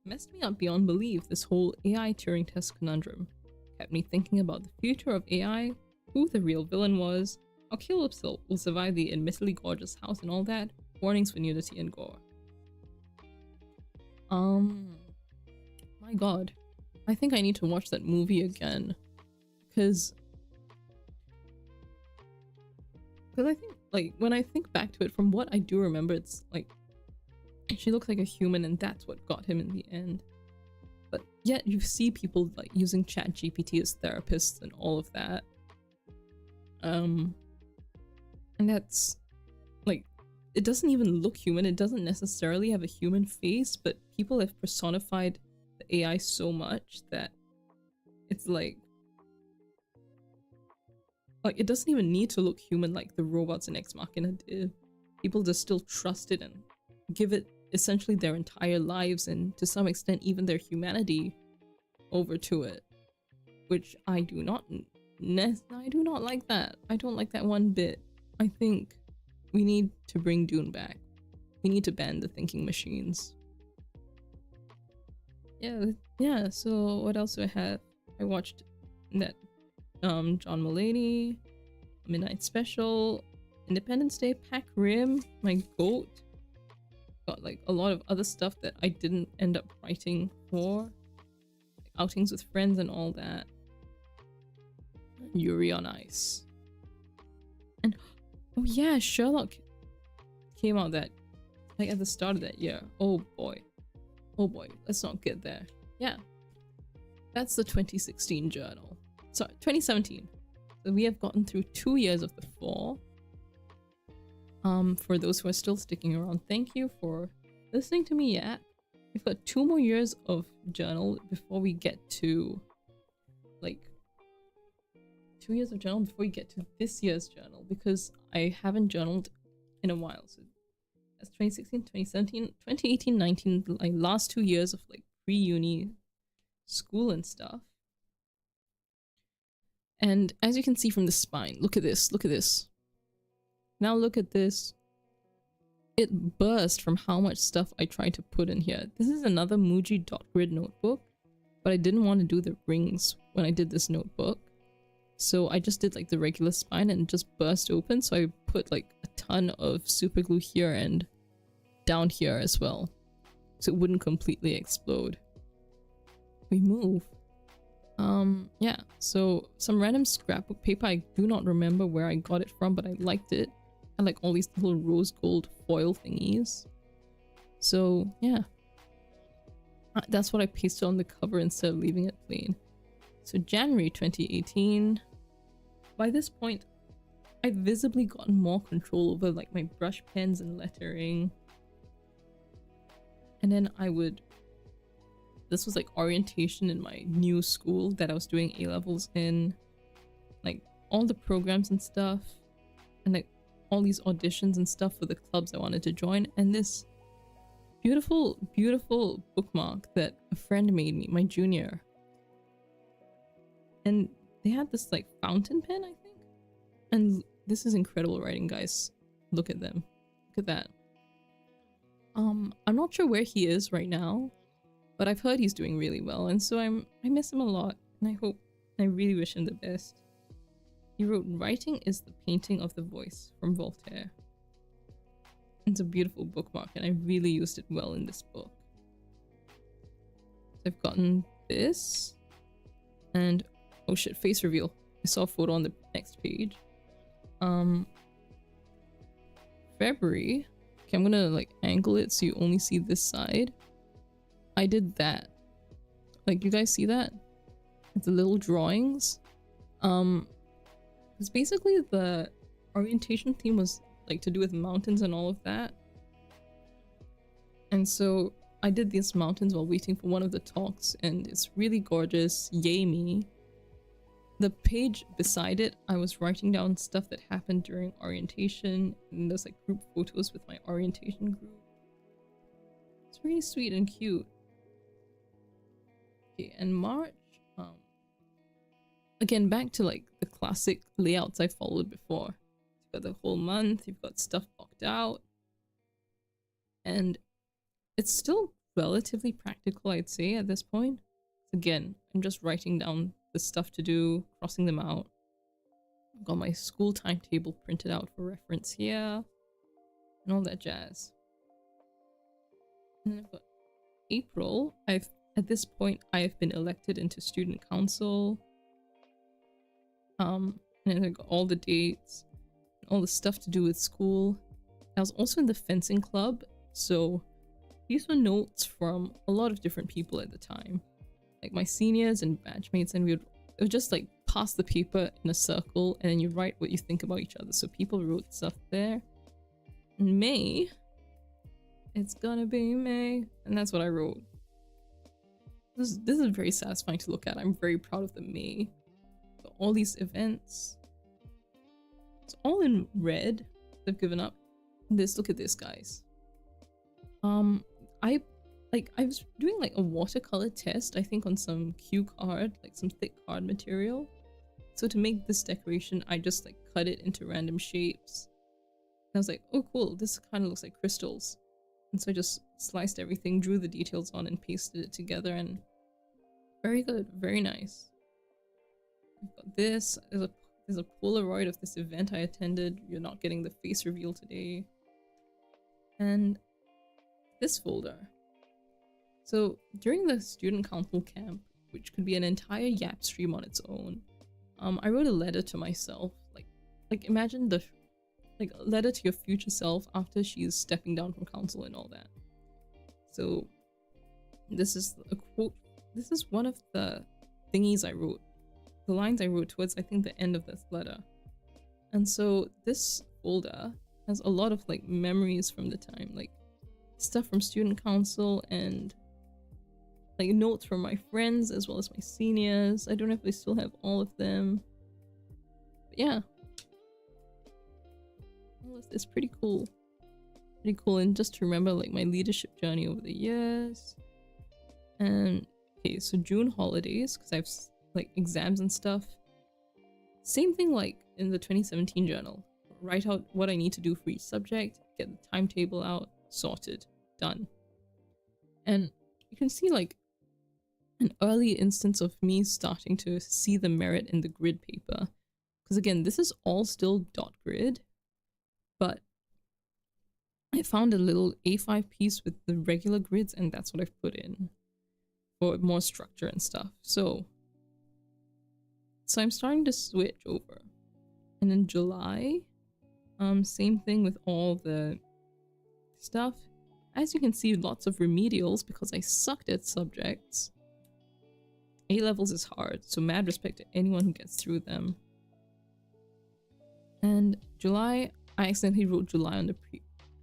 Messed me up beyond belief, this whole AI Turing test conundrum. Kept me thinking about the future of AI, who the real villain was, how Caleb will survive the admittedly gorgeous house and all that, warnings for nudity and gore. My god. I think I need to watch that movie again. Because I think, like, when I think back to it, from what I do remember, it's like She looked like a human, and that's what got him in the end. But yet you see people like using ChatGPT as therapists and all of that. And that's like, it doesn't even look human. It doesn't necessarily have a human face, but people have personified the AI so much that it's like it doesn't even need to look human like the robots in Ex Machina did. People just still trust it and give it essentially their entire lives, and to some extent even their humanity, over to it, which I do not like that. I don't like that one bit. I think we need to bring Dune back. We need to ban the thinking machines. Yeah, so what else do I have? I watched that John Mulaney, Midnight Special, Independence Day, Pac Rim, my goat. Got like a lot of other stuff that I didn't end up writing for, like outings with friends and all that. Yuri on Ice. And oh yeah, Sherlock came out that like at the start of that year. Oh boy, let's not get there. Yeah, that's the 2016 journal. Sorry, 2017. So we have gotten through 2 years of the 4. For those who are still sticking around, thank you for listening to me yet. We've got 2 more years of journal before we get to like 2 years of journal before we get to this year's journal, because I haven't journaled in a while. So that's 2016, 2017, 2018, 19, like last 2 years of like pre-uni school and stuff. And as you can see from the spine, look at this, look at this. Now look at this. It burst from how much stuff I tried to put in here. This is another Muji dot grid notebook, but I didn't want to do the rings when I did this notebook. So I just did like the regular spine and it just burst open. So I put like a ton of super glue here and down here as well, so it wouldn't completely explode. We move. Yeah, so some random scrapbook paper. I do not remember where I got it from, but I liked it. I like all these little rose gold foil thingies. So yeah, that's what I pasted on the cover instead of leaving it plain. So January 2018. By this point, I'd visibly gotten more control over like my brush pens and lettering. And then this was like orientation in my new school that I was doing A-levels in. Like all the programs and stuff, and like all these auditions and stuff for the clubs I wanted to join. And this beautiful, beautiful bookmark that a friend made me, my junior. And they had this like fountain pen, I think. And this is incredible writing, guys. Look at them. Look at that. I'm not sure where he is right now, but I've heard he's doing really well, and so I miss him a lot, and I really wish him the best. He wrote, "Writing is the painting of the voice," from Voltaire. It's a beautiful bookmark, and I really used it well in this book. So I've gotten this, and oh shit, face reveal. I saw a photo on the next page. February. Okay, I'm gonna like angle it so you only see this side. I did that. Like, you guys see that? The little drawings. Because basically the orientation theme was like to do with mountains and all of that. And so I did these mountains while waiting for one of the talks, and it's really gorgeous. Yay me. The page beside it, I was writing down stuff that happened during orientation, and there's like group photos with my orientation group. It's really sweet and cute. Okay, and March, again, back to like the classic layouts I followed before. You've got the whole month, you've got stuff blocked out, and it's still relatively practical, I'd say, at this point. Again, I'm just writing down the stuff to do, crossing them out. I've got my school timetable printed out for reference here, and all that jazz. And then I've got April. At this point, I have been elected into student council. And then I got all the dates, all the stuff to do with school. I was also in the fencing club, so these were notes from a lot of different people at the time, like my seniors and batchmates, and it would just like pass the paper in a circle and then you write what you think about each other. So people wrote stuff there. In May, it's gonna be May, and that's what I wrote. This is very satisfying to look at. I'm very proud of the May. So all these events, it's all in red. They've given up. Look at this, guys. I was doing like a watercolor test, I think, on some cue card, like some thick card material. So to make this decoration, I just like cut it into random shapes. And I was like, oh cool, this kind of looks like crystals. And so I just sliced everything, drew the details on, and pasted it together, and very good, very nice. I've got this. There's a Polaroid of this event I attended. You're not getting the face reveal today. And this folder. So during the student council camp, which could be an entire Yap stream on its own, I wrote a letter to myself. Like imagine a letter to your future self after she's stepping down from council and all that. So this is a quote. This is one of the thingies I wrote. The lines I wrote towards, I think, the end of this letter. And so this folder has a lot of like memories from the time, like stuff from student council and like notes from my friends as well as my seniors. I don't know if I still have all of them. But yeah. All of this pretty cool. Pretty cool. And just to remember like my leadership journey over the years. And okay, so June holidays, because I have like exams and stuff. Same thing like in the 2017 journal. Write out what I need to do for each subject, get the timetable out, sorted, done. And you can see like an early instance of me starting to see the merit in the grid paper. Because again, this is all still dot grid, but I found a little A5 piece with the regular grids, and that's what I've put in for more structure and stuff. So I'm starting to switch over. And in July, same thing with all the stuff. As you can see, lots of remedials because I sucked at subjects. A-levels is hard, so mad respect to anyone who gets through them. And July, I accidentally wrote July on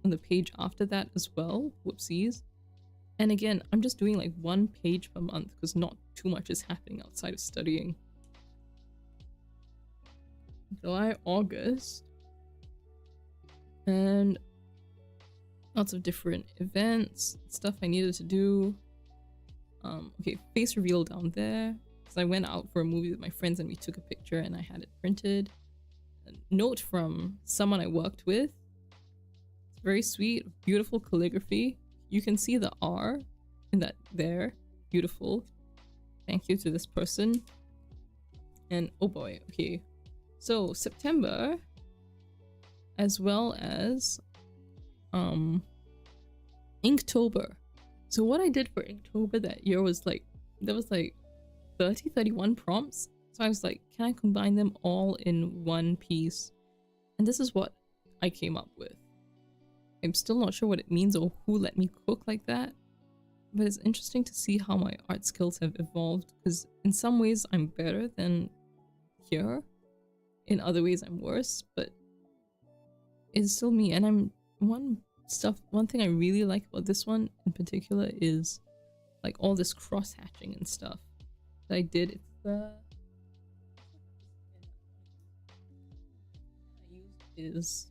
the page after that as well. Whoopsies. And again, I'm just doing like one page per month because not too much is happening outside of studying. July, August. And lots of different events, stuff I needed to do. Okay, face reveal down there. Because I went out for a movie with my friends and we took a picture and I had it printed. A note from someone I worked with. It's very sweet, beautiful calligraphy. You can see the R in that there. Beautiful. Thank you to this person. And oh boy, okay. So September, as well as Inktober. So what I did for Inktober that year was like, there was like 31 prompts. So I was like, can I combine them all in one piece? And this is what I came up with. I'm still not sure what it means or who let me cook like that. But it's interesting to see how my art skills have evolved, because in some ways I'm better than here. In other ways I'm worse, but it's still me. And one thing I really like about this one in particular is like all this cross hatching and stuff that I did. It's the I used is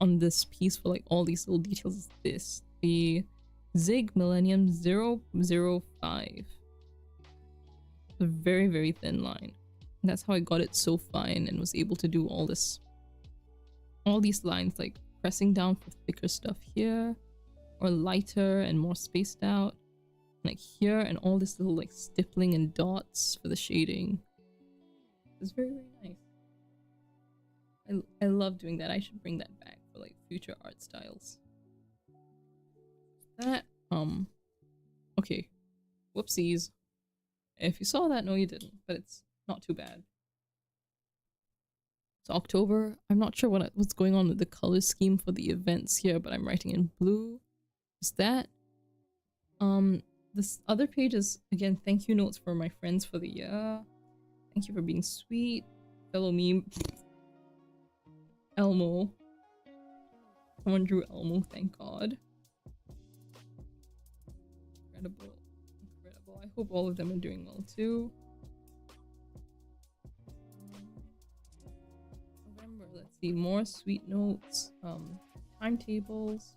on this piece for like all these little details is this, the Zig Millennium 005. A very, very thin line. And that's how I got it so fine and was able to do all these lines, like pressing down for thicker stuff here, or lighter and more spaced out, like here, and all this little like stippling and dots for the shading. It's very, very nice. I love doing that. I should bring that back for like future art styles. That okay, whoopsies. If you saw that, no you didn't, but it's not too bad. So October, I'm not sure what's going on with the color scheme for the events here, but I'm writing in blue. Is that? This other page is, again, thank you notes for my friends for the year. Thank you for being sweet. Fellow meme. Elmo. Someone drew Elmo, thank God. Incredible. Incredible. I hope all of them are doing well too. November, let's see, more sweet notes, timetables,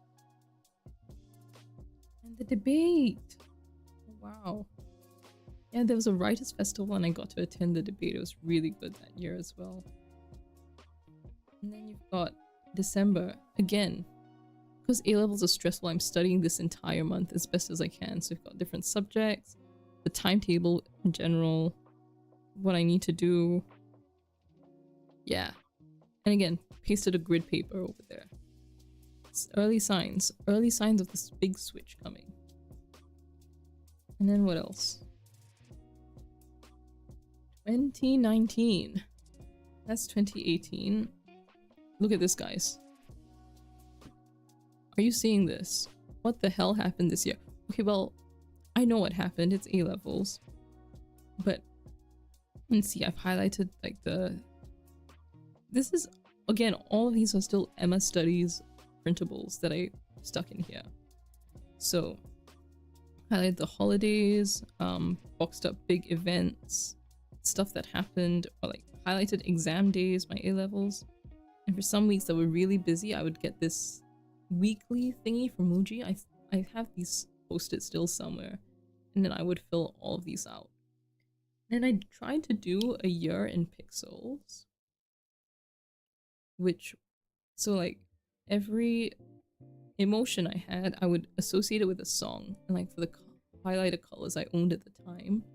and the debate. Oh, wow. Yeah, there was a writers festival and I got to attend the debate. It was really good that year as well. And then you've got December again, because A-levels are stressful. I'm studying this entire month as best as I can. So we've got different subjects, the timetable in general, what I need to do. Yeah. And again, pasted a grid paper over there. It's early signs of this big switch coming. And then what else? 2019. That's 2018. Look at this, guys. Are you seeing this? What the hell happened this year? Okay, well, I know what happened. It's A-levels. But, let's see, I've highlighted like this is, again, all of these are still Emma Studies printables that I stuck in here. So, highlight the holidays, boxed up big events, stuff that happened, or like highlighted exam days, my A-levels. And for some weeks that were really busy, I would get this weekly thingy from Muji. I have these posted still somewhere, and then I would fill all of these out. And I tried to do a year in pixels, which, so like every emotion I had, I would associate it with a song, and like for the highlighted colors I owned at the time,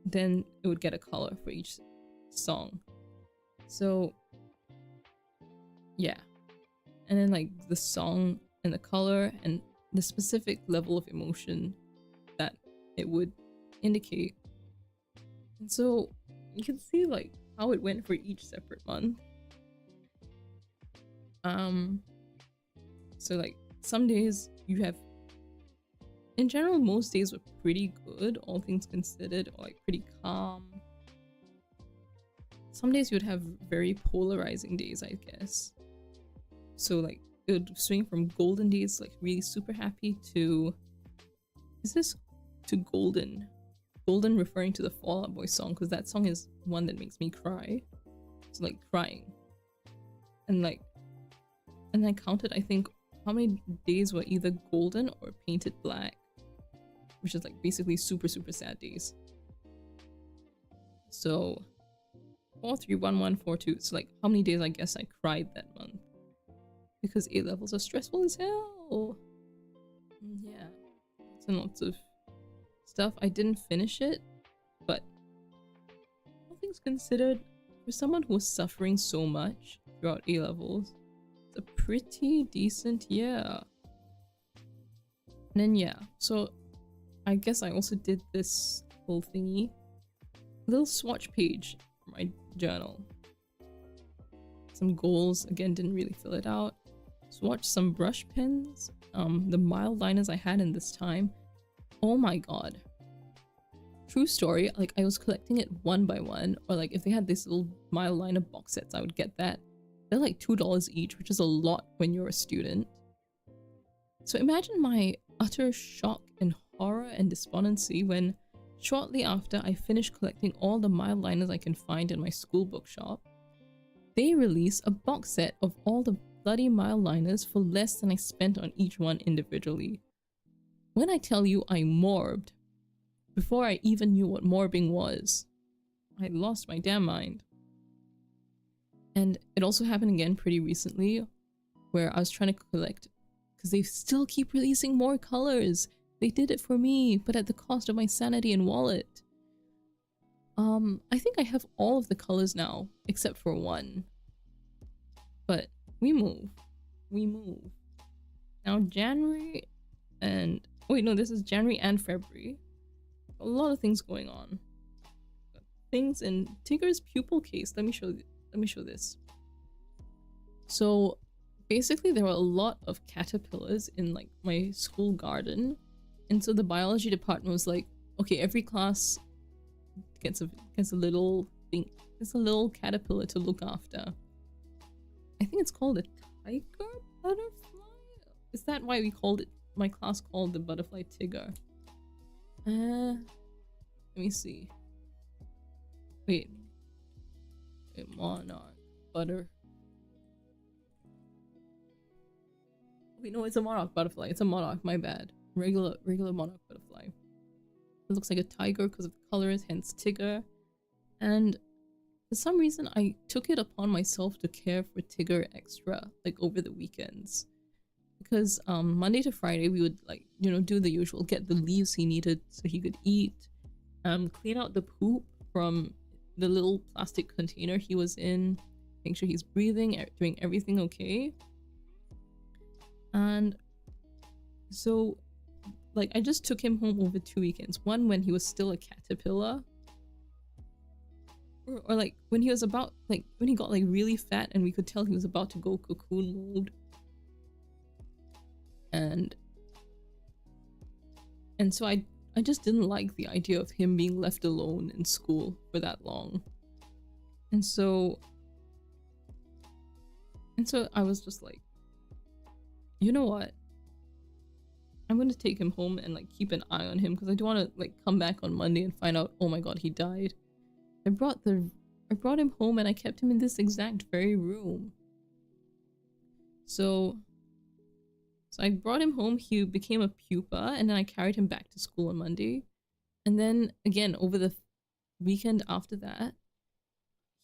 then it would get a color for each song. So yeah. And then like the song and the color and the specific level of emotion that it would indicate. And so you can see like how it went for each separate month. So like some days you have, in general, most days were pretty good, all things considered, or like pretty calm. Some days you would have very polarizing days, I guess. So like it would swing from golden days, like really super happy, to golden referring to the Fall Out Boy song, because that song is one that makes me cry. So like crying, and I counted, I think, how many days were either golden or painted black, which is like basically super sad days. So 431142, so like how many days I guess I cried that month, because A-levels are stressful as hell. Yeah, lots and lots of stuff. I didn't finish it, but all things considered, for someone who was suffering so much throughout A-levels, it's a pretty decent year. And then yeah, so I guess I also did this whole thingy, little swatch page for my journal. Some goals, again, didn't really fill it out. Swatch some brush pens, the mild liners I had in this time. Oh my god. True story, like I was collecting it one by one, or like if they had these little mild liner box sets, I would get that. They're like $2 each, which is a lot when you're a student. So imagine my utter shock and horror and despondency when, shortly after I finished collecting all the mild liners I can find in my school bookshop, they release a box set of all the bloody mild liners for less than I spent on each one individually. When I tell you I morbed, before I even knew what morbing was, I lost my damn mind. And it also happened again pretty recently, where I was trying to collect, because they still keep releasing more colors. They did it for me, but at the cost of my sanity and wallet. I think I have all of the colors now, except for one. But we move. Now January and... wait, no, this is January and February. A lot of things going on. Things in Tigger's pupil case. Let me show this. So basically there were a lot of caterpillars in like my school garden, And so the biology department was like, okay, every class gets a little thing, gets a little caterpillar to look after. I think it's called a tiger butterfly? Is that why we called it, my class called the butterfly Tigger? Let me see. Wait. A monarch. Butter. Wait, no, it's a monarch butterfly. It's a monarch, my bad. Regular monarch butterfly. It looks like a tiger because of the colors, hence Tigger. And for some reason, I took it upon myself to care for Tigger extra, like over the weekends. Because Monday to Friday, we would like, you know, do the usual, get the leaves he needed so he could eat, clean out the poop from the little plastic container he was in, make sure he's breathing, doing everything okay. And so, like, I just took him home over 2 weekends. One when he was still a caterpillar, or like when he was about, like, when he got like really fat and we could tell he was about to go cocoon mode. And so I just didn't like the idea of him being left alone in school for that long. And so I was just like, you know what? I'm gonna take him home and like keep an eye on him because I don't want to like come back on Monday and find out, oh my god, he died. I brought him home and I kept him in this exact very room. So I brought him home, he became a pupa, and then I carried him back to school on Monday. And then again, over the weekend after that,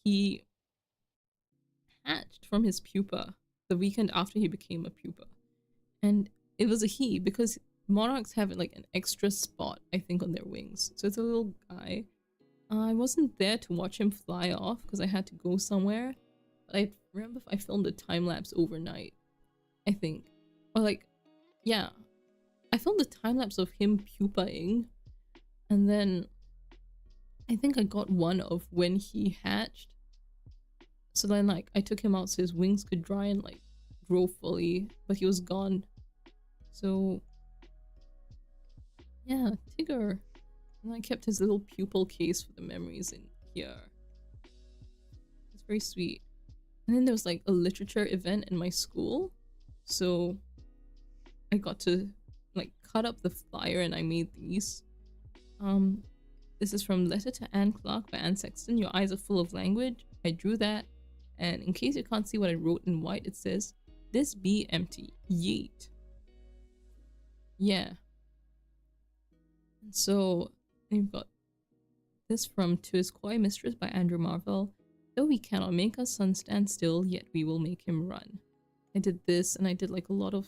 he hatched from his pupa the weekend after he became a pupa. And it was a he because monarchs have like an extra spot, I think, on their wings. So it's a little guy. I wasn't there to watch him fly off because I had to go somewhere. But I remember I filmed a time lapse overnight, I think. Or like, yeah, I filmed a time lapse of him pupaing, and then I think I got one of when he hatched. So then like I took him out so his wings could dry and like grow fully, but he was gone. So yeah, Tigger. And I kept his little pupil case for the memories in here. It's very sweet. And then there was like a literature event in my school, so I got to like cut up the flyer and I made these. This is from Letter to Anne Clark by Anne Sexton. Your eyes are full of language. I drew that, and in case you can't see what I wrote in white, it says, "This be empty. Yeet." Yeah. And so we've got this from To His Coy Mistress by Andrew Marvell. Though we cannot make our son stand still, yet we will make him run. I did this, and I did like a lot of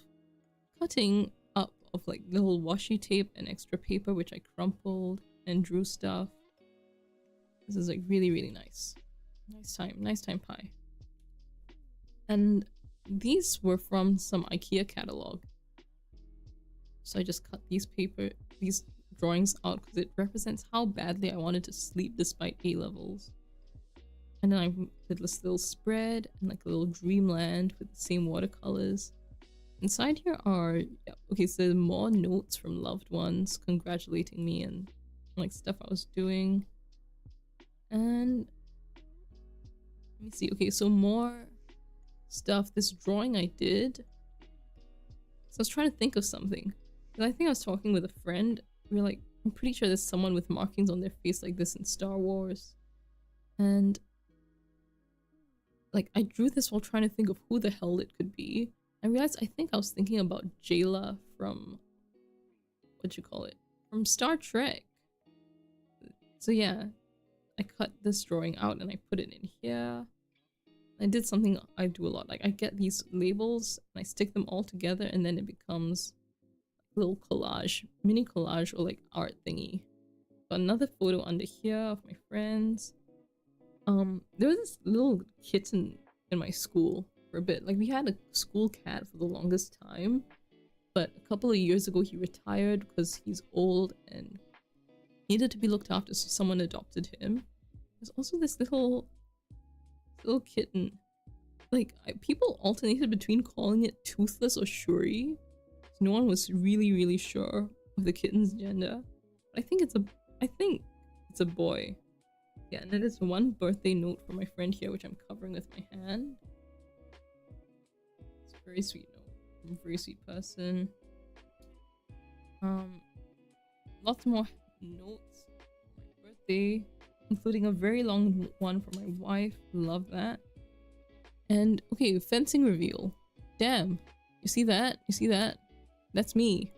cutting up of like little washi tape and extra paper, which I crumpled and drew stuff. This is like really, really nice. Nice time pie. And these were from some IKEA catalog. So I just cut these drawings out because it represents how badly I wanted to sleep despite A-levels. And then I did this little spread and like a little dreamland with the same watercolors. Inside here are, yeah, okay, so more notes from loved ones congratulating me and like stuff I was doing. And let me see, okay, so more stuff. This drawing I did. So I was trying to think of something. And I think I was talking with a friend. We were like, I'm pretty sure there's someone with markings on their face like this in Star Wars. And like I drew this while trying to think of who the hell it could be. I realized I think I was thinking about Jayla from, from Star Trek. So yeah, I cut this drawing out and I put it in here. I did something I do a lot, like I get these labels and I stick them all together and then it becomes a little collage, mini collage or like art thingy. Got another photo under here of my friends. There was this little kitten in my school for a bit. Like we had a school cat for the longest time, but a couple of years ago he retired because he's old and needed to be looked after, so someone adopted him. There's also this little kitten. Like people alternated between calling it Toothless or Shuri. No one was really sure of the kitten's gender. I think it's a boy. Yeah, and then there's one birthday note from my friend here, which I'm covering with my hand. It's a very sweet note from a very sweet person. Lots more notes for my birthday, including a very long one for my wife. Love that. And okay, fencing reveal. Damn, you see that? You see that? That's me.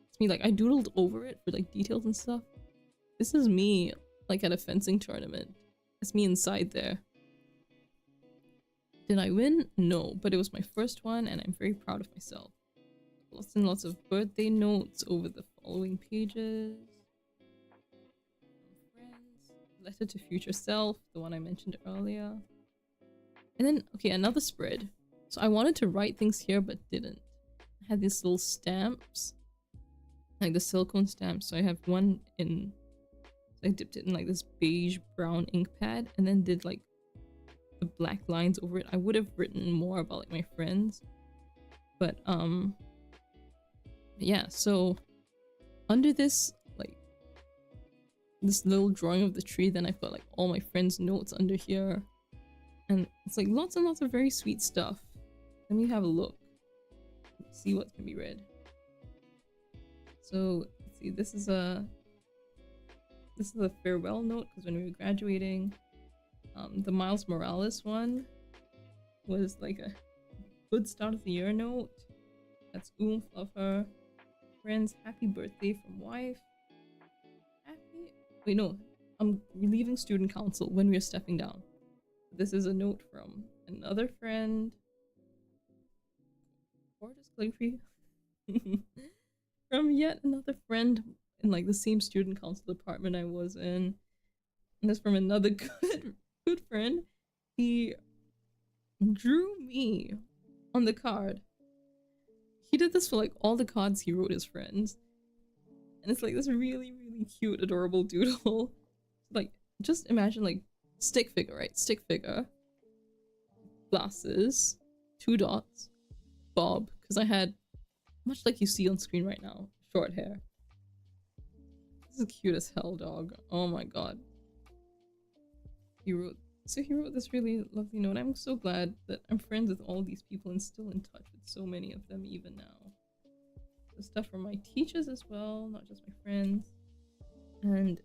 It's me. Like, I doodled over it for like details and stuff. This is me, like at a fencing tournament. It's me inside there. Did I win? No, but it was my first one and I'm very proud of myself. Lots and lots of birthday notes over the following pages. Friends, letter to future self, the one I mentioned earlier. And then, okay, another spread. So I wanted to write things here but didn't. I had these little stamps, like the silicone stamps. So I have one in, I dipped it in like this beige brown ink pad and then did like the black lines over it. I would have written more about like my friends, but yeah, so under this, like this little drawing of the tree, then I've got like all my friends' notes under here, and it's like lots and lots of very sweet stuff. Let me have a look, see what can be read. So let's see, this is a farewell note because when we were graduating, the Miles Morales one was like a good start of the year note. That's oomph, love her. Friends, happy birthday from wife. Wait, no, I'm leaving student council when we are stepping down. This is a note from another friend. Gorgeous calligraphy. From yet another friend in like the same student council department I was in. And this from another good friend. He drew me on the card. He did this for like all the cards he wrote his friends. And it's like this really, really cute, adorable doodle. Like, just imagine like stick figure, right? Stick figure. Glasses. 2 dots. Bob. Because I had, much like you see on screen right now, short hair. This is cute as hell, dog. Oh my god. He wrote this really lovely note. I'm so glad that I'm friends with all these people and still in touch with so many of them even now. The stuff from my teachers as well, not just my friends. And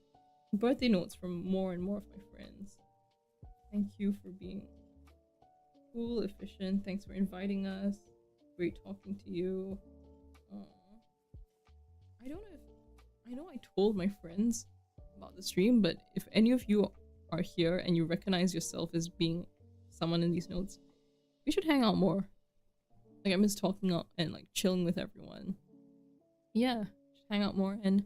birthday notes from more and more of my friends. Thank you for being cool, efficient. Thanks for inviting us. Great talking to you. I know I told my friends about the stream, but if any of you are here and you recognize yourself as being someone in these notes, we should hang out more. Like, I miss talking out and like chilling with everyone. Yeah, just hang out more. And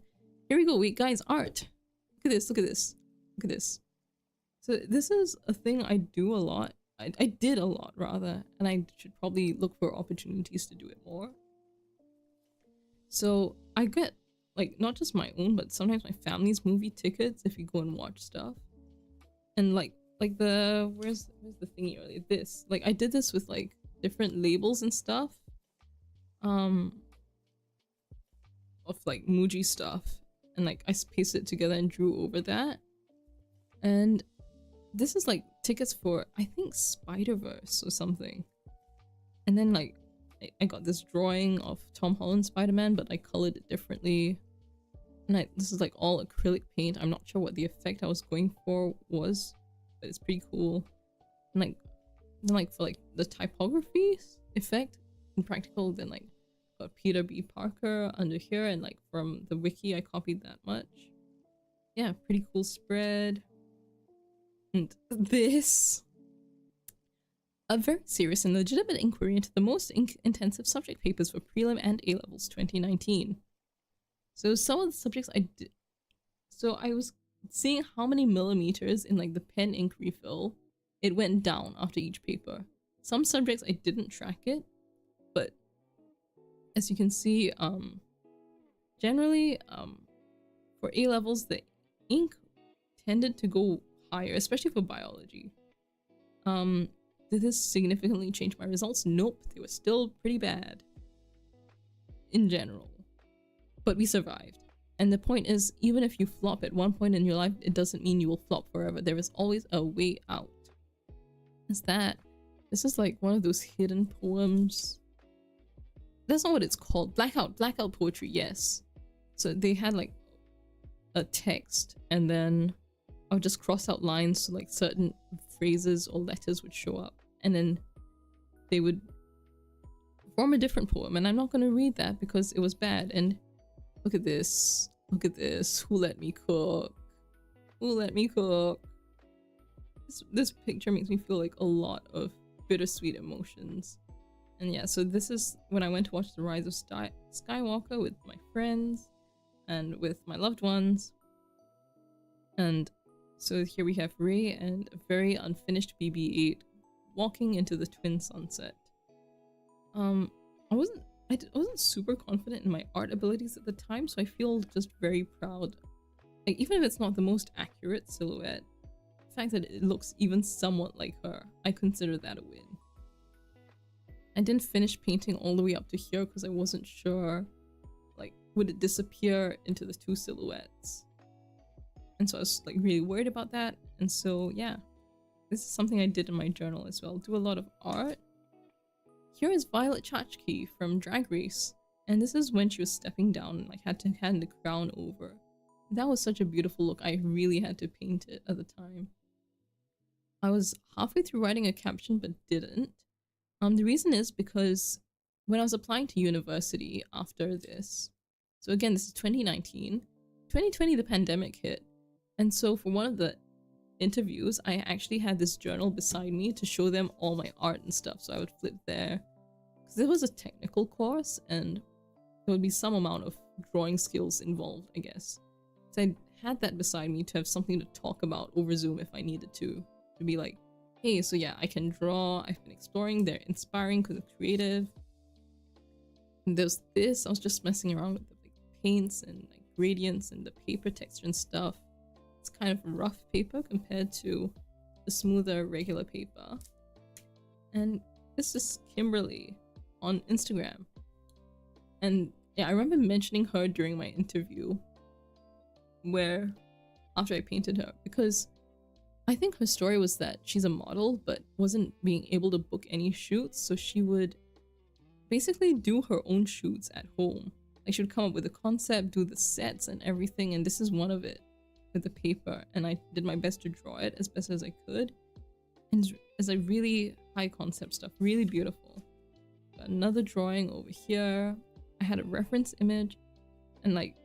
here we go. Wait, guys, art. Look at this, look at this, look at this. So this is a thing I do a lot. I did a lot rather, and I should probably look for opportunities to do it more. So I get like not just my own, but sometimes my family's movie tickets if you go and watch stuff. And like the where's the thingy earlier? This, like, I did this with like different labels and stuff of like Muji stuff, and like I pasted it together and drew over that. And this is like tickets for, I think, Spider-Verse or something. And then like I got this drawing of Tom Holland Spider-Man, but I colored it differently. And this is like all acrylic paint. I'm not sure what the effect I was going for was, but it's pretty cool. And then for like the typography effect in practical, then like got Peter B. Parker under here, and like from the wiki I copied that much. Yeah, pretty cool spread. And this, a very serious and legitimate inquiry into the most intensive subject papers for prelim and A-levels 2019. So some of the subjects I did, so I was seeing how many millimeters in like the pen ink refill it went down after each paper. Some subjects I didn't track it, but as you can see, generally for A-levels the ink tended to go higher, especially for biology. Did this significantly change my results? Nope, they were still pretty bad in general. but we survived. And the point is, even if you flop at one point in your life, it doesn't mean you will flop forever. There is always a way out. This is like one of those hidden poems. That's not what it's called. Blackout poetry, yes. So they had like a text, and then I would just cross out lines so like certain phrases or letters would show up, and then they would form a different poem. And I'm not going to read that because it was bad. And look at this. Look at this. Who let me cook? Who let me cook? This picture makes me feel like a lot of bittersweet emotions. And yeah, so this is when I went to watch The Rise of Skywalker with my friends and with my loved ones. And so here we have Rey and a very unfinished BB-8 walking into the twin sunset. I wasn't super confident in my art abilities at the time, so I feel just very proud. Like, even if it's not the most accurate silhouette, the fact that it looks even somewhat like her, I consider that a win. I didn't finish painting all the way up to here because I wasn't sure, like, would it disappear into the two silhouettes? And so I was like really worried about that. And so yeah, this is something I did in my journal as well. Do a lot of art. Here is Violet Chachki from Drag Race, and this is when she was stepping down and like had to hand the crown over. That was such a beautiful look. I really had to paint it at the time. I was halfway through writing a caption but didn't. The reason is because when I was applying to university after this, so again, this is 2019, 2020 the pandemic hit, and so for one of the interviews, I actually had this journal beside me to show them all my art and stuff. So I would flip there because it was a technical course and there would be some amount of drawing skills involved, I guess. So I had that beside me to have something to talk about over Zoom if I needed to be like, hey, so yeah, I can draw, I've been exploring, they're inspiring because they're creative. And there's this, I was just messing around with the like, paints and like gradients and the paper texture and stuff. It's kind of rough paper compared to the smoother regular paper. And this is Kimberly on Instagram. And yeah, I remember mentioning her during my interview where after I painted her, because I think her story was that she's a model but wasn't being able to book any shoots, so she would basically do her own shoots at home. Like, she would come up with a concept, do the sets and everything, and this is one of it with the paper, and I did my best to draw it as best as I could. And it's like really high concept stuff, really beautiful. Got another drawing over here. I had a reference image, and like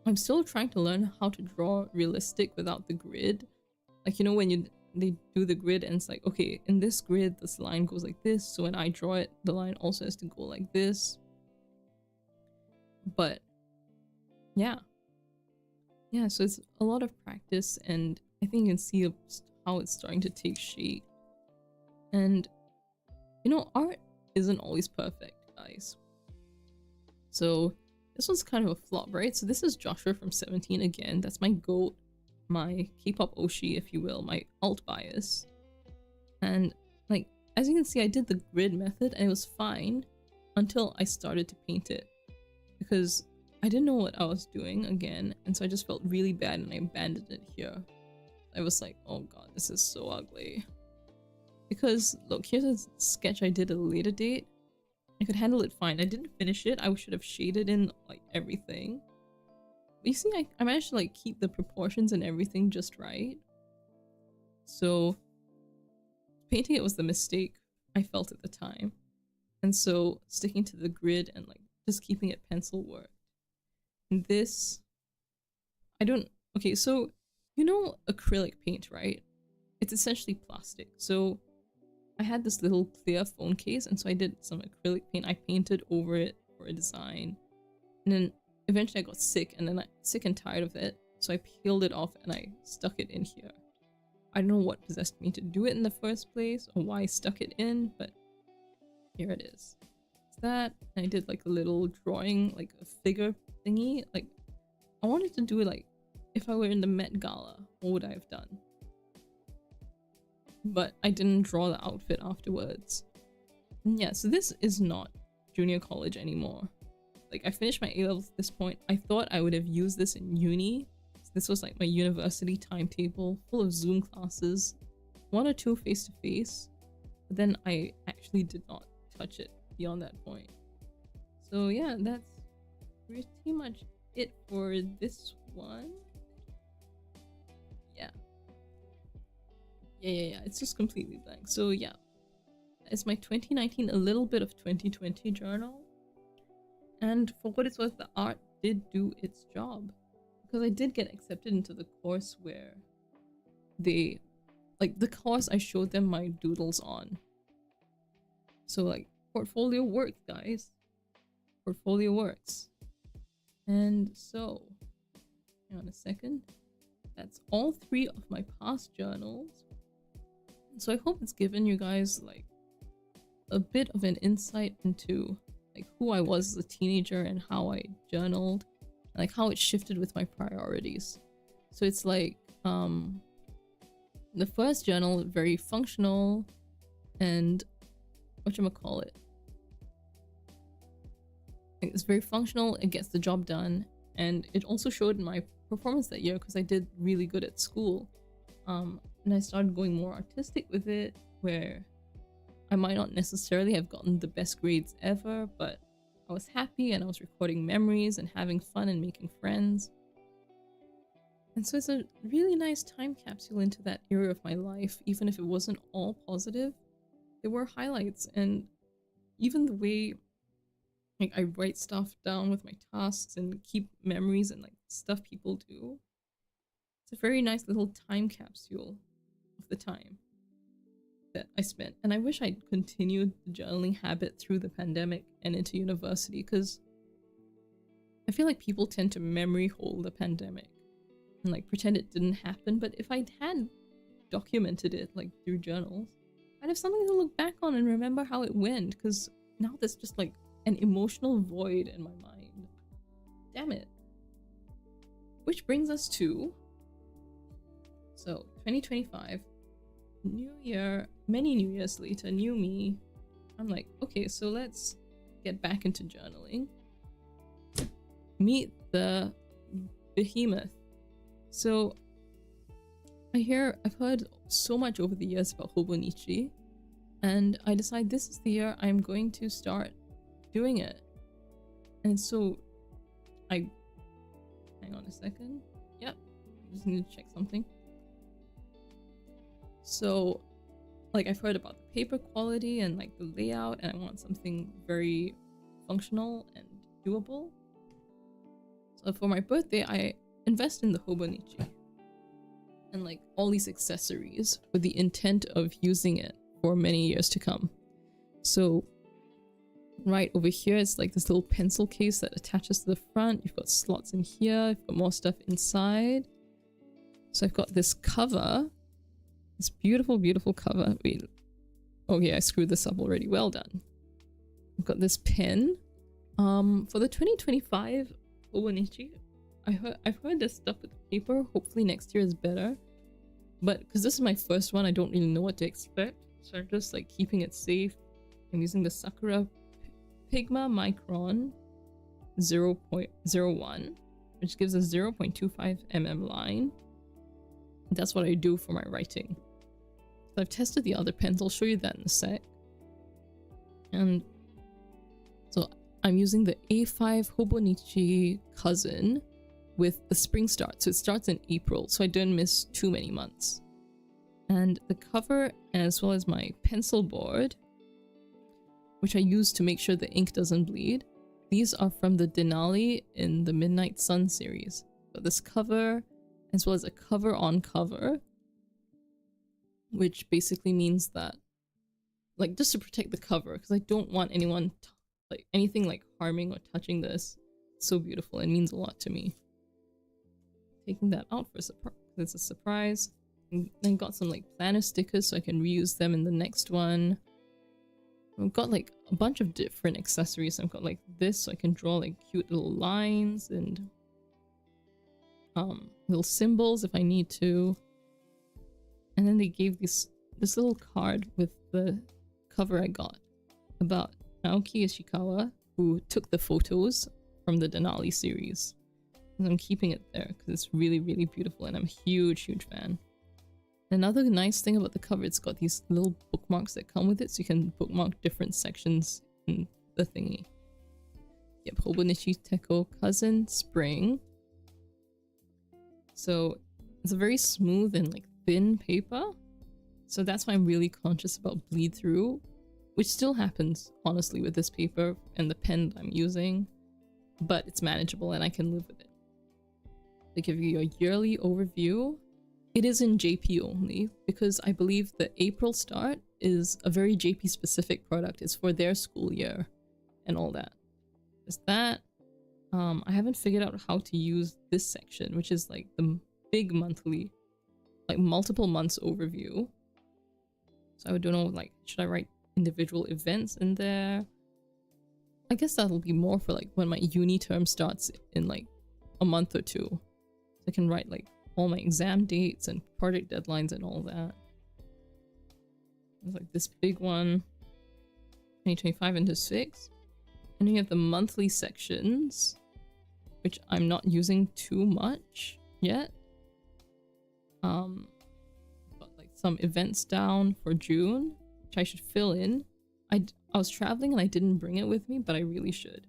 I'm still trying to learn how to draw realistic without the grid. Like, you know, when they do the grid and it's like, okay, in this grid this line goes like this, so when I draw it the line also has to go like this. But yeah, so it's a lot of practice, and I think you can see how it's starting to take shape. And you know, art isn't always perfect, guys. So this was kind of a flop, right? So this is Joshua from 17 again. That's my GOAT, my K-pop Oshi, if you will, my alt bias. And like, as you can see, I did the grid method and it was fine until I started to paint it, because I didn't know what I was doing again, and so I just felt really bad and I abandoned it here. I was like, oh god, this is so ugly. Because look, here's a sketch I did at a later date. I could handle it fine. I didn't finish it. I should have shaded in like everything. But you see, I managed to like keep the proportions and everything just right. So painting it was the mistake I felt at the time. And so sticking to the grid and like just keeping it pencil worked. And this, okay, so you know acrylic paint, right? It's essentially plastic. So I had this little clear phone case, and so I did some acrylic paint. I painted over it for a design, and then eventually I got sick, and then sick and tired of it, so I peeled it off and I stuck it in here. I don't know what possessed me to do it in the first place or why I stuck it in, but here it is. It's that, and I did like a little drawing, like a figure thingy. Like, I wanted to do it like if I were in the Met Gala, what would I have done? But I didn't draw the outfit afterwards. And yeah, so this is not junior college anymore. like I finished my A-levels at this point. I thought I would have used this in uni. So this was like my university timetable full of Zoom classes, 1 or 2 face-to-face, but then I actually did not touch it beyond that point. So yeah, that's pretty much it for this one. Yeah, it's just completely blank. So yeah, it's my 2019, a little bit of 2020 journal. And for what it's worth, the art did do its job, because I did get accepted into the course where they, like the course I showed them my doodles on. So like, portfolio works, guys. Portfolio works. And so, hang on a second. That's all 3 of my past journals. So I hope it's given you guys like a bit of an insight into like who I was as a teenager and how I journaled, and like how it shifted with my priorities. So it's like the first journal, very functional and whatchamacallit, it's very functional, it gets the job done, and it also showed my performance that year because I did really good at school. And I started going more artistic with it, where I might not necessarily have gotten the best grades ever, but I was happy and I was recording memories and having fun and making friends. And so it's a really nice time capsule into that era of my life. Even if it wasn't all positive, there were highlights, and even the way like I write stuff down with my tasks and keep memories and like stuff people do. It's a very nice little time capsule of the time that I spent. And I wish I'd continued the journaling habit through the pandemic and into university, because I feel like people tend to memory hole the pandemic and like pretend it didn't happen. But if I had documented it like through journals, I'd have something to look back on and remember how it went, because now there's just like an emotional void in my mind. Damn it. Which brings us to, so 2025, new year, many new years later, new me. I'm like, okay, so let's get back into journaling. Meet the behemoth. So I've heard so much over the years about hobonichi, and I decide this is the year I'm going to start doing it. And so hang on a second. Yep, I just need to check something. So like I've heard about the paper quality and like the layout, and I want something very functional and doable. So for my birthday, I invest in the hobonichi and like all these accessories with the intent of using it for many years to come. So right over here, it's like this little pencil case that attaches to the front. You've got slots in here, you've got more stuff inside. So I've got this cover, this beautiful, beautiful cover. Wait, oh yeah, I screwed this up already. Well done. I've got this pen. For the 2025 hobonichi, I've heard this stuff with paper. Hopefully next year is better. But because this is my first one, I don't really know what to expect. So I'm just like keeping it safe. I'm using the Sakura Pigma Micron 0.01, which gives a 0.25 mm line. That's what I do for my writing. So I've tested the other pens, I'll show you that in a sec. And so I'm using the A5 hobonichi cousin with the spring start. So it starts in April, so I didn't miss too many months. And the cover, as well as my pencil board, which I use to make sure the ink doesn't bleed, these are from the Denali in the Midnight Sun series. So this cover, as well as a cover on cover, which basically means that, like, just to protect the cover, because I don't want anyone like anything like harming or touching this. It's so beautiful, it means a lot to me. Taking that out for a surprise, it's a surprise. And then got some like planner stickers so I can reuse them in the next one. I've got like a bunch of different accessories. I've got like this so I can draw like cute little lines and little symbols if I need to. And then they gave this little card with the cover I got about Naoki Ishikawa, who took the photos from the Denali series. And I'm keeping it there because it's really, really beautiful and I'm a huge, huge fan. Another nice thing about the cover, it's got these little bookmarks that come with it, so you can bookmark different sections in the thingy. Yep, Hobonichi Teko Cousin Spring. So it's a very smooth and like thin paper. So that's why I'm really conscious about bleed through, which still happens honestly with this paper and the pen that I'm using, but it's manageable and I can live with it. They give you a yearly overview. It is in JP only because I believe the April start is a very JP specific product. It's for their school year and all that. There's that. I haven't figured out how to use this section, which is like the big monthly, like multiple months overview. So I don't know, like, should I write individual events in there? I guess that'll be more for like when my uni term starts in like a month or two. So I can write like all my exam dates and project deadlines and all that. There's like this big one, 2025 into 6. And then you have the monthly sections, which I'm not using too much yet. Got like some events down for June, which I should fill in. I was traveling and I didn't bring it with me, but I really should.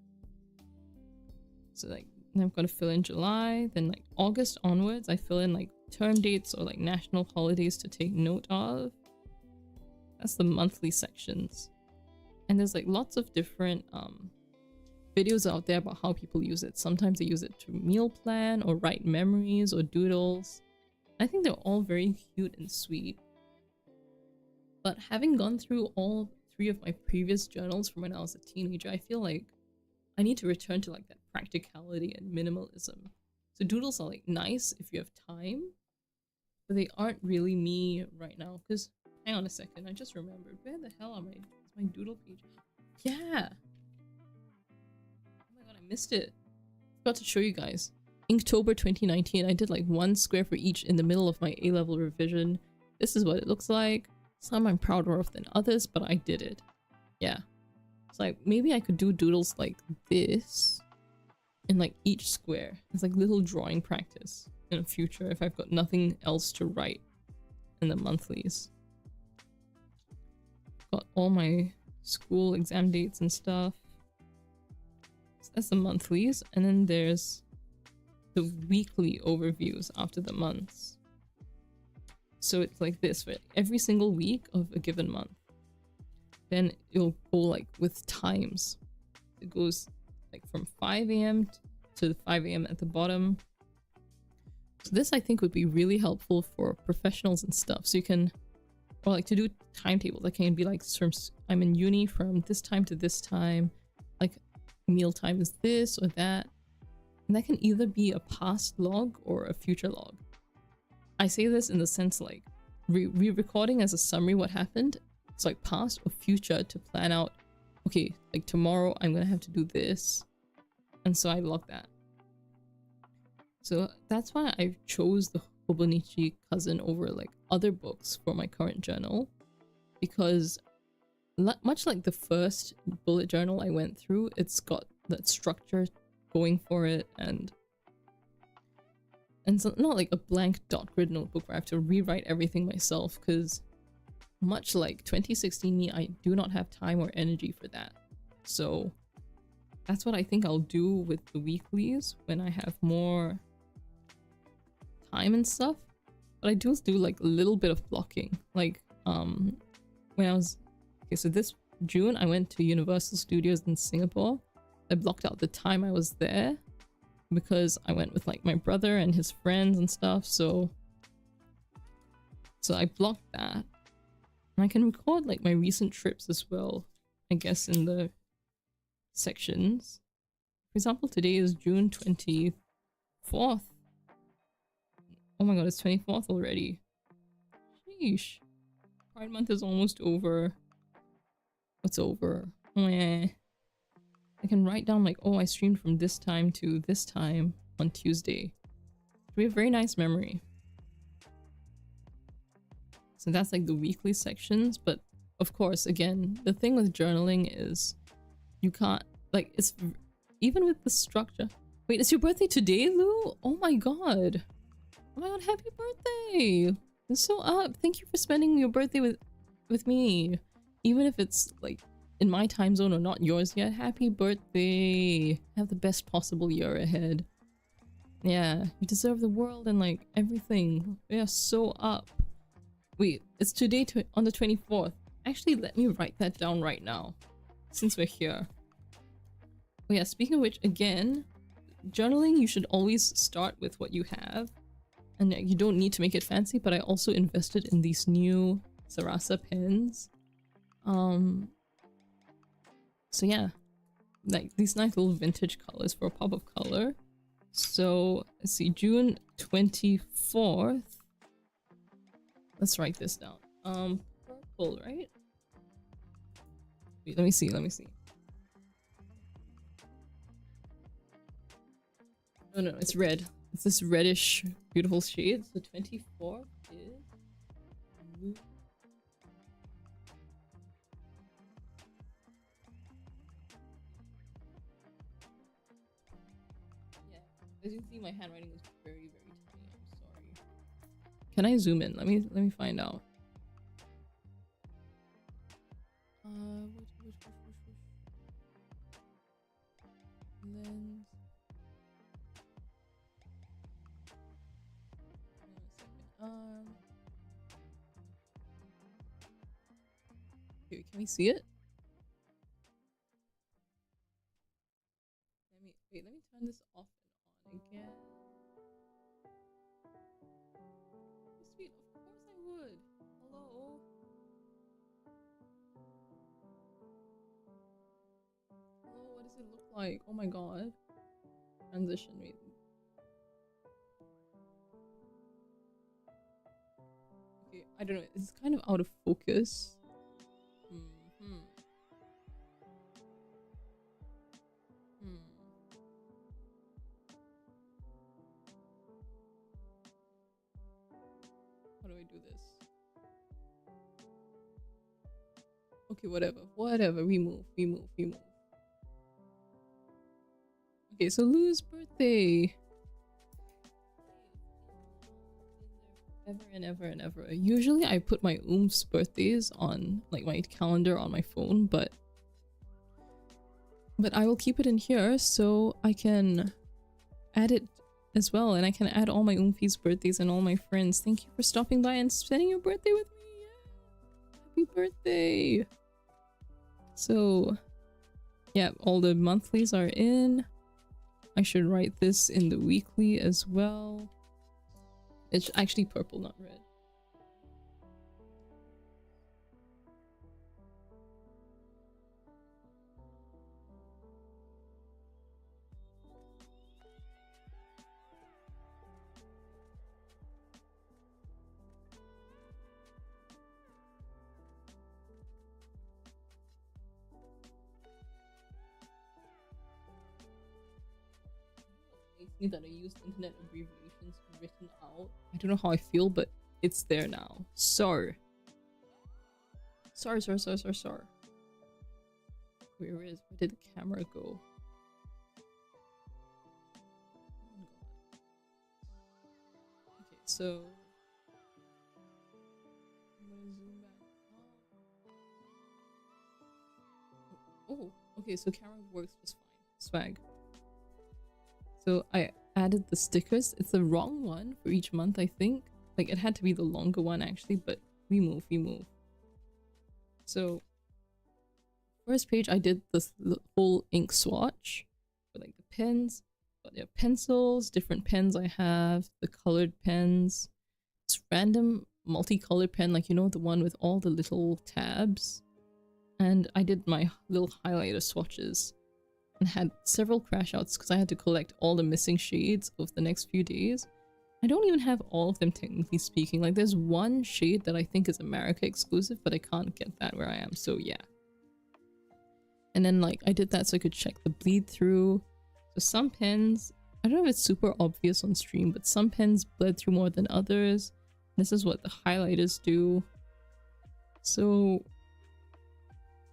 So like, I've got to fill in July, then like August onwards, I fill in like term dates or like national holidays to take note of. That's the monthly sections. And there's like lots of different videos out there about how people use it. Sometimes they use it to meal plan or write memories or doodles. I think they're all very cute and sweet. But having gone through all 3 of my previous journals from when I was a teenager, I feel like I need to return to like that practicality and minimalism. So doodles are like nice if you have time, but they aren't really me right now. Because hang on a second, I just remembered, where the hell is my doodle page? Yeah. Oh my god, I missed it. Forgot to show you guys. Inktober 2019, I did like 1 square for each in the middle of my A-level revision. This is what it looks like. Some I'm prouder of than others, but I did it. Yeah. It's like, maybe I could do doodles like this in like each square. It's like little drawing practice in the future if I've got nothing else to write in the monthlies. Got all my school exam dates and stuff. So that's the monthlies, and then there's the weekly overviews after the months. So it's like this for every single week of a given month. Then it'll go like with times. It goes like from 5 a.m. to 5 a.m. at the bottom. So this I think would be really helpful for professionals and stuff. So you can, or like to do timetables. I can be like, I'm in uni from this time to this time. Like meal time is this or that. And that can either be a past log or a future log. I say this in the sense like re-recording as a summary what happened. It's like past or future to plan out, okay, like tomorrow I'm gonna have to do this. And so I log that. So that's why I chose the Hobonichi Cousin over like other books for my current journal. Because much like the first bullet journal I went through, it's got that structure going for it, and it's not like a blank dot grid notebook where I have to rewrite everything myself, because much like 2016 me, I do not have time or energy for that. So that's what I think I'll do with the weeklies when I have more time and stuff. But I do like a little bit of blocking. Like when I was, okay, so this June I went to Universal Studios in Singapore. I blocked out the time I was there because I went with like my brother and his friends and stuff. So I blocked that. And I can record like my recent trips as well, I guess, in the sections. For example, today is June 24th. Oh my god, it's 24th already. Sheesh. Pride month is almost over. What's over? Meh. I can write down like, oh, I streamed from this time to this time on Tuesday. We have very nice memory. So that's like the weekly sections, but of course, again, the thing with journaling is you can't, like, even with the structure. Wait, it's your birthday today, Lou? Oh my god. Oh my god, happy birthday! It's so up. Thank you for spending your birthday with me. Even if it's like in my time zone or not yours yet. Happy birthday. Have the best possible year ahead. Yeah, you deserve the world and like everything. We are so up. Wait, it's today on the 24th. Actually, let me write that down right now, since we're here. Oh yeah, speaking of which, again, journaling, you should always start with what you have. And you don't need to make it fancy, but I also invested in these new Sarasa pens. So yeah, like these nice little vintage colors for a pop of color. So let's see, June 24th. Let's write this down. Purple, right? Wait, let me see. No, it's red. It's this reddish, beautiful shade. So 24th is blue. Yeah, as you can see, my handwriting is very, very tiny. I'm sorry. Can I zoom in? Let me find out. Lens. Okay, can we see it? Let me turn this off and on again. Oh, sweet, of course I would. Hello. Hello, what does it look like? Oh my god. Transition me. Okay, I don't know. It's kind of out of focus. How do I do this? Okay, whatever. We move. Okay, so Lou's birthday. Ever and ever. Usually I put my oom's birthdays on like my calendar on my phone, but I will keep it in here so I can add it as well, and I can add all my oomfi's birthdays and all my friends. Thank you for stopping by and spending your birthday with me. Yeah. Happy birthday. So yeah, all the monthlies are in. I should write this in the weekly as well. It's actually purple, not red. Me that I used internet abbreviations written out. I don't know how I feel, but it's there now. Sorry. Where did the camera go? Okay, so I'm gonna zoom back. Oh, okay, so camera works just fine. Swag. So I added the stickers. It's the wrong one for each month, I think. Like, it had to be the longer one, actually, but we move. So, first page, I did this whole ink swatch for, like, the pens. But yeah, pencils, different pens I have, the colored pens. This random multicolored pen, like, you know, the one with all the little tabs. And I did my little highlighter swatches. And had several crash outs because I had to collect all the missing shades of the next few days. I don't even have all of them, technically speaking. Like, there's one shade that I think is America exclusive, but I can't get that where I am, so yeah. And then, like, I did that so I could check the bleed through. So some pens, I don't know if it's super obvious on stream, but some pens bled through more than others. This is what the highlighters do. So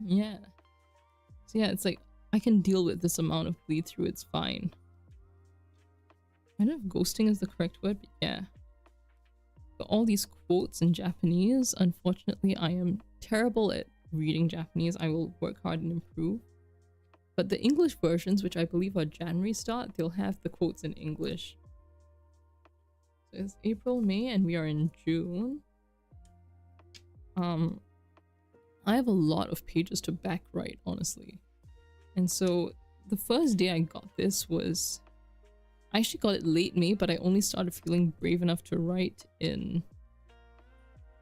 yeah. So yeah, it's like I can deal with this amount of bleed through, it's fine. I don't know if ghosting is the correct word, but yeah. But all these quotes in Japanese, unfortunately, I am terrible at reading Japanese. I will work hard and improve. But the English versions, which I believe are January start, they'll have the quotes in English. So it's April, May, and we are in June. I have a lot of pages to back write, honestly. And so the first day I got this was... I actually got it late May, but I only started feeling brave enough to write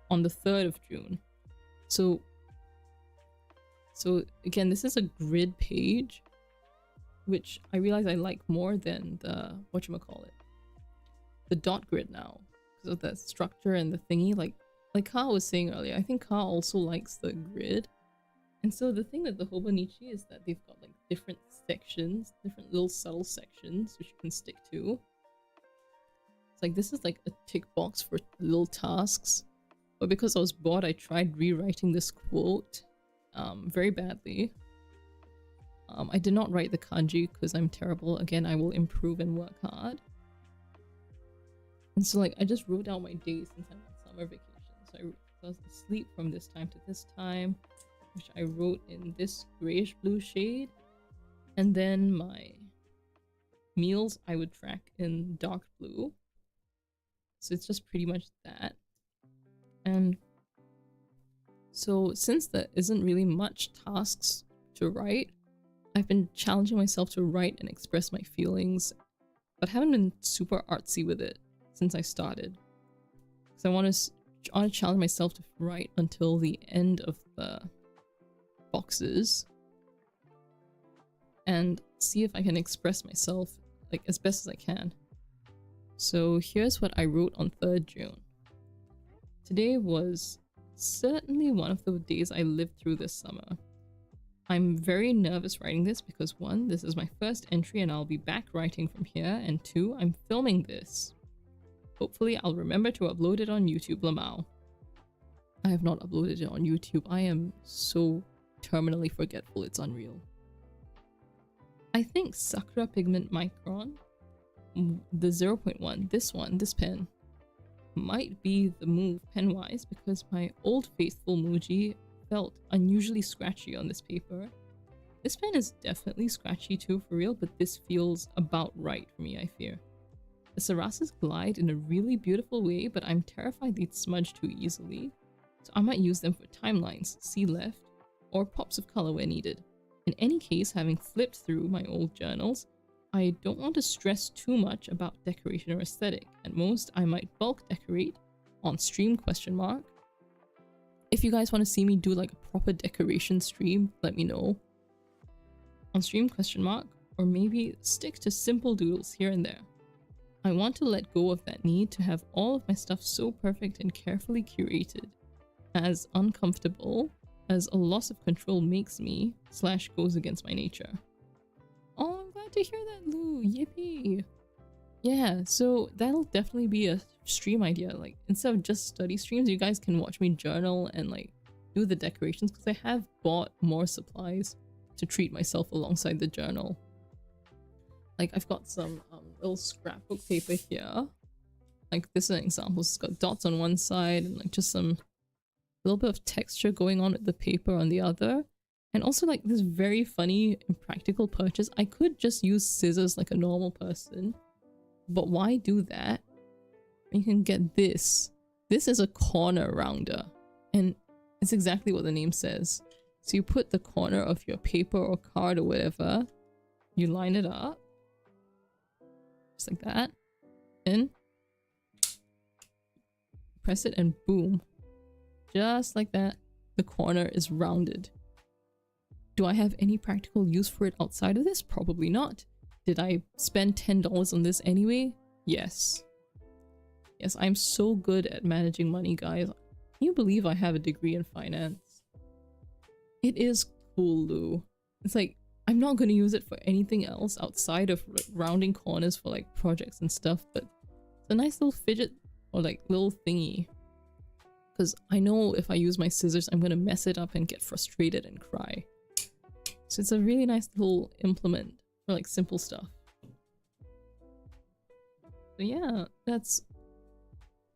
on the 3rd of June. So again, this is a grid page, which I realize I like more than the, whatchamacallit, the dot grid now, because of the structure and the thingy. Like Ka was saying earlier, I think Ka also likes the grid. And so the thing with the hobonichi is that they've got like different sections, different little subtle sections which you can stick to. It's like this is like a tick box for little tasks. But because I was bored, I tried rewriting this quote very badly. I did not write the kanji because I'm terrible. Again, I will improve and work hard. And so like I just wrote down my days since I'm on summer vacation. So I was asleep from this time to this time, which I wrote in this grayish blue shade. And then my meals I would track in dark blue. So it's just pretty much that. And so since there isn't really much tasks to write, I've been challenging myself to write and express my feelings, but haven't been super artsy with it since I started. So I want to challenge myself to write until the end of the boxes and see if I can express myself like as best as I can. So here's what I wrote on 3rd June. Today was certainly one of the days I lived through this summer. I'm very nervous writing this because 1, this is my first entry and I'll be back writing from here, and 2, I'm filming this. Hopefully I'll remember to upload it on YouTube, Lamau. I have not uploaded it on YouTube. I am so terminally forgetful, it's unreal. I think Sakura Pigment Micron, the 0.1, this pen, might be the move pen-wise because my old faithful Muji felt unusually scratchy on this paper. This pen is definitely scratchy too for real, but this feels about right for me, I fear. The Sarasa's glide in a really beautiful way, but I'm terrified they'd smudge too easily, so I might use them for timelines, see left, or pops of color where needed. In any case, having flipped through my old journals, I don't want to stress too much about decoration or aesthetic. At most, I might bulk decorate on stream ? If you guys want to see me do like a proper decoration stream, let me know. On stream ? Or maybe stick to simple doodles here and there. I want to let go of that need to have all of my stuff so perfect and carefully curated, as uncomfortable as a loss of control makes me / goes against my nature. Oh, I'm glad to hear that, Lou. Yippee! Yeah, so that'll definitely be a stream idea. Like, instead of just study streams, you guys can watch me journal and like do the decorations, because I have bought more supplies to treat myself alongside the journal. Like, I've got some little scrapbook paper here. Like, this is an example. It's got dots on one side and like just some little bit of texture going on with the paper on the other. And also like this very funny and practical purchase. I could just use scissors like a normal person, but why do that? You can get this. This is a corner rounder, and it's exactly what the name says. So you put the corner of your paper or card or whatever, you line it up, just like that, and press it and boom. Just like that, the corner is rounded. Do I have any practical use for it outside of this? Probably not. Did I spend $10 on this anyway? Yes. Yes, I'm so good at managing money, guys. Can you believe I have a degree in finance? It is cool, Lou. It's like, I'm not going to use it for anything else outside of like, rounding corners for like projects and stuff, but it's a nice little fidget or like little thingy. Because I know if I use my scissors, I'm going to mess it up and get frustrated and cry. So it's a really nice little implement for like simple stuff. So yeah, that's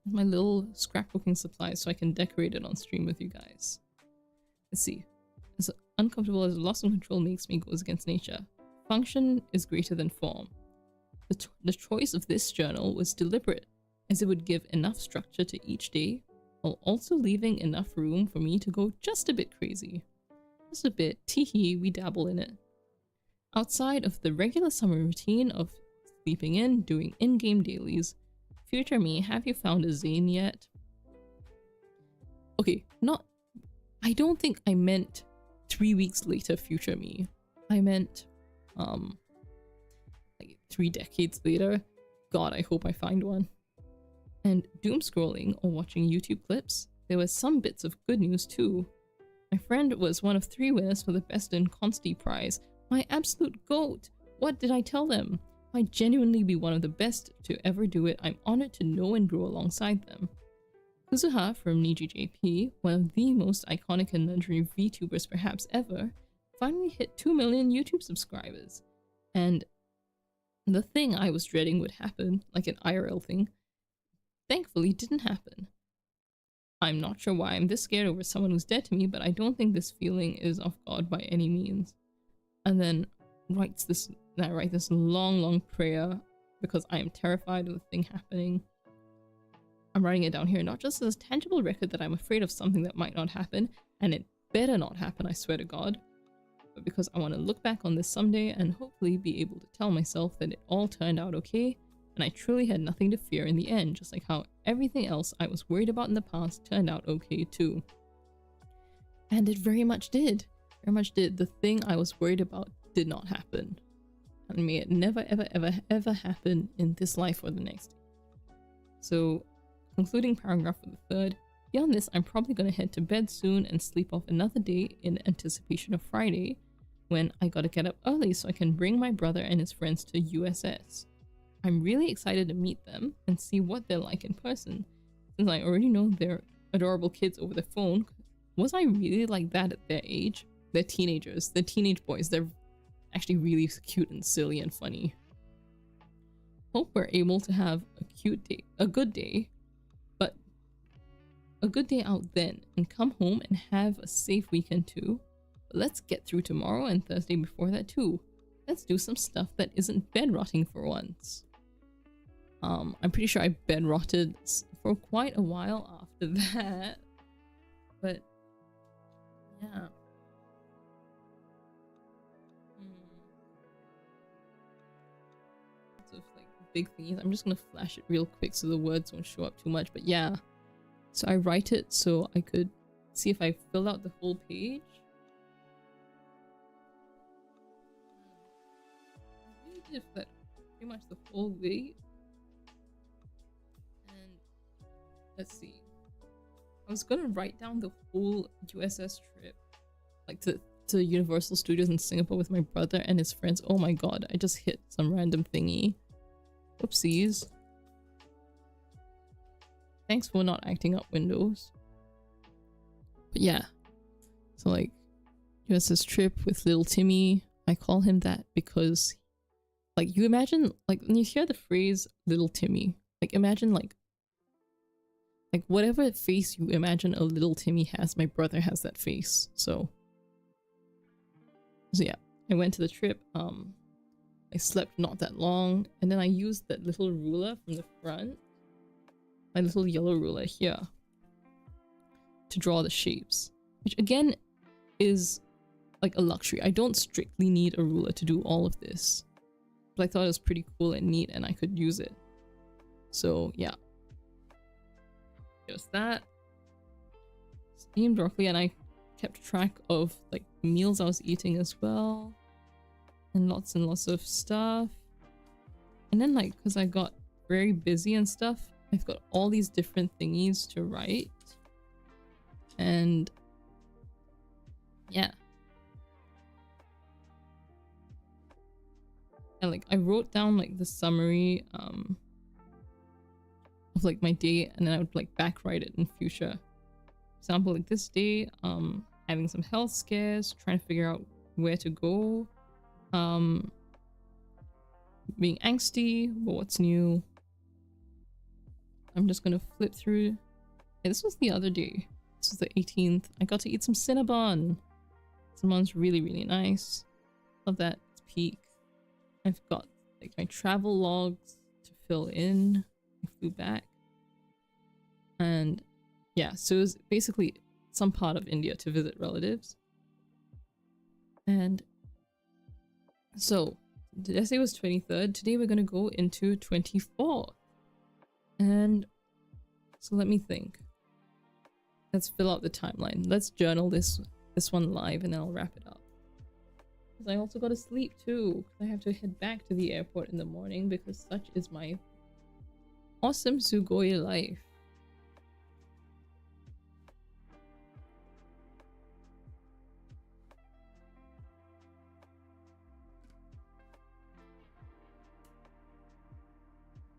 my little scrapbooking supplies so I can decorate it on stream with you guys. Let's see. As uncomfortable as loss of control makes me goes against nature. Function is greater than form. The choice of this journal was deliberate, as it would give enough structure to each day, while also leaving enough room for me to go just a bit crazy. Just a bit, teehee, we dabble in it. Outside of the regular summer routine of sleeping in, doing in-game dailies, future me, have you found a Zane yet? Okay, I don't think I meant 3 weeks later future me. I meant, like 3 decades later. God, I hope I find one. And doom scrolling or watching YouTube clips, there were some bits of good news too. My friend was one of 3 winners for the Best in Consti prize. My absolute goat! What did I tell them? I genuinely be one of the best to ever do it. I'm honored to know and grow alongside them. Kuzuha from NijiJP, one of the most iconic and legendary VTubers perhaps ever, finally hit 2 million YouTube subscribers. And the thing I was dreading would happen, like an IRL thing, thankfully didn't happen. I'm not sure why I'm this scared over someone who's dead to me, but I don't think this feeling is of God by any means. And then I write this long prayer because I am terrified of the thing happening. I'm writing it down here not just as a tangible record that I'm afraid of something that might not happen, and it better not happen, I swear to God, but because I want to look back on this someday and hopefully be able to tell myself that it all turned out okay, and I truly had nothing to fear in the end, just like how everything else I was worried about in the past turned out okay too. And it very much did. Very much did. The thing I was worried about did not happen. And may it never ever happen in this life or the next. So, concluding paragraph for the 3rd, beyond this I'm probably gonna head to bed soon and sleep off another day in anticipation of Friday, when I gotta get up early so I can bring my brother and his friends to USS. I'm really excited to meet them and see what they're like in person, since I already know they're adorable kids over the phone. Was I really like that at their age? They're teenagers, they're teenage boys, they're actually really cute and silly and funny. Hope we're able to have a good day out then, and come home and have a safe weekend too. But let's get through tomorrow and Thursday before that too. Let's do some stuff that isn't bed rotting for once. I'm pretty sure I bed rotted for quite a while after that, but yeah. Lots of like big thingies. I'm just gonna flash it real quick so the words won't show up too much, but yeah. So I write it so I could see if I fill out the whole page. I really did that pretty much the whole way. And let's see. I was gonna write down the whole USS trip, like to Universal Studios in Singapore with my brother and his friends. Oh my god, I just hit some random thingy. Oopsies. Thanks for not acting up, Windows. But yeah. So like, USS trip with little Timmy. I call him that because like you imagine, like when you hear the phrase little Timmy, like imagine like whatever face you imagine a little Timmy has, my brother has that face. So yeah, I went to the trip. I slept not that long, and then I used that little ruler from the front, my little yellow ruler here, to draw the shapes, which again is like a luxury. I don't strictly need a ruler to do all of this, but I thought it was pretty cool and neat and I could use it. So yeah. Just that. Steamed broccoli, and I kept track of like meals I was eating as well. And lots of stuff. And then like, because I got very busy and stuff, I've got all these different thingies to write. And yeah. And like I wrote down like the summary of like my day, and then I would like back write it in future. For example, like this day, having some health scares, trying to figure out where to go, being angsty, but what's new. I'm just gonna flip through. Yeah, this was the other day. This was the 18th. I got to eat some Cinnabon. Cinnabon's really, really nice. Love that. It's peak. I've got like my travel logs to fill in. I flew back. And yeah, so it was basically some part of India to visit relatives. And so, did I say it was 23rd? Today we're gonna go into 24th. And so let me think. Let's fill out the timeline. Let's journal this one live and then I'll wrap it up. Because I also gotta sleep too. I have to head back to the airport in the morning because such is my awesome Sugoi life.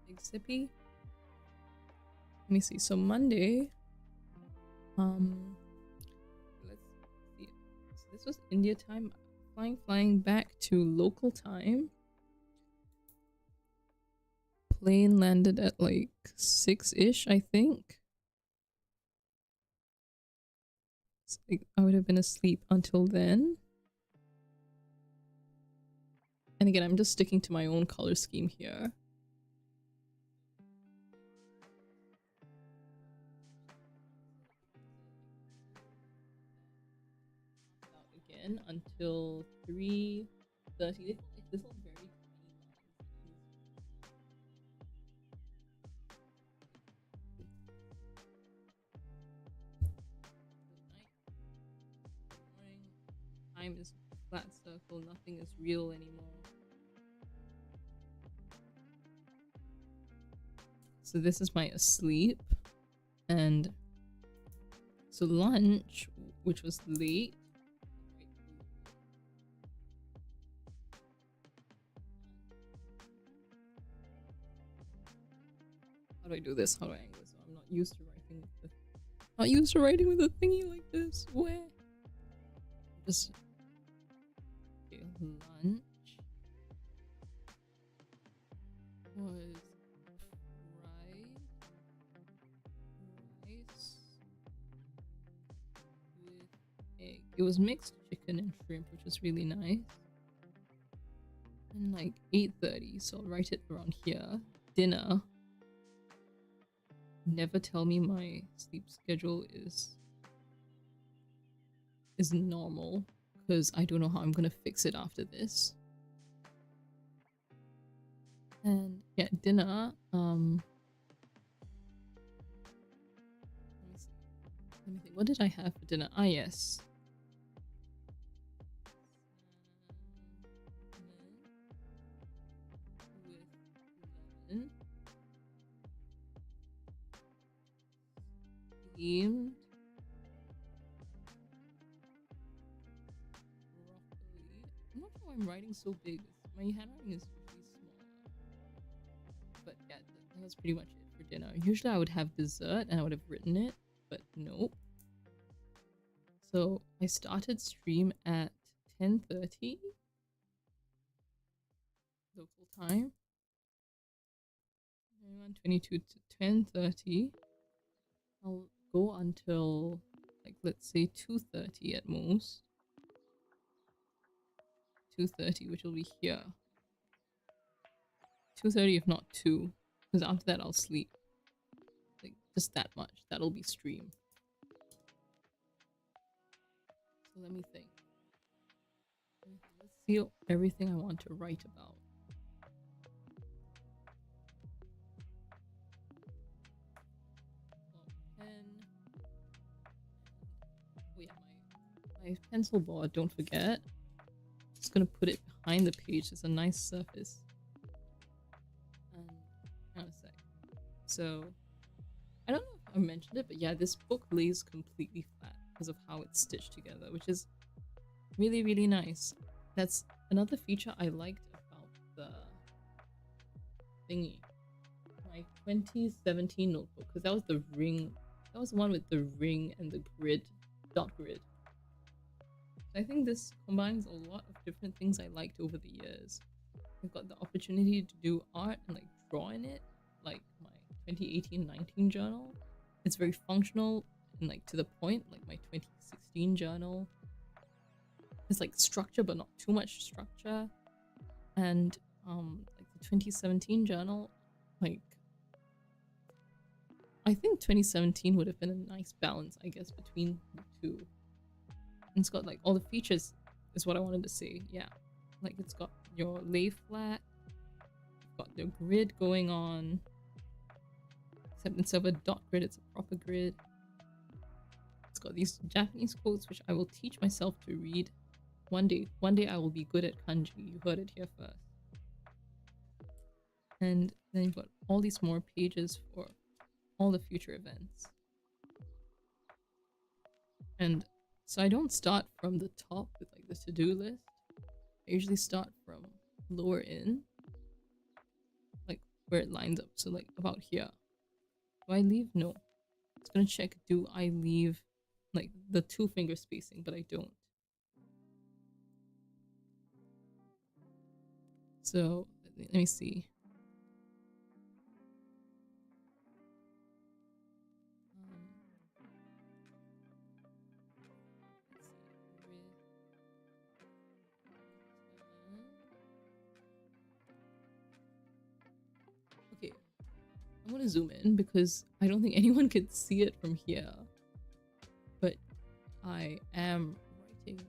Big sippy. Let me see. So Monday, let's see. So this was India time. Flying back to local time. Plane landed at like 6-ish, I think. So, like, I would have been asleep until then. And again, I'm just sticking to my own color scheme here. Again until 3:30. This is very time is flat circle, nothing is real anymore. So this is my asleep, and so lunch, which was late. How do I do this? How do I angle this? I'm not used to writing with the thingy like this. Where? Just okay, lunch was rice with egg. It was mixed chicken and shrimp, which was really nice. And like 8:30, so I'll write it around here. Dinner. Never tell me my sleep schedule is normal, because I don't know how I'm gonna fix it after this. And yeah, dinner, let me think. What did I have for dinner? Ah, yes. Steamed broccoli. I'm not sure why I'm writing so big. My handwriting is really small. But yeah, that was pretty much it for dinner. Usually I would have dessert and I would have written it, but nope. So I started stream at 10:30 local time. 21:22 to 10:30. I'll go until like, let's say 2:30 at most. 2:30, which will be here. 2:30 if not 2, because after that I'll sleep. Like just that much. That'll be stream. So let me think. Let's see everything I want to write about. Oh yeah, my pencil board, don't forget. Just gonna put it behind the page. It's a nice surface. And hang on a sec. So I don't know if I mentioned it, but yeah, this book lays completely flat because of how it's stitched together, which is really, really nice. That's another feature I liked about the thingy. My 2017 notebook, because that was the ring. That was the one with the ring and the grid, dot grid. I think this combines a lot of different things I liked over the years. I've got the opportunity to do art and like draw in it, like my 2018-19 journal. It's very functional and like to the point, like my 2016 journal. It's like structure but not too much structure. And like the 2017 journal, like I think 2017 would have been a nice balance, I guess, between the two. And it's got like all the features is what I wanted to say. Yeah, like it's got your lay flat, you've got your grid going on, except instead of a dot grid it's a proper grid. It's got these Japanese quotes which I will teach myself to read one day. One day I will be good at kanji. You heard it here first. And then you've got all these more pages for all the future events. And so I don't start from the top with like the to-do list. I usually start from lower in, like where it lines up. So like about here. Do I leave? No. It's gonna check, do I leave like the 2-finger spacing, but I don't. So let me see. Okay, I'm gonna zoom in because I don't think anyone could see it from here. But I am writing.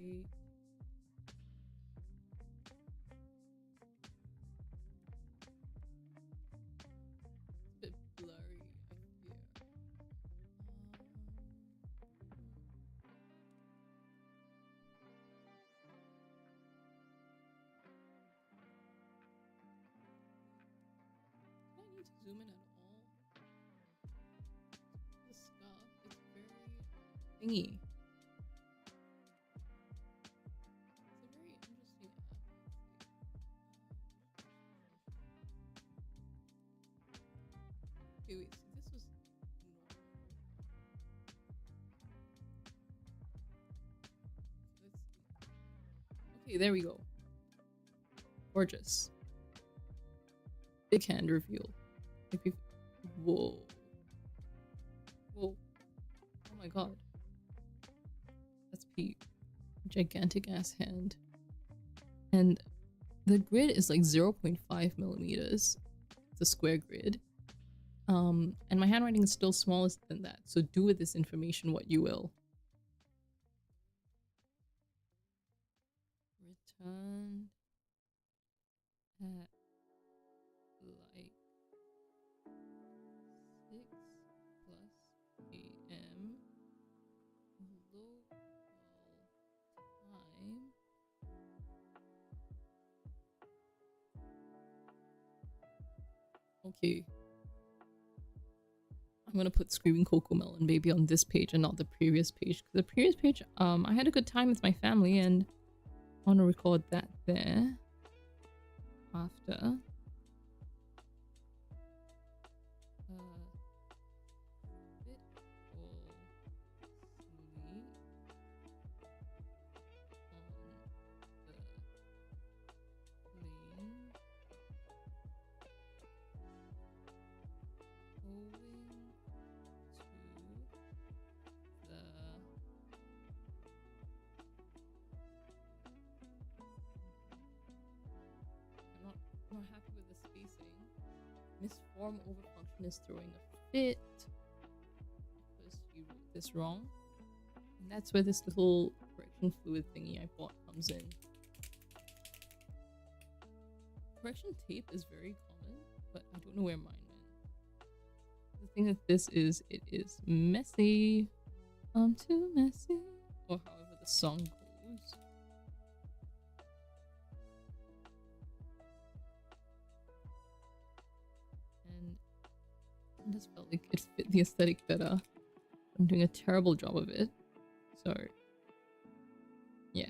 Wait. It's a bit blurry, I fear. Do I need to zoom in at all? This stuff is very thingy. Okay, wait, so this was normal. Let's see. Okay, there we go. Gorgeous. Big hand reveal. Like whoa. Whoa. Oh my god. That's peak. Gigantic ass hand. And the grid is like 0.5 millimeters. It's a square grid. And my handwriting is still smaller than that, so do with this information what you will. Return at like 6 plus AM local time. Okay. I'm gonna put Screaming Coco Melon Baby on this page and not the previous page. Because the previous page, I had a good time with my family and I want to record that there. After. Not happy with the spacing. Misform over function is throwing a fit because you wrote this wrong. And that's where this little correction fluid thingy I bought comes in. Correction tape is very common, but I don't know where mine went. The thing that this is, it is messy. I'm too messy. Or however the song goes. I just felt like it fit the aesthetic better. I'm doing a terrible job of it. So, yeah.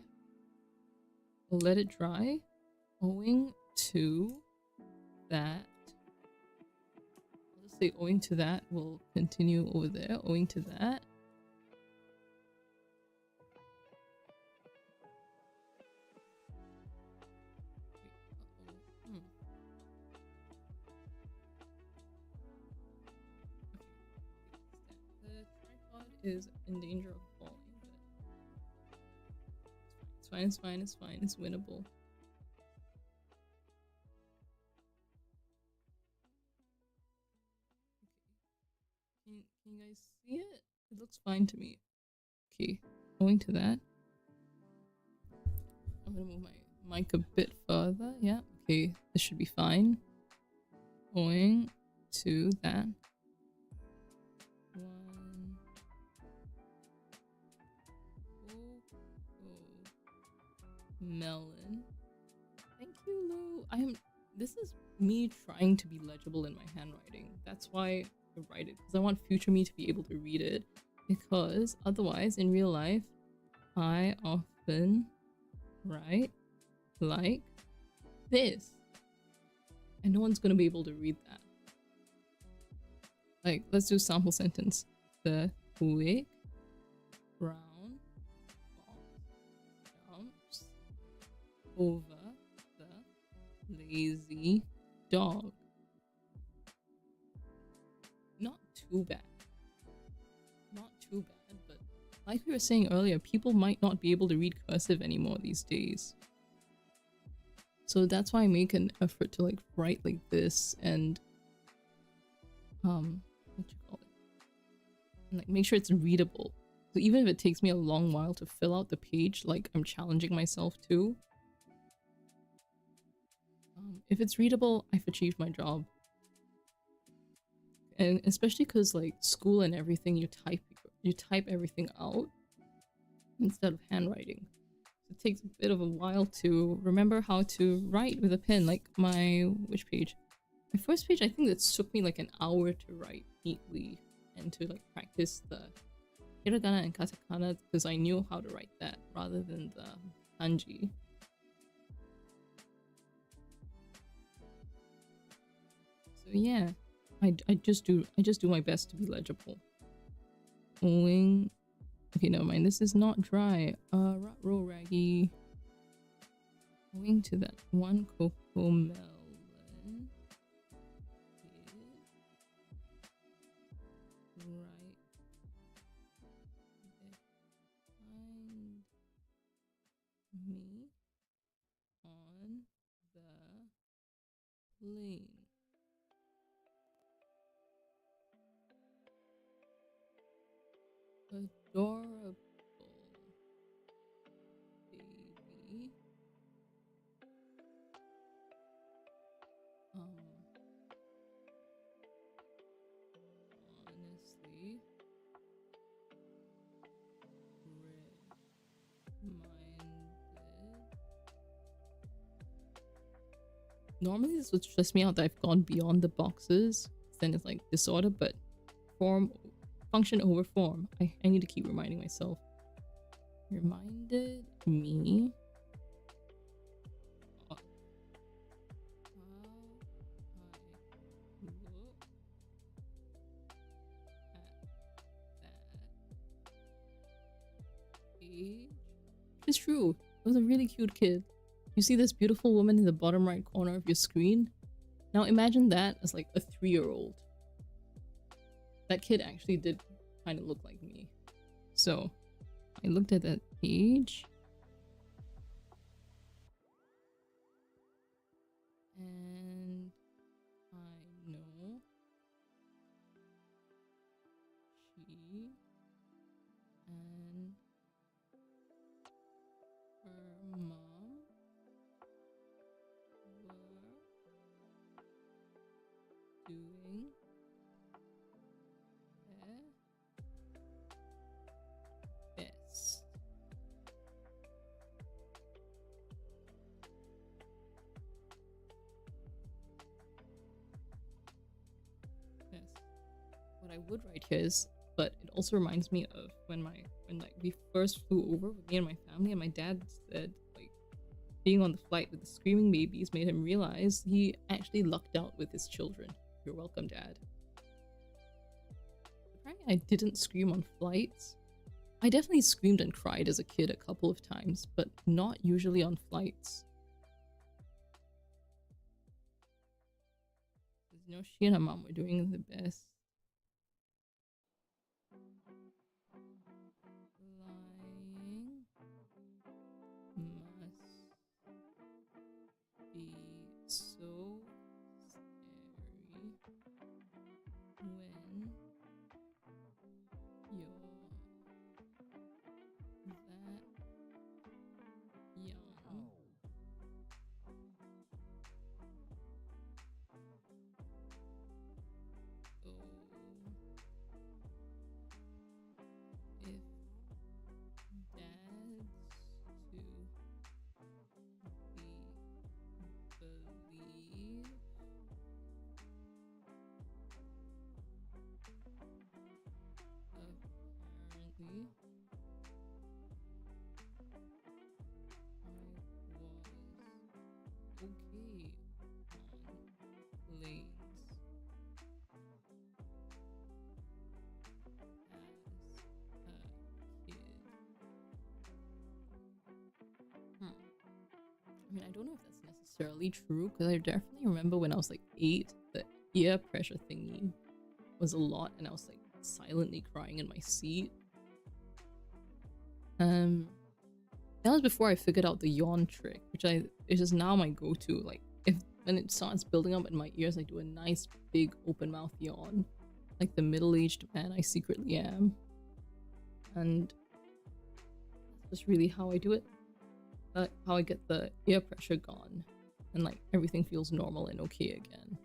We'll let it dry. Owing to that, I'll just say owing to that, we'll continue over there. Owing to that, the tripod is in danger of falling, but it's fine, it's fine, it's fine, it's winnable. Can you guys see it? It looks fine to me. Okay, owing to that, I'm gonna move my mic a bit further. Yeah, okay, this should be fine. Owing to that. One. Melon. Thank you, Lou. This is me trying to be legible in my handwriting. That's why I write it, because I want future me to be able to read it. Because otherwise, in real life, I often write like this. And no one's gonna be able to read that. Like, let's do sample sentence. The quick brown fox jumps over the lazy dog. Not too bad. Not too bad, but like we were saying earlier, people might not be able to read cursive anymore these days. So that's why I make an effort to like write like this and what you call it? And like make sure it's readable. So even if it takes me a long while to fill out the page, like I'm challenging myself to. If it's readable, I've achieved my job. And especially because like school and everything, you type everything out instead of handwriting. It takes a bit of a while to remember how to write with a pen. Like which page? My first page, I think it took me like an hour to write neatly and to like practice the hiragana and katakana because I knew how to write that rather than the kanji. So yeah, I just do my best to be legible. Owing. Okay, never mind. This is not dry. Roll raggy. Owing to that one cocoa melon. Right behind me on the lane. Adorable baby. Honestly, reminded. Normally this would stress me out that I've gone beyond the boxes. Then it's like disorder, but function over form. I need to keep reminding myself. Reminded me of how I look at that age. It's true. It was a really cute kid. You see this beautiful woman in the bottom right corner of your screen? Now imagine that as like a 3-year-old. That kid actually did kind of look like me. So I looked at that age. And I know she and her mom were doing their best. what I would write here is, but it also reminds me of when like we first flew over with me and my family, and my dad said like being on the flight with the screaming babies made him realize he actually lucked out with his children. You're welcome, Dad. Apparently I didn't scream on flights. I definitely screamed and cried as a kid a couple of times, but not usually on flights. You know, she and her mom were doing the best. Flying must be so scary when you're that young. If dads to believe apparently I was okay on planes as a kid. I mean, I don't know if that's necessarily true, because I definitely remember when I was like 8, the ear pressure thingy was a lot, and I was like silently crying in my seat. That was before I figured out the yawn trick, which is just now my go-to. Like, when it starts building up in my ears, I do a nice big open mouth yawn, like the middle-aged man I secretly am. And that's just really how I do it. How I get the ear pressure gone, and like everything feels normal and okay again.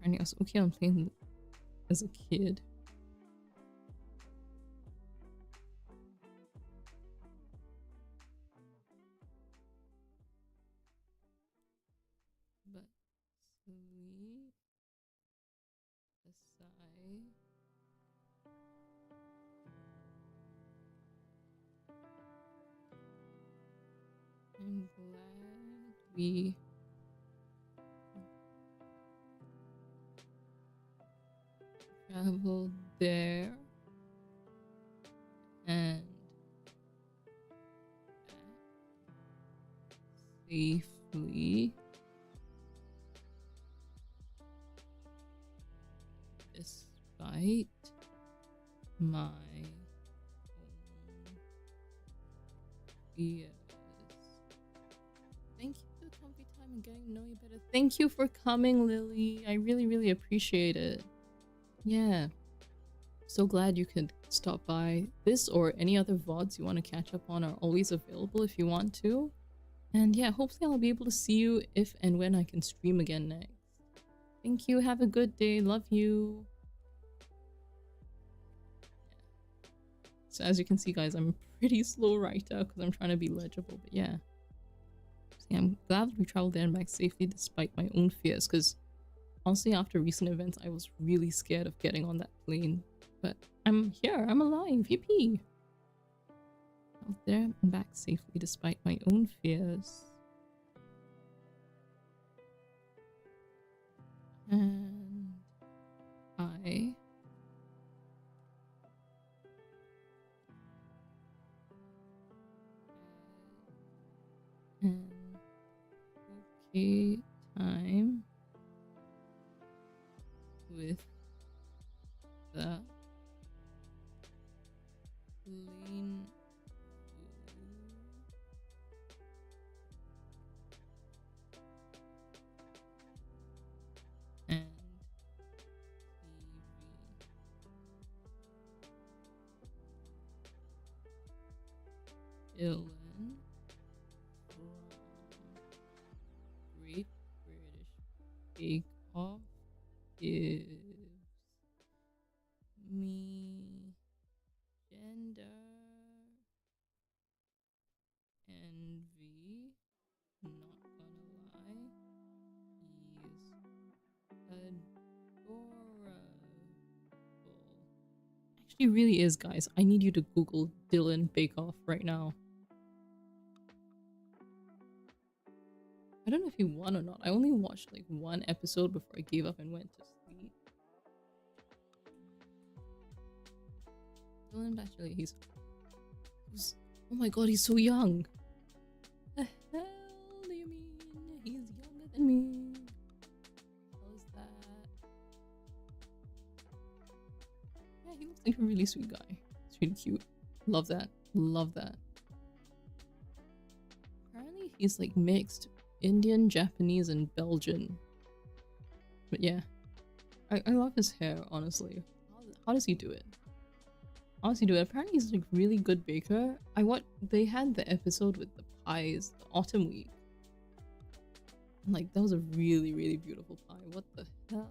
And I was okay on playing as a kid. But sleep aside, I'm glad we traveled there and safely, despite my own fears. Thank you for the comfy time and getting to know you better. Thank you for coming, Lily. I really, really appreciate it. Yeah. So glad you could stop by. This or any other VODs you want to catch up on are always available if you want to. And yeah, hopefully I'll be able to see you if and when I can stream again next. Thank you. Have a good day. Love you. So as you can see, guys, I'm a pretty slow writer because I'm trying to be legible, but yeah. So yeah, I'm glad we traveled there and back safely despite my own fears, because honestly, after recent events, I was really scared of getting on that plane. But I'm here. I'm alive. Yippee! Out there and back safely despite my own fears. And I an okay time with the plane and TV. Dylan from Great British Bake Off gives me gender envy. Not gonna lie, he's adorable. She really is, guys. I need you to Google Dylan Bake Off right now. I don't know if he won or not. I only watched like one episode before I gave up and went to sleep. Dylan Bachelor, he's oh my god, he's so young. The hell do you mean? He's younger than me. How is that? Yeah, he looks like a really sweet guy. It's really cute. Love that. Love that. Apparently he's like mixed Indian, Japanese, and Belgian. But yeah. I love his hair, honestly. How does he do it? How does he do it? Apparently he's like really good baker. They had the episode with the pies, the autumn week. And like that was a really, really beautiful pie. What the hell?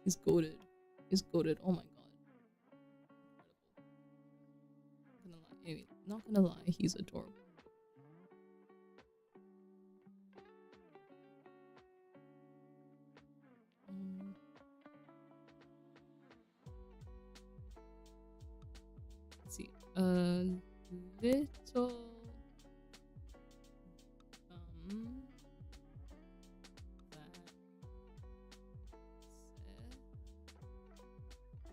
He's goated. He's goated. Oh my god. Not gonna lie, he's adorable. Let's see. Little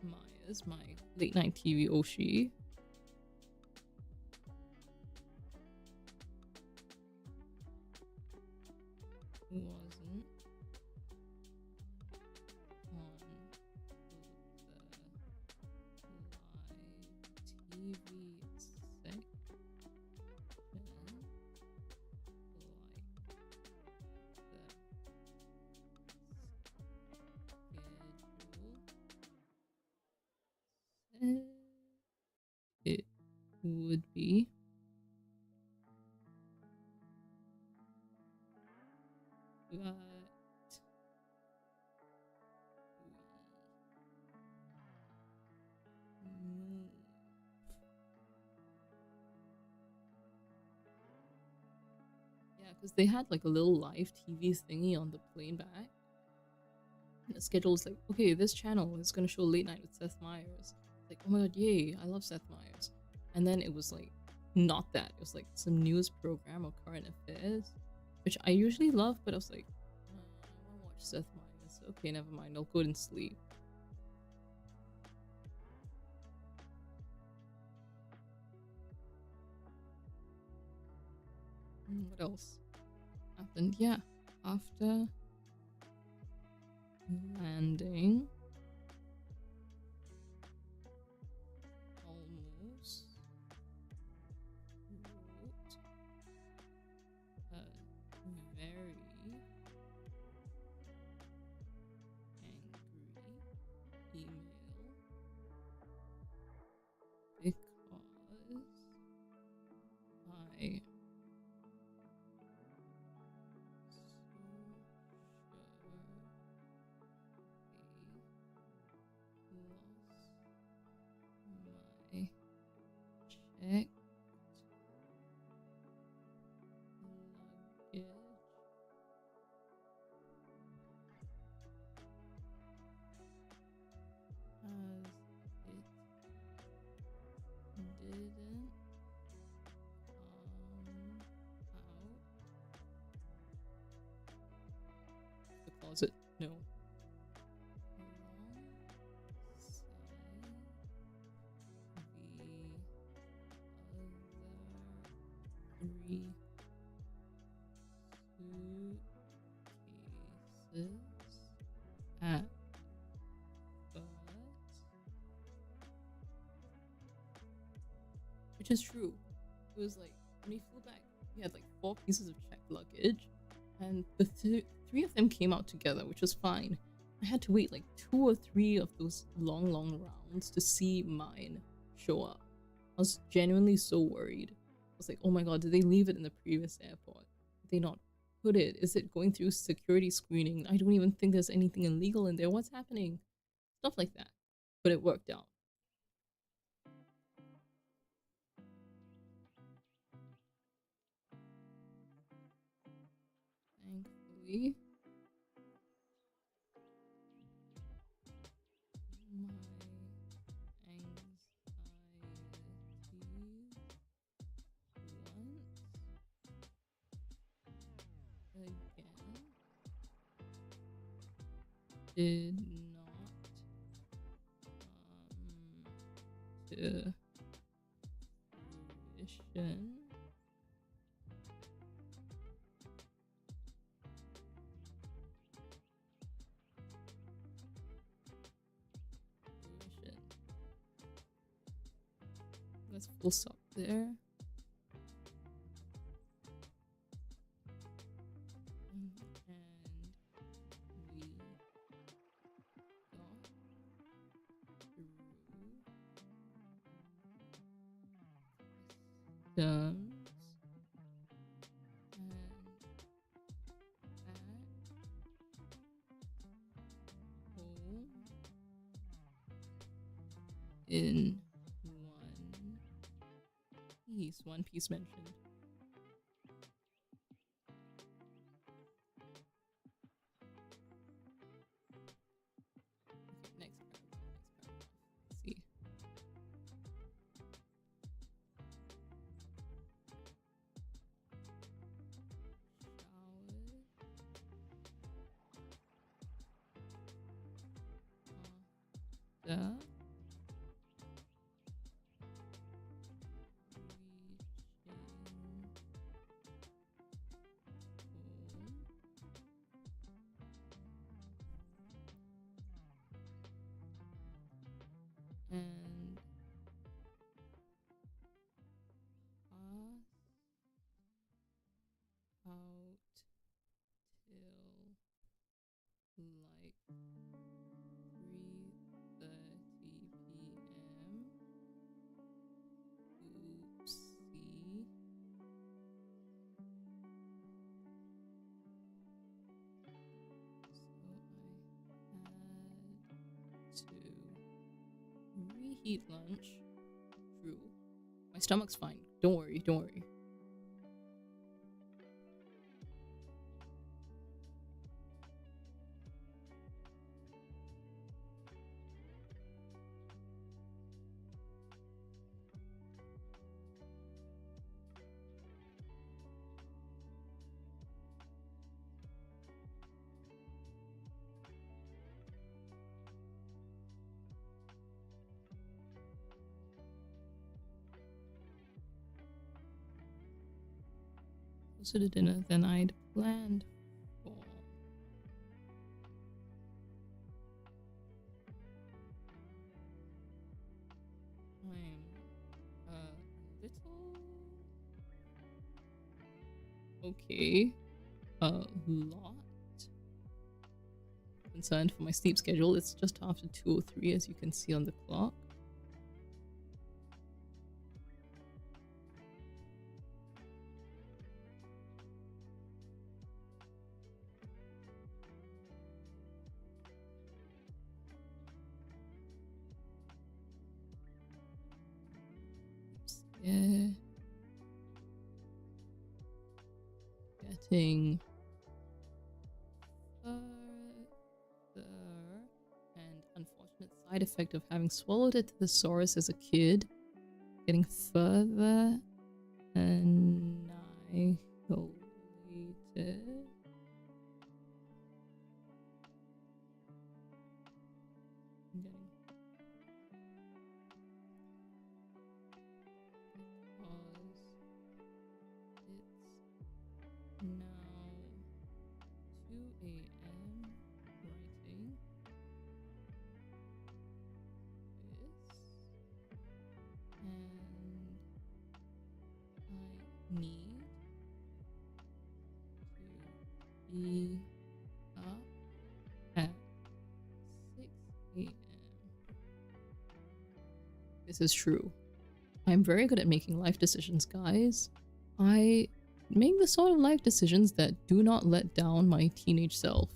Maya's my late night TV Oshi. Wasn't on the live TV section like the schedule it would be. But yeah, because they had like a little live TV thingy on the plane back. And the schedule was like, okay, this channel is gonna show Late Night with Seth Meyers. Like, oh my god, yay, I love Seth Meyers. And then it was like, not that. It was like some news program or current affairs, which I usually love, but I was like, I wanna watch Seth Meyers. Okay, never mind, I'll go and sleep. What else happened? Yeah, after landing, almost wrote a very angry email because I checked luggage as it didn't out the closet. No. Three suitcases at but which is true. It was like when we flew back, we had like 4 pieces of checked luggage, and the 3 of them came out together, which was fine. I had to wait like 2 or 3 of those long rounds to see mine show up. I was genuinely so worried. I was like, oh my god, did they leave it in the previous airport? Did they not put it? Is it going through security screening? I don't even think there's anything illegal in there. What's happening? Stuff like that. But it worked out. My anxieties once again did not to fruition. Let's full stop there. And we got through systems and at home in one piece mentioned. Okay, next paragraph. Let's see. Showered. And pass out till like 3:30 p.m. Oopsie. So I had to reheat lunch. True. My stomach's fine. Don't worry, don't worry. Closer to dinner than I'd planned for. I'm a little okay. A lot concerned for my sleep schedule. It's just after 2:03, as you can see on the clock. Yeah. Getting further, and unfortunate side effect of having swallowed a thesaurus as a kid. Getting further annihilated. Now 2 a.m. writing this, and I need to be up at 6 a.m. This is true. I'm very good at making life decisions, guys. I make the sort of life decisions that do not let down my teenage self.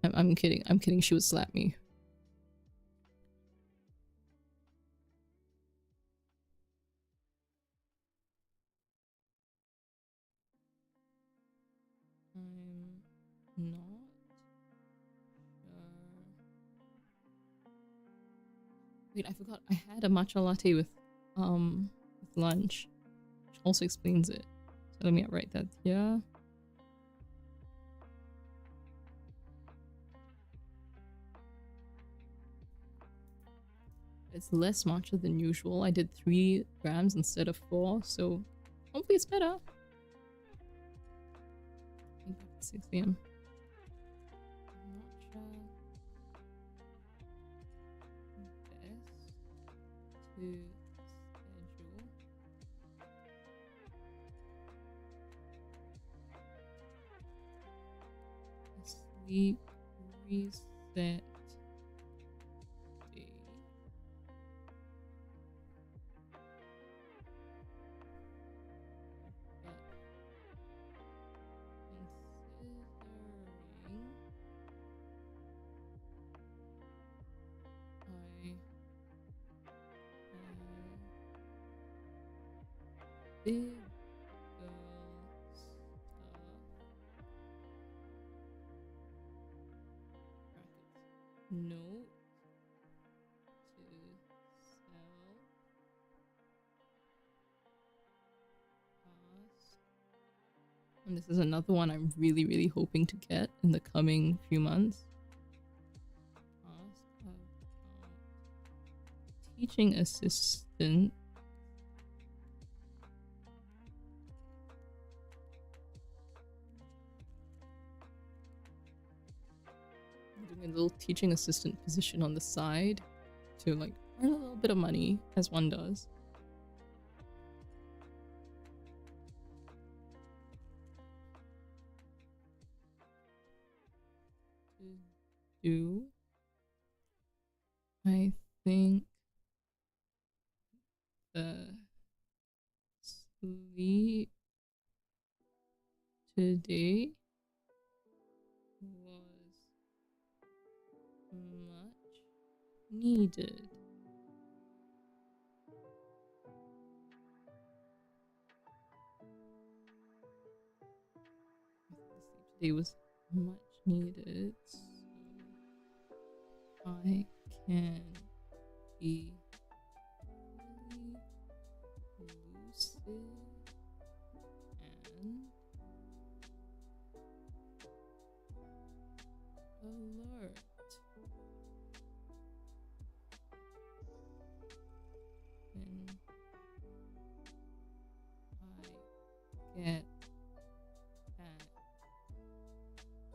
I'm kidding. I'm kidding. She would slap me. I'm Not sure. Wait, I forgot. I had a matcha latte with lunch, which also explains it. So let me write that here. It's less matcha than usual. I did 3 grams instead of 4, so hopefully it's better. 6 p.m. Matcha. Best to schedule. Sleep reset. Big girl stuff. Brackets. Note to sell. Pass. And this is another one I'm really hoping to get in the coming few months. Ask about teaching assistant. A little teaching assistant position on the side to like earn a little bit of money, as one does. To do, I think the sleep today was much needed. The sleep today was much needed, so I can be really lucid and alert. When I get back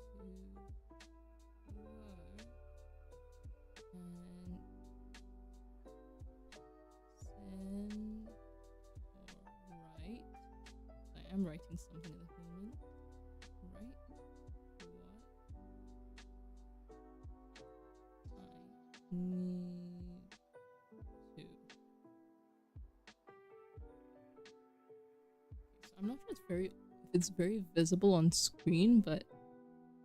to work and send or write. I am writing something at the moment. Write what I need to. So I'm not sure if it's very visible on screen, but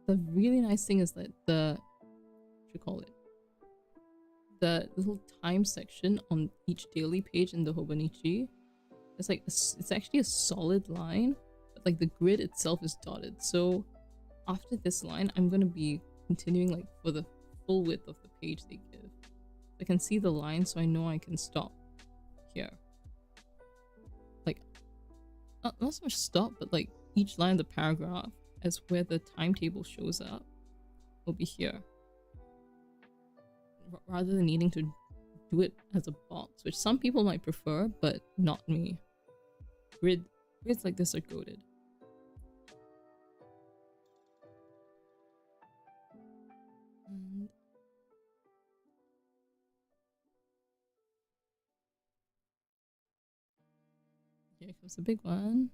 the really nice thing is that the what you call it, the little time section on each daily page in the hobonichi, it's like it's actually a solid line, but like the grid itself is dotted. So after this line, I'm gonna be continuing like for the full width of the page they give. I can see the line, so I know I can stop here. Like not so much stop, but like each line of the paragraph as where the timetable shows up will be here, rather than needing to do it as a box, which some people might prefer, but not me. Grids like this are goated. And here comes the big one,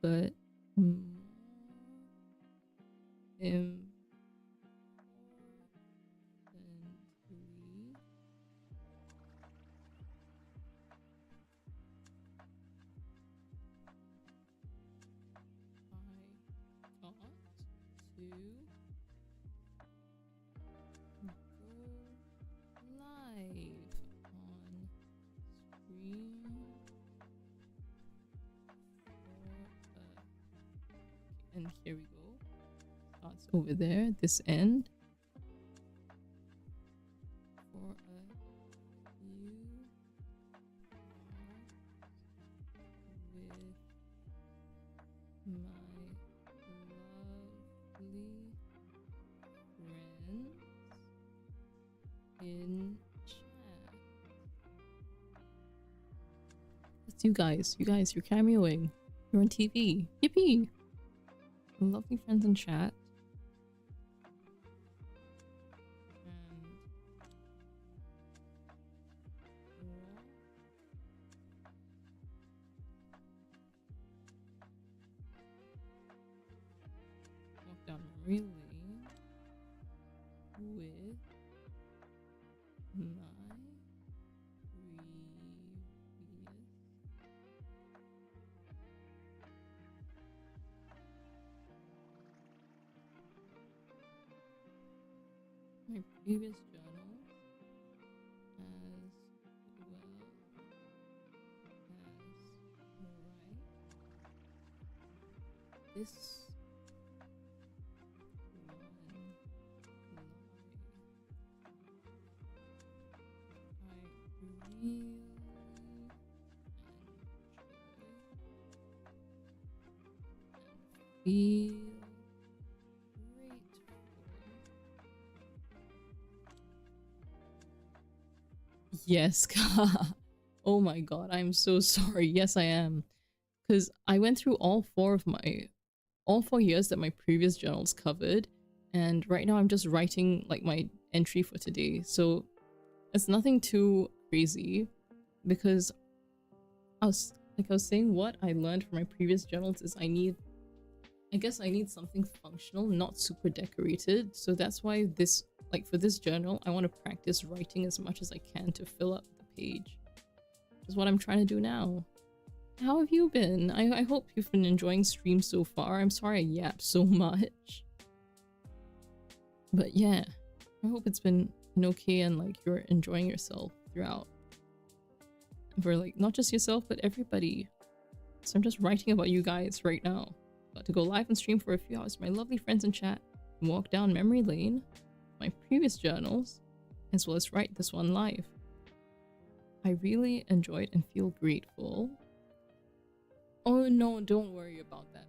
but and here we go. starts over there, this end. For you with my lovely friends in chat. That's you guys. You guys, you're cameoing. You're on TV. Yippee! Lovely friends in chat. Walk down memory lane with my previous journal, as well as this feel grateful. Yes, oh my god, I'm so sorry. Yes, I am. Because I went through all 4 years that my previous journals covered, and right now I'm just writing like my entry for today. So it's nothing too crazy, because I was saying, what I learned from my previous journals is I guess I need something functional, not super decorated. So that's why this, like for this journal, I want to practice writing as much as I can to fill up the page. Which is what I'm trying to do now. How have you been? I hope you've been enjoying stream so far. I'm sorry I yap so much. But yeah, I hope it's been okay and like you're enjoying yourself throughout. For like not just yourself, but everybody. So I'm just writing about you guys right now. About to go live and stream for a few hours. My lovely friends in chat and walk down memory lane, my previous journals, as well as write this one live. I really enjoyed and feel grateful. Oh no, don't worry about that.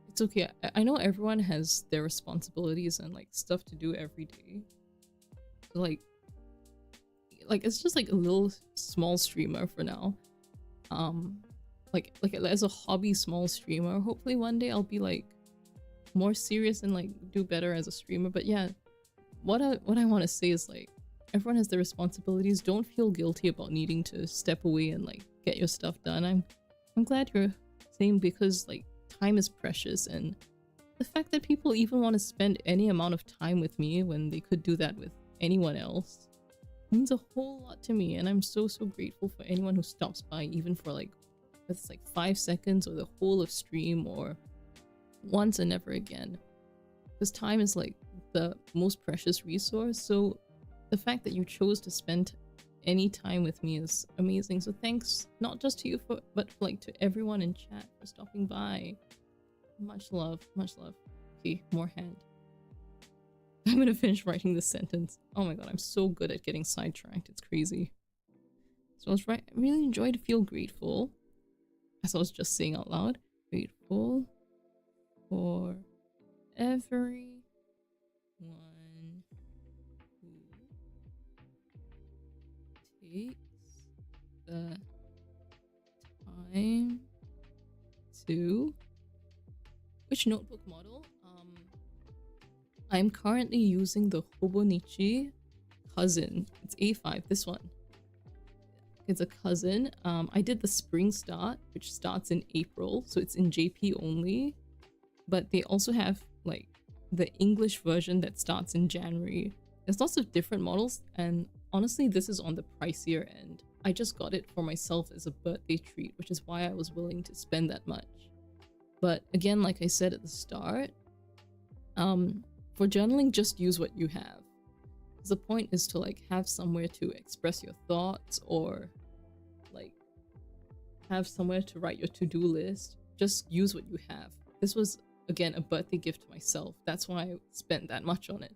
It's okay. I know everyone has their responsibilities and like stuff to do every day. So, like it's just like a little small streamer for now. Like as a hobby small streamer. Hopefully one day I'll be like more serious and like do better as a streamer. But yeah, what I want to say is like everyone has their responsibilities. Don't feel guilty about needing to step away and like get your stuff done. I'm glad you're saying, because like time is precious, and the fact that people even want to spend any amount of time with me when they could do that with anyone else means a whole lot to me. And I'm so grateful for anyone who stops by, even for like it's like 5 seconds or the whole of stream or once and never again, because time is like the most precious resource. So the fact that you chose to spend any time with me is amazing. So thanks not just to you but like to everyone in chat for stopping by. Much love, much love. Okay, more hand. I'm gonna finish writing this sentence. Oh my god, I'm so good at getting sidetracked, it's crazy. So I was right, I really enjoyed to feel grateful, as I was just saying out loud. Grateful for everyone who takes the time to... Which notebook model? I'm currently using the Hobonichi Cousin. It's A5, this one. It's a cousin. I did the spring start, which starts in April, so it's in JP only. But they also have like the English version that starts in January. There's lots of different models, and honestly, this is on the pricier end. I just got it for myself as a birthday treat, which is why I was willing to spend that much. But again, like I said at the start, for journaling, just use what you have. The point is to like have somewhere to express your thoughts, or like have somewhere to write your to-do list. Just use what you have. This was again, a birthday gift to myself. That's why I spent that much on it.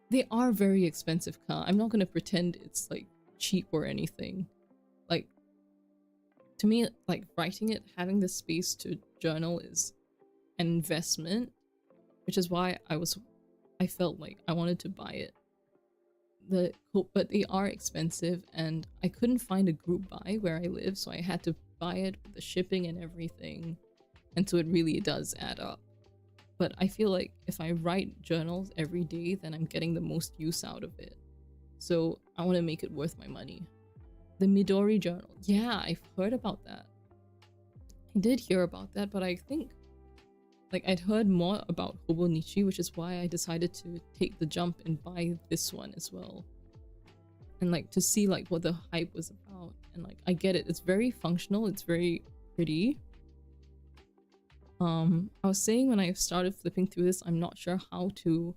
They are very expensive, I'm not gonna pretend it's like cheap or anything. Like, to me, like writing it, having the space to journal is an investment, which is why I felt like I wanted to buy it. But they are expensive, and I couldn't find a group buy where I live, so I had to buy it with the shipping and everything, and so it really does add up. But I feel like if I write journals every day, then I'm getting the most use out of it. So I want to make it worth my money. The Midori journal, yeah, I've heard about that. I did hear about that, but I think like I'd heard more about hobonichi, which is why I decided to take the jump and buy this one as well. And like to see like what the hype was about. And like I get it, it's very functional, it's very pretty. I was saying when I started flipping through this, I'm not sure how to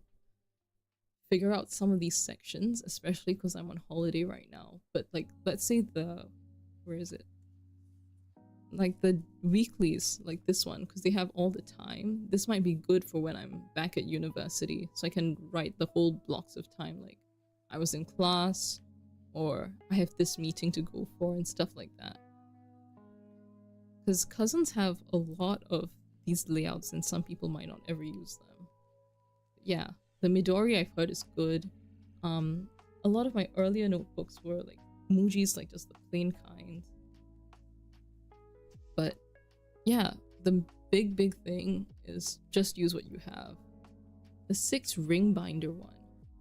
figure out some of these sections, especially because I'm on holiday right now. But like, let's say where is it? Like the weeklies, like this one, because they have all the time. This might be good for when I'm back at university, so I can write the whole blocks of time, like I was in class, or I have this meeting to go for, and stuff like that. Because cousins have a lot of these layouts, and some people might not ever use them. But yeah, the Midori I've heard is good. A lot of my earlier notebooks were like Muji's, like just the plain kind. But yeah, the big thing is just use what you have. The 6 ring binder one.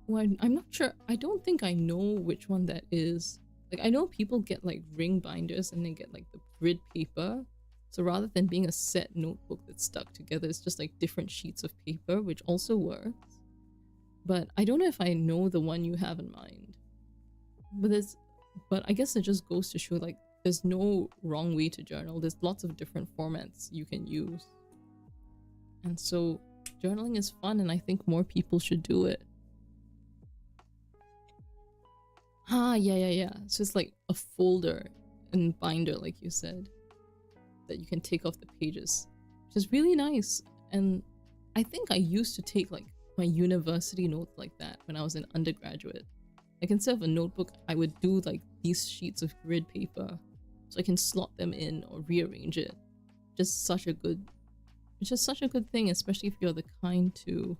Well, I'm not sure. I don't think I know which one that is. Like, I know people get like ring binders and they get like the grid paper. So rather than being a set notebook that's stuck together, it's just like different sheets of paper, which also works. But I don't know if I know the one you have in mind. But I guess it just goes to show like there's no wrong way to journal. There's lots of different formats you can use. And so journaling is fun, and I think more people should do it. Yeah. So it's like a folder and binder, like you said, that you can take off the pages, which is really nice. And I think I used to take like my university notes like that when I was an undergraduate. Like instead of a notebook, I would do like these sheets of grid paper so I can slot them in or rearrange it. It's just such a good thing, especially if you're the kind to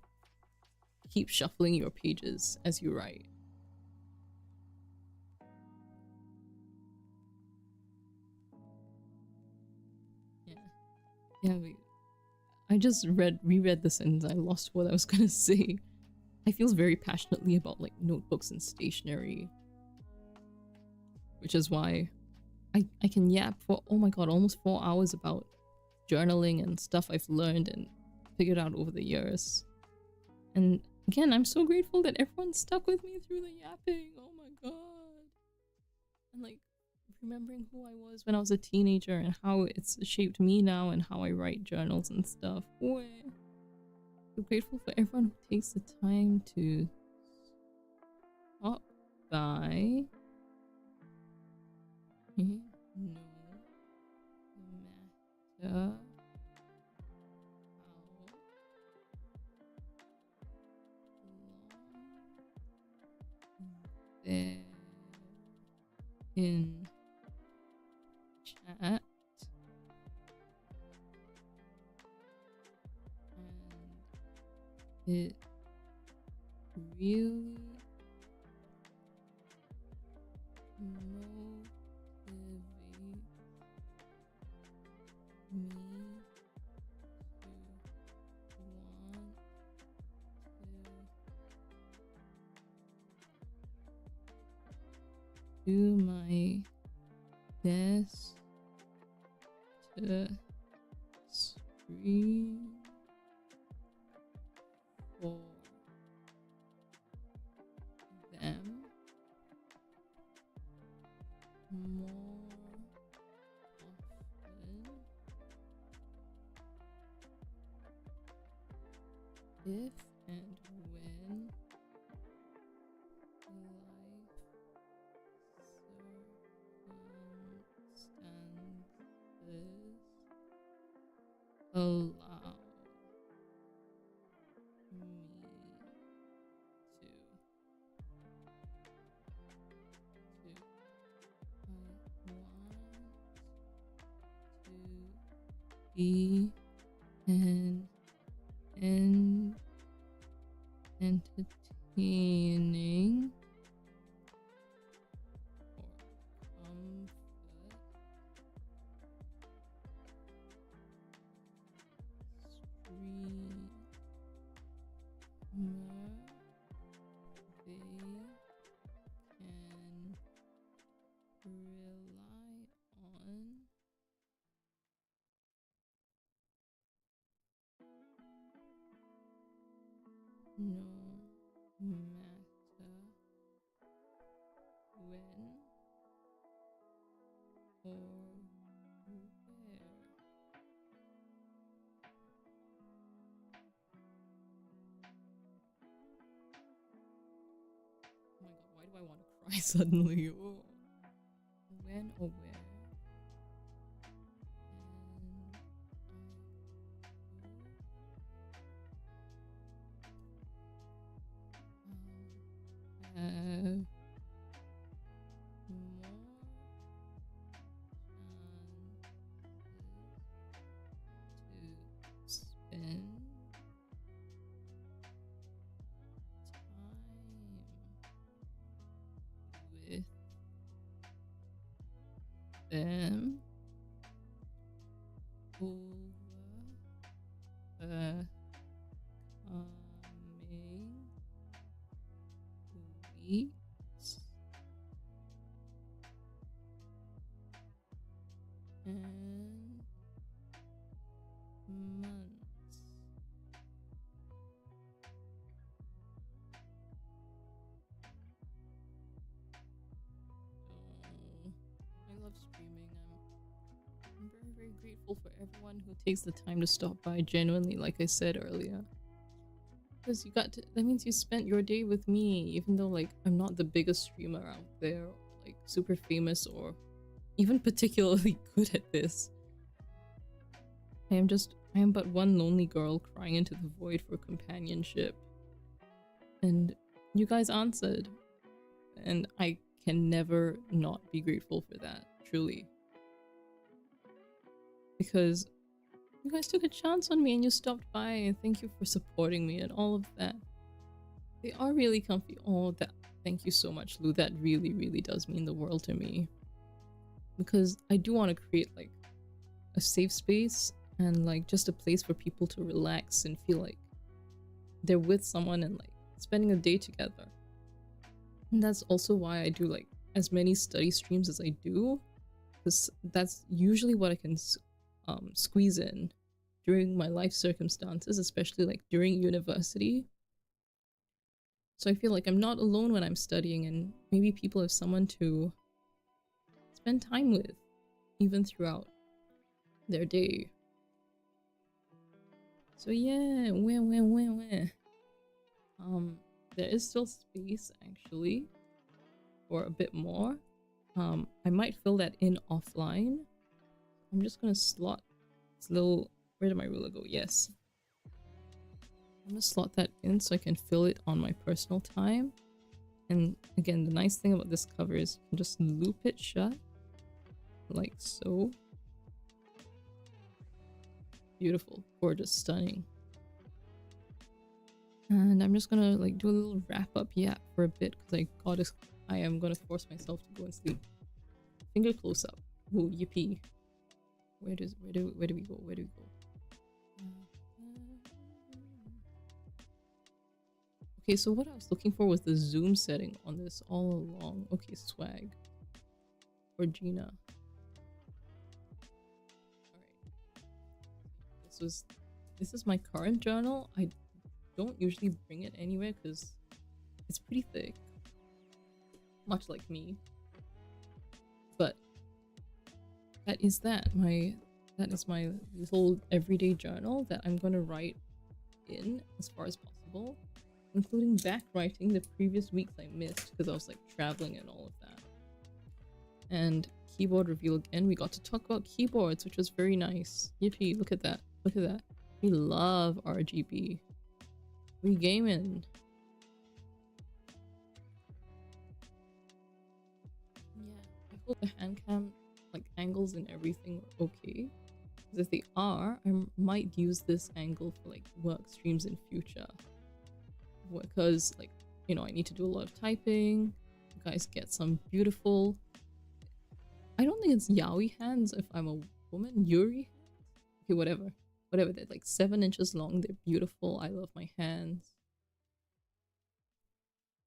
keep shuffling your pages as you write. Yeah, I just reread this and I lost what I was gonna say. I feel very passionately about like notebooks and stationery, which is why I can yap for, oh my god, almost 4 hours about journaling and stuff I've learned and figured out over the years. And again, I'm so grateful that everyone stuck with me through the yapping. Oh my god. And like remembering who I was when I was a teenager and how it's shaped me now and how I write journals and stuff. I'm grateful for everyone who takes the time to stop by. No matter they're in chat, and it really motivates me to want to do my best to scream for them more often if and when life circumstances allow. be an entertaining or comfort streamer they can rely on no matter when or where. Oh my god, why do I want to cry suddenly? Oh. When or where. And more to spend time with them over the coming weeks and months. Oh, I love streaming. I'm very, very grateful for everyone who takes the time to stop by genuinely, like I said earlier. Because you got to, that means you spent your day with me, even though like I'm not the biggest streamer out there, like super famous or even particularly good at this. I am but one lonely girl crying into the void for companionship. And you guys answered. And I can never not be grateful for that, truly. Because you guys took a chance on me and you stopped by, and thank you for supporting me and all of that. They are really comfy. Oh, thank you so much, Lou. That really, really does mean the world to me. Because I do want to create like a safe space and like just a place for people to relax and feel like they're with someone and like spending a day together. And that's also why I do like as many study streams as I do, because that's usually what I can squeeze in during my life circumstances, especially like during university. So I feel like I'm not alone when I'm studying, and maybe people have someone to spend time with even throughout their day. So yeah, there is still space actually for a bit more. I might fill that in offline. I'm just gonna slot this little, where did my ruler go? Yes. I'm gonna slot that in so I can fill it on my personal time. And again, the nice thing about this cover is you can just loop it shut like so. Beautiful, gorgeous, stunning. And I'm just gonna like do a little wrap up yap for a bit because I am gonna force myself to go and sleep. Finger close up. Ooh, yippee. Where do we go? Where do we go? Okay, so what I was looking for was the zoom setting on this all along. Okay, swag. Or Gina. Alright. This is my current journal. I don't usually bring it anywhere because it's pretty thick. Much like me. But that is my little everyday journal that I'm gonna write in as far as possible, including back writing the previous weeks I missed because I was like traveling and all of that. And keyboard reveal again. We got to talk about keyboards, which was very nice. Yippee, look at that. Look at that. We love RGB. We gaming. Yeah, I hope the Handcam like angles and everything are okay. If they are, I might use this angle for like work streams in future. Because like, you know, I need to do a lot of typing. You guys get some beautiful, I don't think it's yaoi hands if I'm a woman. Yuri? Okay, whatever. Whatever, they're like 7 inches long. They're beautiful. I love my hands.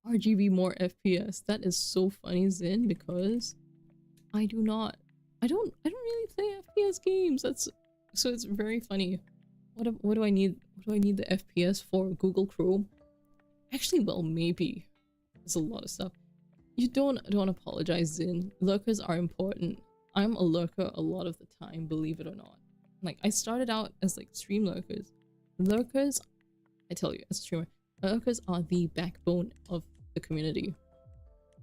RGB more FPS. That is so funny, Zin, because I don't really play FPS games. That's so it's very funny. What do I need? What do I need the FPS for? Google Chrome? Actually, well, maybe. There's a lot of stuff. You don't apologize, Zin. Lurkers are important. I'm a lurker a lot of the time, believe it or not. Like, I started out as like stream lurkers. Lurkers, I tell you, as a streamer, lurkers are the backbone of the community.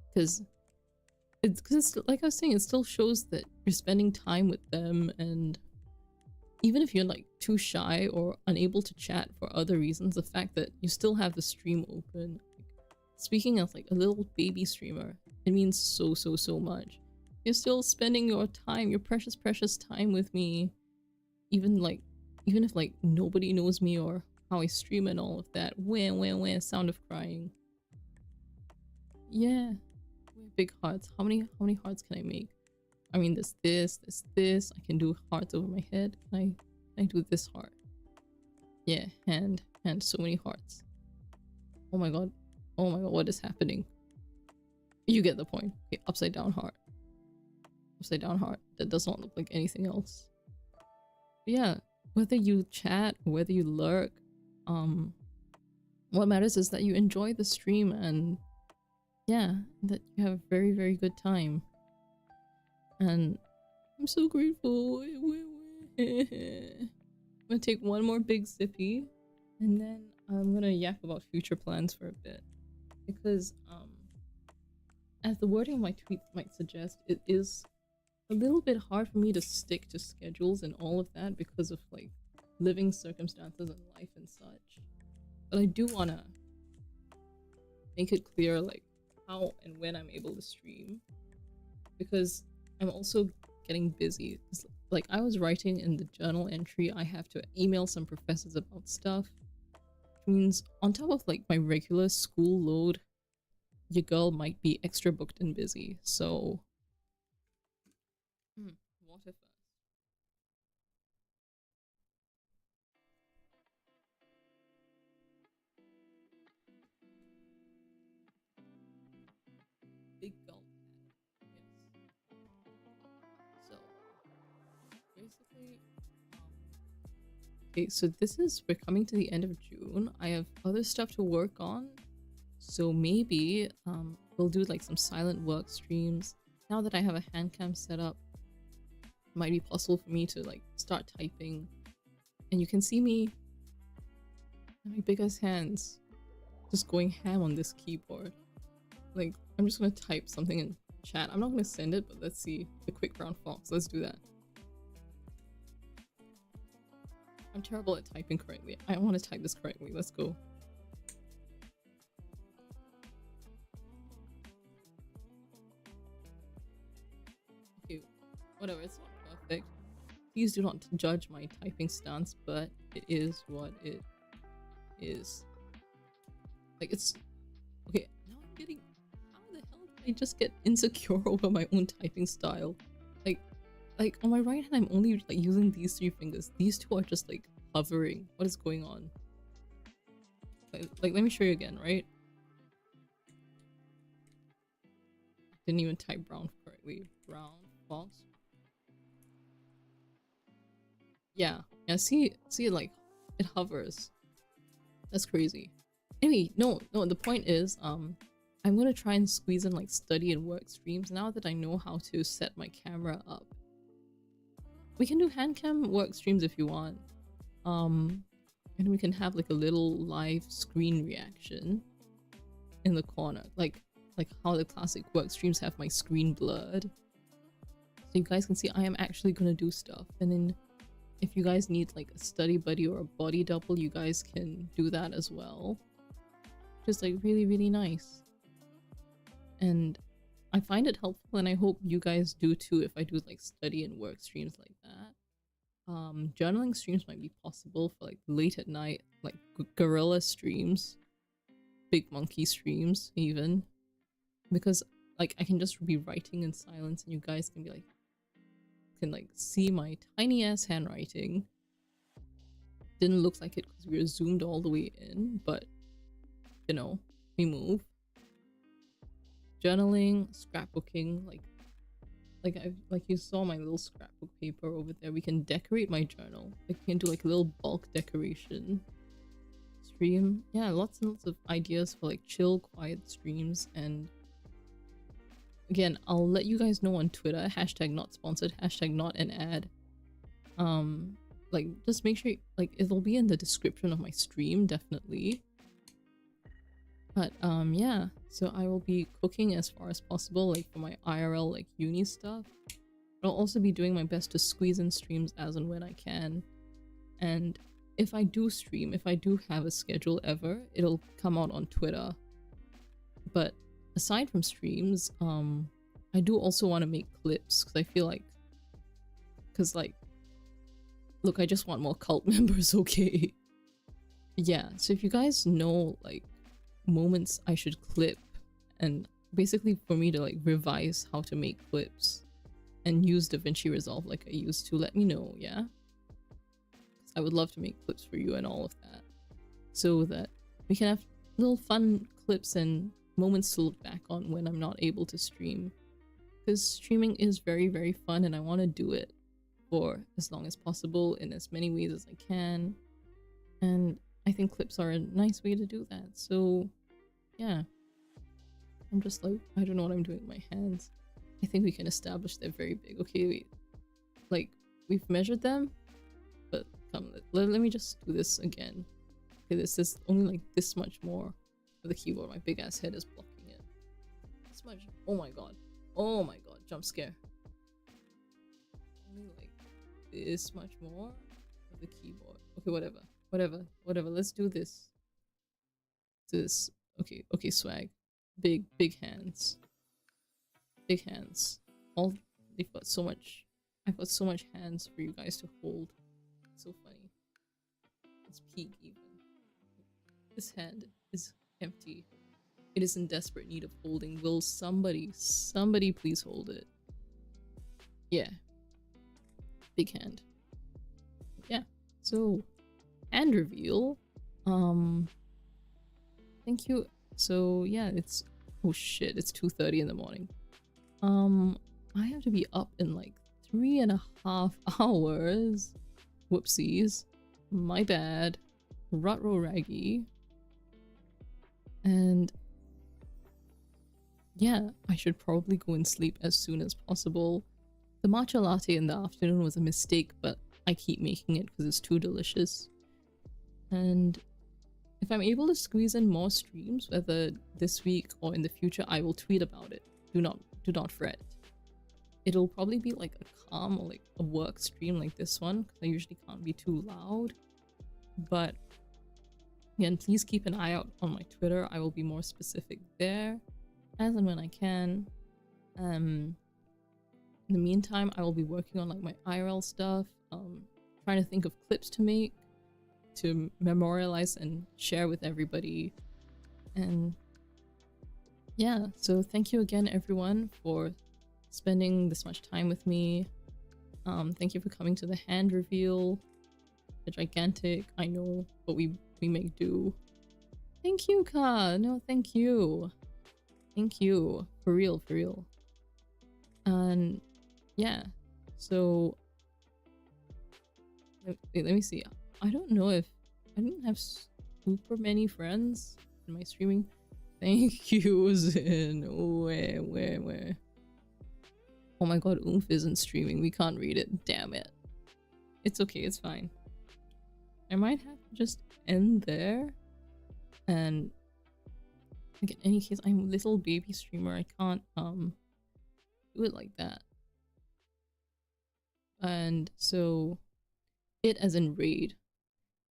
Because it's like I was saying, it still shows that you're spending time with them, and even if you're like too shy or unable to chat for other reasons, the fact that you still have the stream open, speaking as like a little baby streamer, it means so much. You're still spending your time, your precious time with me, even if like nobody knows me or how I stream and all of that. Wah, sound of crying. Yeah, big hearts. How many hearts can I make? I mean, there's this. I can do hearts over my head. Can I do this heart? Yeah, hand, so many hearts. Oh my god, what is happening? You get the point. Okay, upside down heart. Upside down heart. That does not look like anything else. But yeah, whether you chat or whether you lurk, what matters is that you enjoy the stream and yeah, that you have a very good time. And I'm so grateful. I'm gonna take one more big sippy and then I'm gonna yak about future plans for a bit. Because as the wording of my tweet might suggest, it is a little bit hard for me to stick to schedules and all of that because of like living circumstances and life and such. But I do wanna make it clear like how and when I'm able to stream, because I'm also getting busy. Like I was writing in the journal entry, I have to email some professors about stuff, which means on top of like my regular school load, your girl might be extra booked and busy. So water first. Big gulp. Yes. So basically, okay, so we're coming to the end of June. I have other stuff to work on. So maybe we'll do like some silent work streams. Now that I have a handcam set up, it might be possible for me to like start typing. And you can see me and my big ass hands just going ham on this keyboard. Like, I'm just gonna type something in chat. I'm not gonna send it, but let's see. The quick brown fox. Let's do that. I'm terrible at typing correctly. I want to type this correctly. Let's go. Okay, whatever. It's not perfect. Please do not judge my typing stance, but it is what it is. Like, it's... Okay, now I'm getting... How the hell did I just get insecure over my own typing style? Like on my right hand, I'm only like using these 3 fingers. These 2 are just like hovering. What is going on? Like let me show you again, right? Didn't even type brown correctly. Brown, false. Yeah, see like it hovers. That's crazy. Anyway, no, the point is, I'm gonna try and squeeze in like study and work streams now that I know how to set my camera up. We can do handcam work streams if you want. And we can have like a little live screen reaction in the corner. Like how the classic work streams have my screen blurred. So you guys can see I am actually gonna do stuff. And then if you guys need like a study buddy or a body double, you guys can do that as well. Just like really nice. And I find it helpful and I hope you guys do too if I do like study and work streams like that. journaling streams might be possible for like late at night, like gorilla streams, big monkey streams even, because like I can just be writing in silence and you guys can be like, can like see my tiny ass handwriting. Didn't look like it because we were zoomed all the way in, but you know, we move. Journaling, scrapbooking, like you saw my little scrapbook paper over there. We can decorate my journal. Like, we can do like a little bulk decoration stream. Yeah, lots and lots of ideas for like chill, quiet streams. And again, I'll let you guys know on Twitter. Hashtag not sponsored. Hashtag not an ad. Like, just make sure like it'll be in the description of my stream, definitely. But yeah, so I will be cooking as far as possible, like for my IRL like uni stuff. I'll also be doing my best to squeeze in streams as and when I can. And if I do stream, if I do have a schedule ever, it'll come out on Twitter. But aside from streams, I do also want to make clips because I feel like, look, I just want more cult members, okay? Yeah, so if you guys know like moments I should clip, and basically for me to like revise how to make clips and use DaVinci Resolve like I used to, let me know, yeah? I would love to make clips for you and all of that, so that we can have little fun clips and moments to look back on when I'm not able to stream. Because streaming is very, very fun and I want to do it for as long as possible in as many ways as I can. And I think clips are a nice way to do that. So yeah, I'm just like, I don't know what I'm doing with my hands. I think we can establish they're very big. Okay, wait, like we've measured them, but come, let me just do this again. Okay, this is only like this much more for the keyboard. My big ass head is blocking it. This much. Oh my god. Oh my god, jump scare. Only like this much more for the keyboard. Okay, whatever. Let's do this. Okay, swag. Big hands. Big hands. They've got so much. I've got so much hands for you guys to hold. It's so funny. Let's peek even. This hand is empty. It is in desperate need of holding. Will somebody please hold it? Yeah. Big hand. Yeah. So, hand reveal. Thank you. So yeah, it's, oh shit, it's 2:30 in the morning. I have to be up in like 3.5 hours. Whoopsies. My bad. Rutro raggy. And yeah, I should probably go and sleep as soon as possible. The matcha latte in the afternoon was a mistake, but I keep making it because it's too delicious. And if I'm able to squeeze in more streams, whether this week or in the future, I will tweet about it. Do not fret. It'll probably be like a calm or like a work stream like this one, because I usually can't be too loud. But again, please keep an eye out on my Twitter. I will be more specific there as and when I can. In the meantime, I will be working on like my IRL stuff, trying to think of clips to make, to memorialize and share with everybody. And yeah, so thank you again everyone for spending this much time with me. Thank you for coming to the hand reveal. The gigantic, I know, but we make do. Thank you, Ka. No, thank you. Thank you. For real, for real. And yeah, so let me see. I don't know if I didn't have super many friends in my streaming. Thank you, Zin. Where? Oh my god, Oomph isn't streaming. We can't read it. Damn it. It's okay, it's fine. I might have to just end there. And like in any case, I'm a little baby streamer. I can't do it like that. And so it as in raid.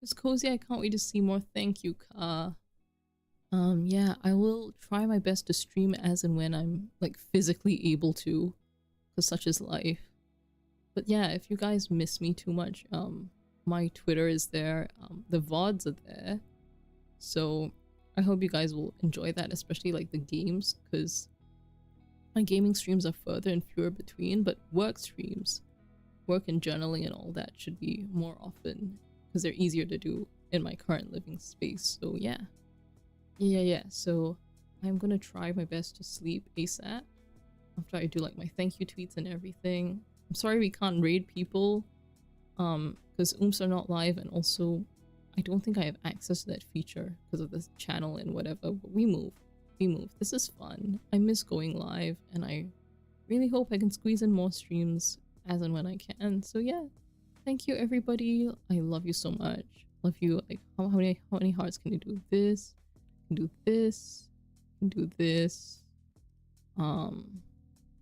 It's cozy, I can't wait to see more. Thank you, Ka. Yeah, I will try my best to stream as and when I'm like physically able to, because such is life. But yeah, if you guys miss me too much, my Twitter is there, the VODs are there. So I hope you guys will enjoy that, especially like the games, because my gaming streams are further and fewer between, but work streams, work and journaling and all that should be more often because they're easier to do in my current living space. So yeah. So I'm gonna try my best to sleep ASAP after I do like my thank you tweets and everything. I'm sorry we can't raid people because ooms are not live, and also I don't think I have access to that feature because of this channel and whatever, but we move. This is fun. I miss going live, and I really hope I can squeeze in more streams as and when I can. So yeah, thank you everybody. I love you so much. Love you. Like how many hearts can you do? This, can do this, can do this. I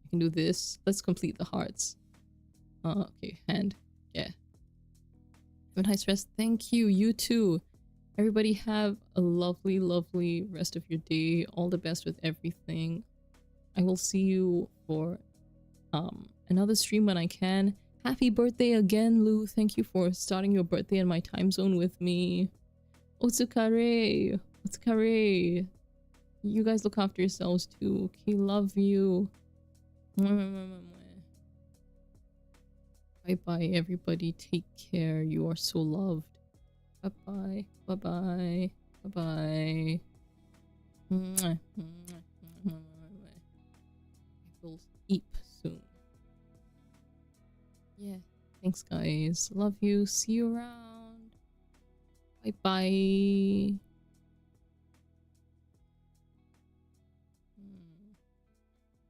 can do this. Let's complete the hearts. Okay, hand. Yeah. Have a nice rest. Thank you. You too. Everybody have a lovely, lovely rest of your day. All the best with everything. I will see you for another stream when I can. Happy birthday again, Lou. Thank you for starting your birthday in my time zone with me. Otsukare. Otsukare. You guys look after yourselves too. Okay, love you. Bye bye, everybody. Take care. You are so loved. Bye bye. Bye bye. Bye bye. I will sleep soon. Yeah. Thanks, guys. Love you. See you around. Bye bye.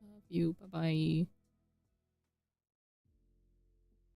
Love you. Bye bye.